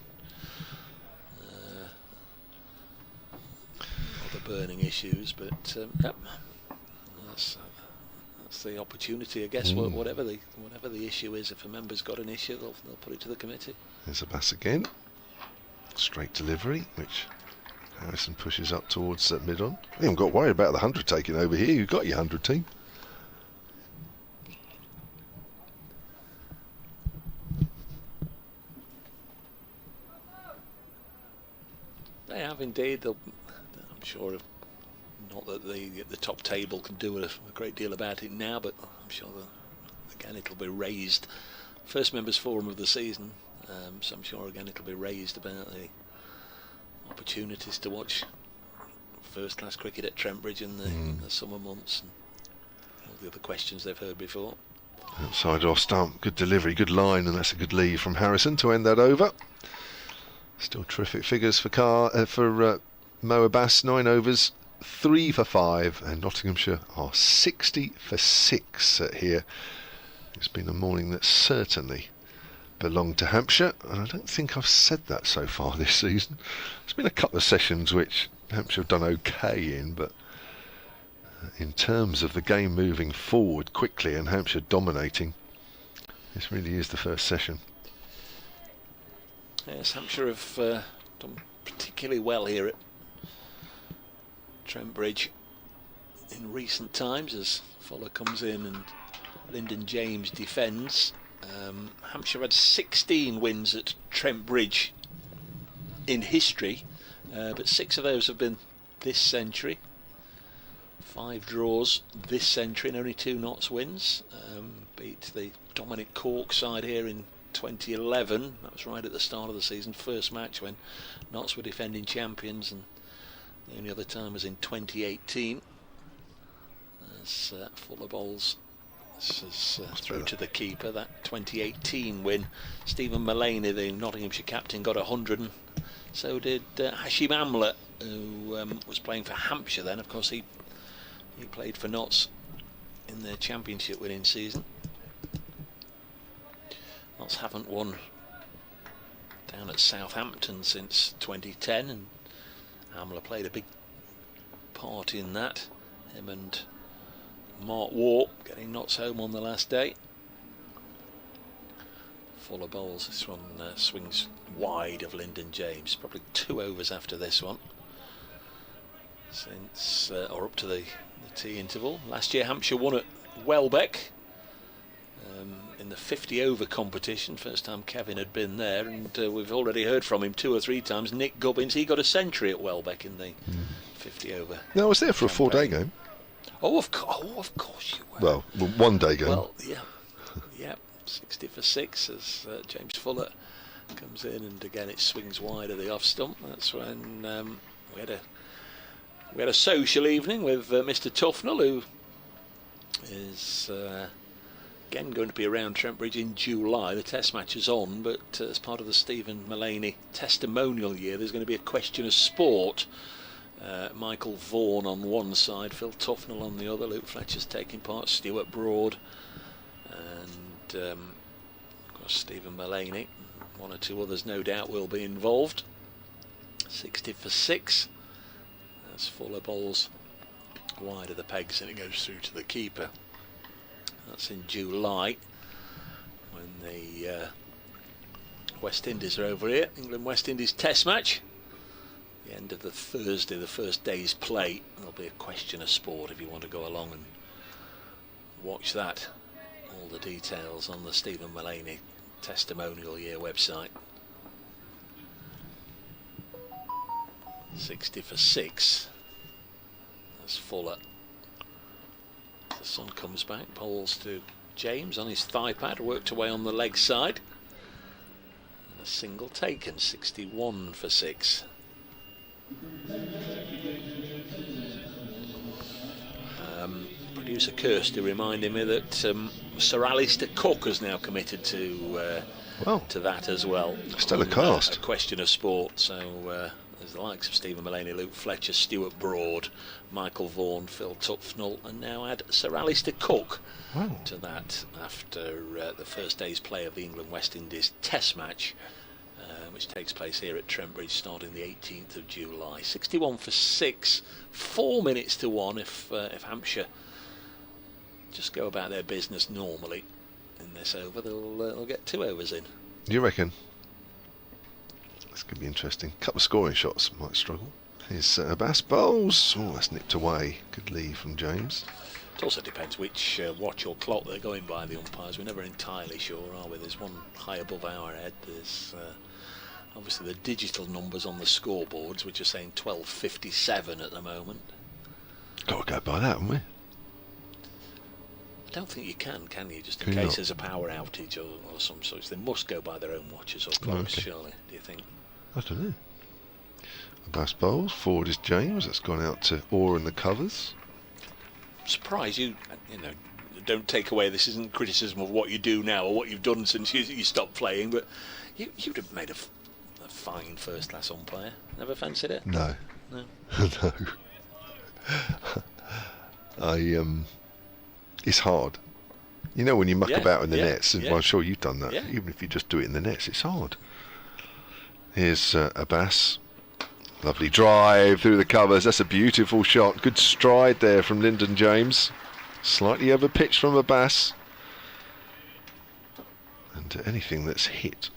other burning issues. But yep, that's the opportunity, I guess. Whatever the issue is, if a member's got an issue, they'll put it to the committee. There's a pass again. Straight delivery, which Harrison pushes up towards mid-on. You haven't got worried about the 100 taking over here. You've got your 100 team. They have indeed. I'm sure, not that the top table can do a great deal about it now, but I'm sure again it'll be raised. First members forum of the season, so I'm sure again it'll be raised about the opportunities to watch first-class cricket at Trent Bridge in the summer months, and all the other questions they've heard before. Outside off stump, good delivery, good line, and that's a good lead from Harrison to end that over. Still terrific figures for Mo Abbas, 9 overs, 3 for 5, and Nottinghamshire are 60 for 6 here. It's been a morning that certainly belonged to Hampshire, and I don't think I've said that so far this season. There's been a couple of sessions which Hampshire have done okay in, but in terms of the game moving forward quickly and Hampshire dominating, this really is the first session. Yes, Hampshire have done particularly well here at Trent Bridge in recent times as Fuller comes in and Lyndon James defends. Hampshire had 16 wins at Trent Bridge in history, but 6 of those have been this century. 5 draws this century and only 2 Notts wins. Beat the Dominic Cork side here in 2011. That was right at the start of the season, first match when Notts were defending champions, and the only other time was in 2018 as Fuller bowls through to the keeper. That 2018 win, Stephen Mullaney, the Nottinghamshire captain, got 100, and so did Hashim Amla, who was playing for Hampshire then. Of course he played for Notts in their championship winning season. Notts haven't won down at Southampton since 2010, and Amla played a big part in that. Him and Mark Waugh getting Notts home on the last day. Fuller bowls. This one swings wide of Lyndon James. Probably 2 overs after this one, since or up to the tea interval. Last year Hampshire won at Welbeck in the 50 over competition. First time Kevin had been there, and we've already heard from him 2 or 3 times. Nick Gubbins, he got a century at Welbeck in the 50 over. No, I was there for campaign. a 4-day game. Oh, of course you were. Well, 1-day game. Well, yeah, 60 for 6 as James Fuller comes in, and again it swings wide of the off stump. That's when we had a social evening with Mr. Tufnell, who is again going to be around Trent Bridge in July. The test match is on, but as part of the Stephen Mullaney testimonial year, there's going to be a question of sport. Michael Vaughan on one side, Phil Tufnell on the other, Luke Fletcher's taking part, Stuart Broad, and of course Stephen Mullaney. 1 or 2 others no doubt will be involved. 60 for 6 as Fuller bowls wide of the pegs, and it goes through to the keeper. That's in July when the West Indies are over here. England-West Indies test match. The end of the Thursday, the first day's play. There'll be a question of sport if you want to go along and watch that. All the details on the Stephen Mullaney testimonial year website. 60 for 6. That's Fuller. The sun comes back, bowls to James on his thigh pad, worked away on the leg side. And a single taken, 61 for 6. Producer Kirsty reminded me that Sir Alistair Cook has now committed to that as well. Still a cast. A question of sport. So there's the likes of Stephen Mullaney, Luke Fletcher, Stuart Broad, Michael Vaughan, Phil Tufnell, and now add Sir Alistair Cook to that after the first day's play of the England-West Indies test match, which takes place here at Trent Bridge starting the 18th of July. 61 for 6, 4 minutes to 1 if Hampshire just go about their business normally in this over, they'll get 2 overs in. You reckon? This could be interesting. A couple of scoring shots might struggle. Here's Abbas bowls. Oh, that's nipped away. Good lead from James. It also depends which watch or clock they're going by, the umpires. We're never entirely sure, are we? There's one high above our head. There's obviously the digital numbers on the scoreboards, which are saying 12:57 at the moment. Got to go by that, haven't we? I don't think you can you? Just in Can you case not? there's a power outage or some sort. They must go by their own watches or clocks, okay. surely, do you think? I don't know. Abbas bowls. Forward is James. That's gone out to Orr in the covers. Surprised you know, don't take away, this isn't criticism of what you do now or what you've done since you stopped playing, but you'd have made a fine first class umpire. Never fancied it? No. No. No. It's hard. You know, when you muck about in the nets, and well, I'm sure you've done that. Yeah. Even if you just do it in the nets, it's hard. Here's Abbas. Lovely drive through the covers. That's a beautiful shot. Good stride there from Lyndon James. Slightly over pitch from Abbas. And anything that's hit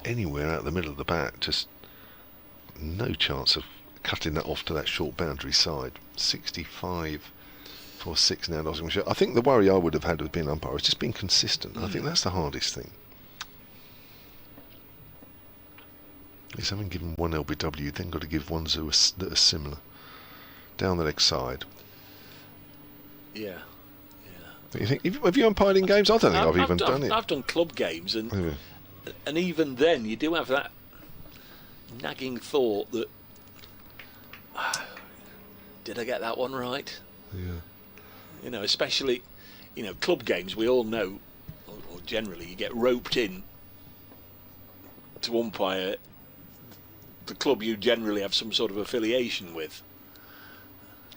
anywhere out the middle of the bat, just no chance of cutting that off to that short boundary side. 65 for 6 now, Nottinghamshire. I think the worry I would have had with being umpire is just being consistent. I think that's the hardest thing. Is having given one LBW, you've then got to give ones that are similar. Down the leg side. Yeah. You think, have you umpired in games? I don't think I've even done it. I've done club games, and even then you do have that nagging thought that, did I get that one right? Yeah. You know, especially, you know, club games, we all know, or generally you get roped in to umpire the club you generally have some sort of affiliation with.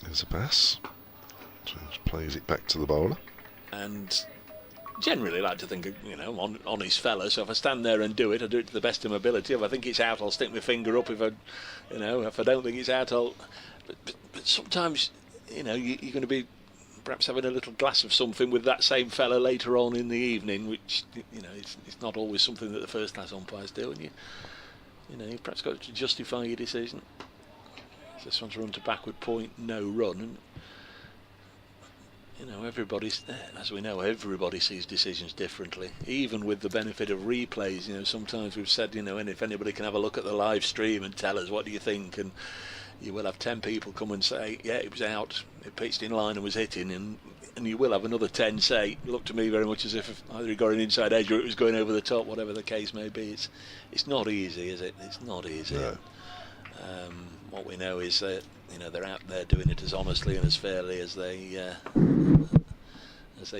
There's a pass. James plays it back to the bowler. And generally like to think, you know, honest fella, so if I stand there and do it, I do it to the best of my ability. If I think it's out, I'll stick my finger up. If I don't think it's out, I'll... But sometimes, you know, you're going to be perhaps having a little glass of something with that same fella later on in the evening, which, you know, it's not always something that the first class umpires do, and you've perhaps got to justify your decision. So this one's run to backward point, no run, and you know, as we know, everybody sees decisions differently, even with the benefit of replays. You know, sometimes we've said, you know, and if anybody can have a look at the live stream and tell us what do you think, and you will have 10 people come and say, yeah, it was out, it pitched in line and was hitting, and you will have another 10 say, look to me very much as if either it got an inside edge or it was going over the top, whatever the case may be. It's not easy, is it? It's not easy. No. What we know is that, you know, they're out there doing it as honestly and as fairly as they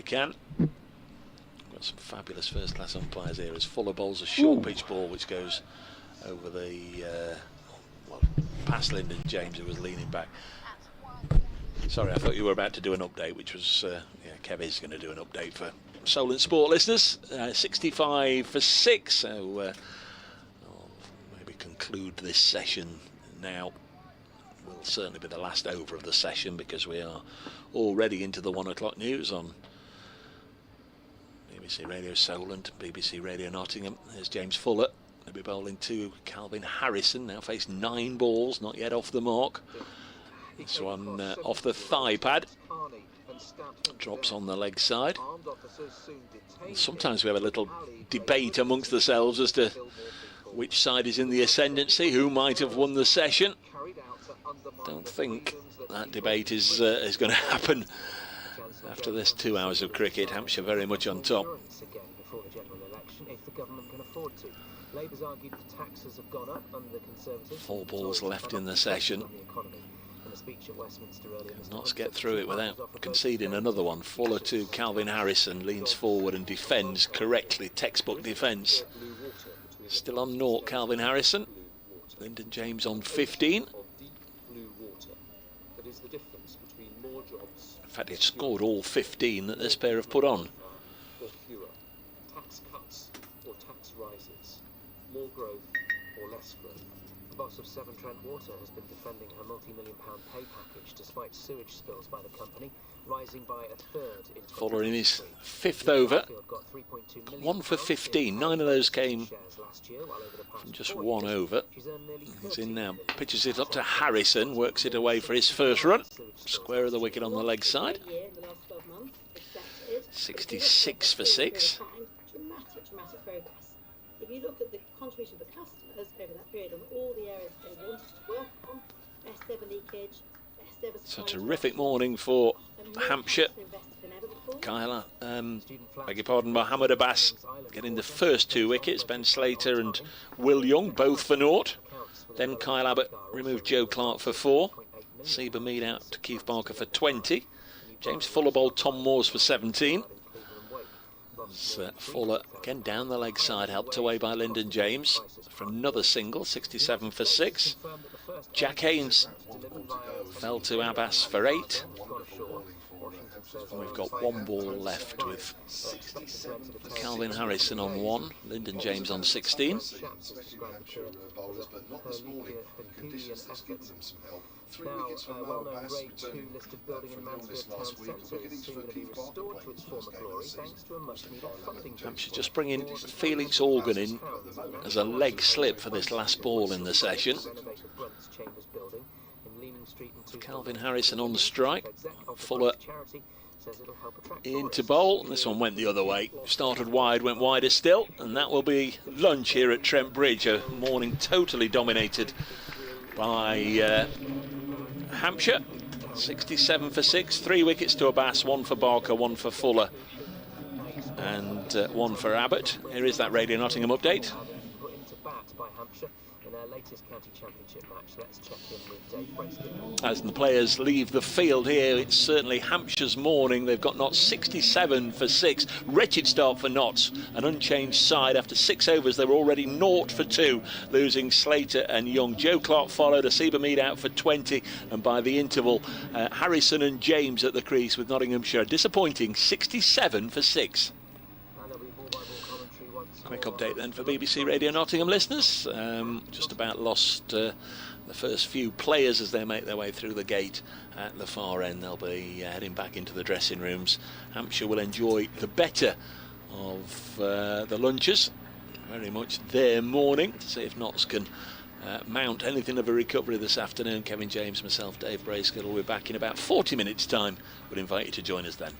can. Got some fabulous first-class umpires here. As Fuller bowls a short pitch ball which goes over the past Lyndon James, who was leaning back. Sorry, I thought you were about to do an update, which was Kev is going to do an update for Solent Sport listeners. 65 for 6, so I'll maybe conclude this session now. Will certainly be the last over of the session, because we are already into the 1 o'clock news on BBC Radio Solent, BBC Radio Nottingham. There's James Fuller. He'll be bowling to Calvin Harrison, now faced 9 balls, not yet off the mark. This one off the thigh pad, drops on the leg side. And sometimes we have a little debate amongst ourselves as to which side is in the ascendancy, who might have won the session. Don't think that debate is going to happen after this 2 hours of cricket. Hampshire very much on top. Four balls left in the session. Not get through it without conceding another one. Fuller to Calvin Harrison, leans forward and defends correctly, textbook defence. Still on 0, Calvin Harrison. Lyndon James on 15. In fact, he's scored all 15 that this pair have put on. Tax cuts or tax rises, more growth or less growth. The boss of Severn Trent Water has been defending her multi-million-pound pay package despite sewage spills by the company, rising by a third in Fuller in his 5th over. 1 for 15. 9 of those came from just 1 over. He's in now. Pitches it up to Harrison. Works it away for his first run. Square of the wicket on the leg side. 66 for 6. Dramatic progress. If you look at the contribution of the customers over that period on all the areas they wanted to work on, best ever leakage, best ever. It's a terrific morning for Hampshire. Kyla, beg your pardon, Mohammed Abbas getting the first 2 wickets. Ben Slater and Will Young both for naught. Then Kyle Abbott removed Joe Clark for 4. Seba Mead out to Keith Barker for 20. James Fuller bowled Tom Moores for 17. Fuller again down the leg side, helped away by Lyndon James for another single, 67 for 6. Jack Haynes fell to Abbas for 8. And we've got 1 ball left with Calvin Harrison on 1, Lyndon James on 16. Hampshire just bringing Felix Organ in as a leg slip for this last ball in the session. Calvin Harrison on the strike. Fuller into bowl. This one went the other way. Started wide, went wider still, and that will be lunch here at Trent Bridge. A morning totally dominated by Hampshire. 67 for 6. 3 wickets to Abbas, 1 for Barker, 1 for Fuller, and 1 for Abbott. Here is that Radio Nottingham update. As the players leave the field here, it's certainly Hampshire's morning. They've got Notts 67 for 6. Wretched start for Notts. An unchanged side. After 6 overs, they were already 0 for 2, losing Slater and Young. Joe Clark followed, Seba Mead out for 20, and by the interval, Harrison and James at the crease with Nottinghamshire. Disappointing 67 for 6. Quick update then for BBC Radio Nottingham listeners. Just about lost the first few players as they make their way through the gate at the far end. They'll be heading back into the dressing rooms. Hampshire will enjoy the better of the lunches. Very much their morning. To see if Notts can mount anything of a recovery this afternoon. Kevin James, myself, Dave Brayscott will be back in about 40 minutes time. We'll invite you to join us then.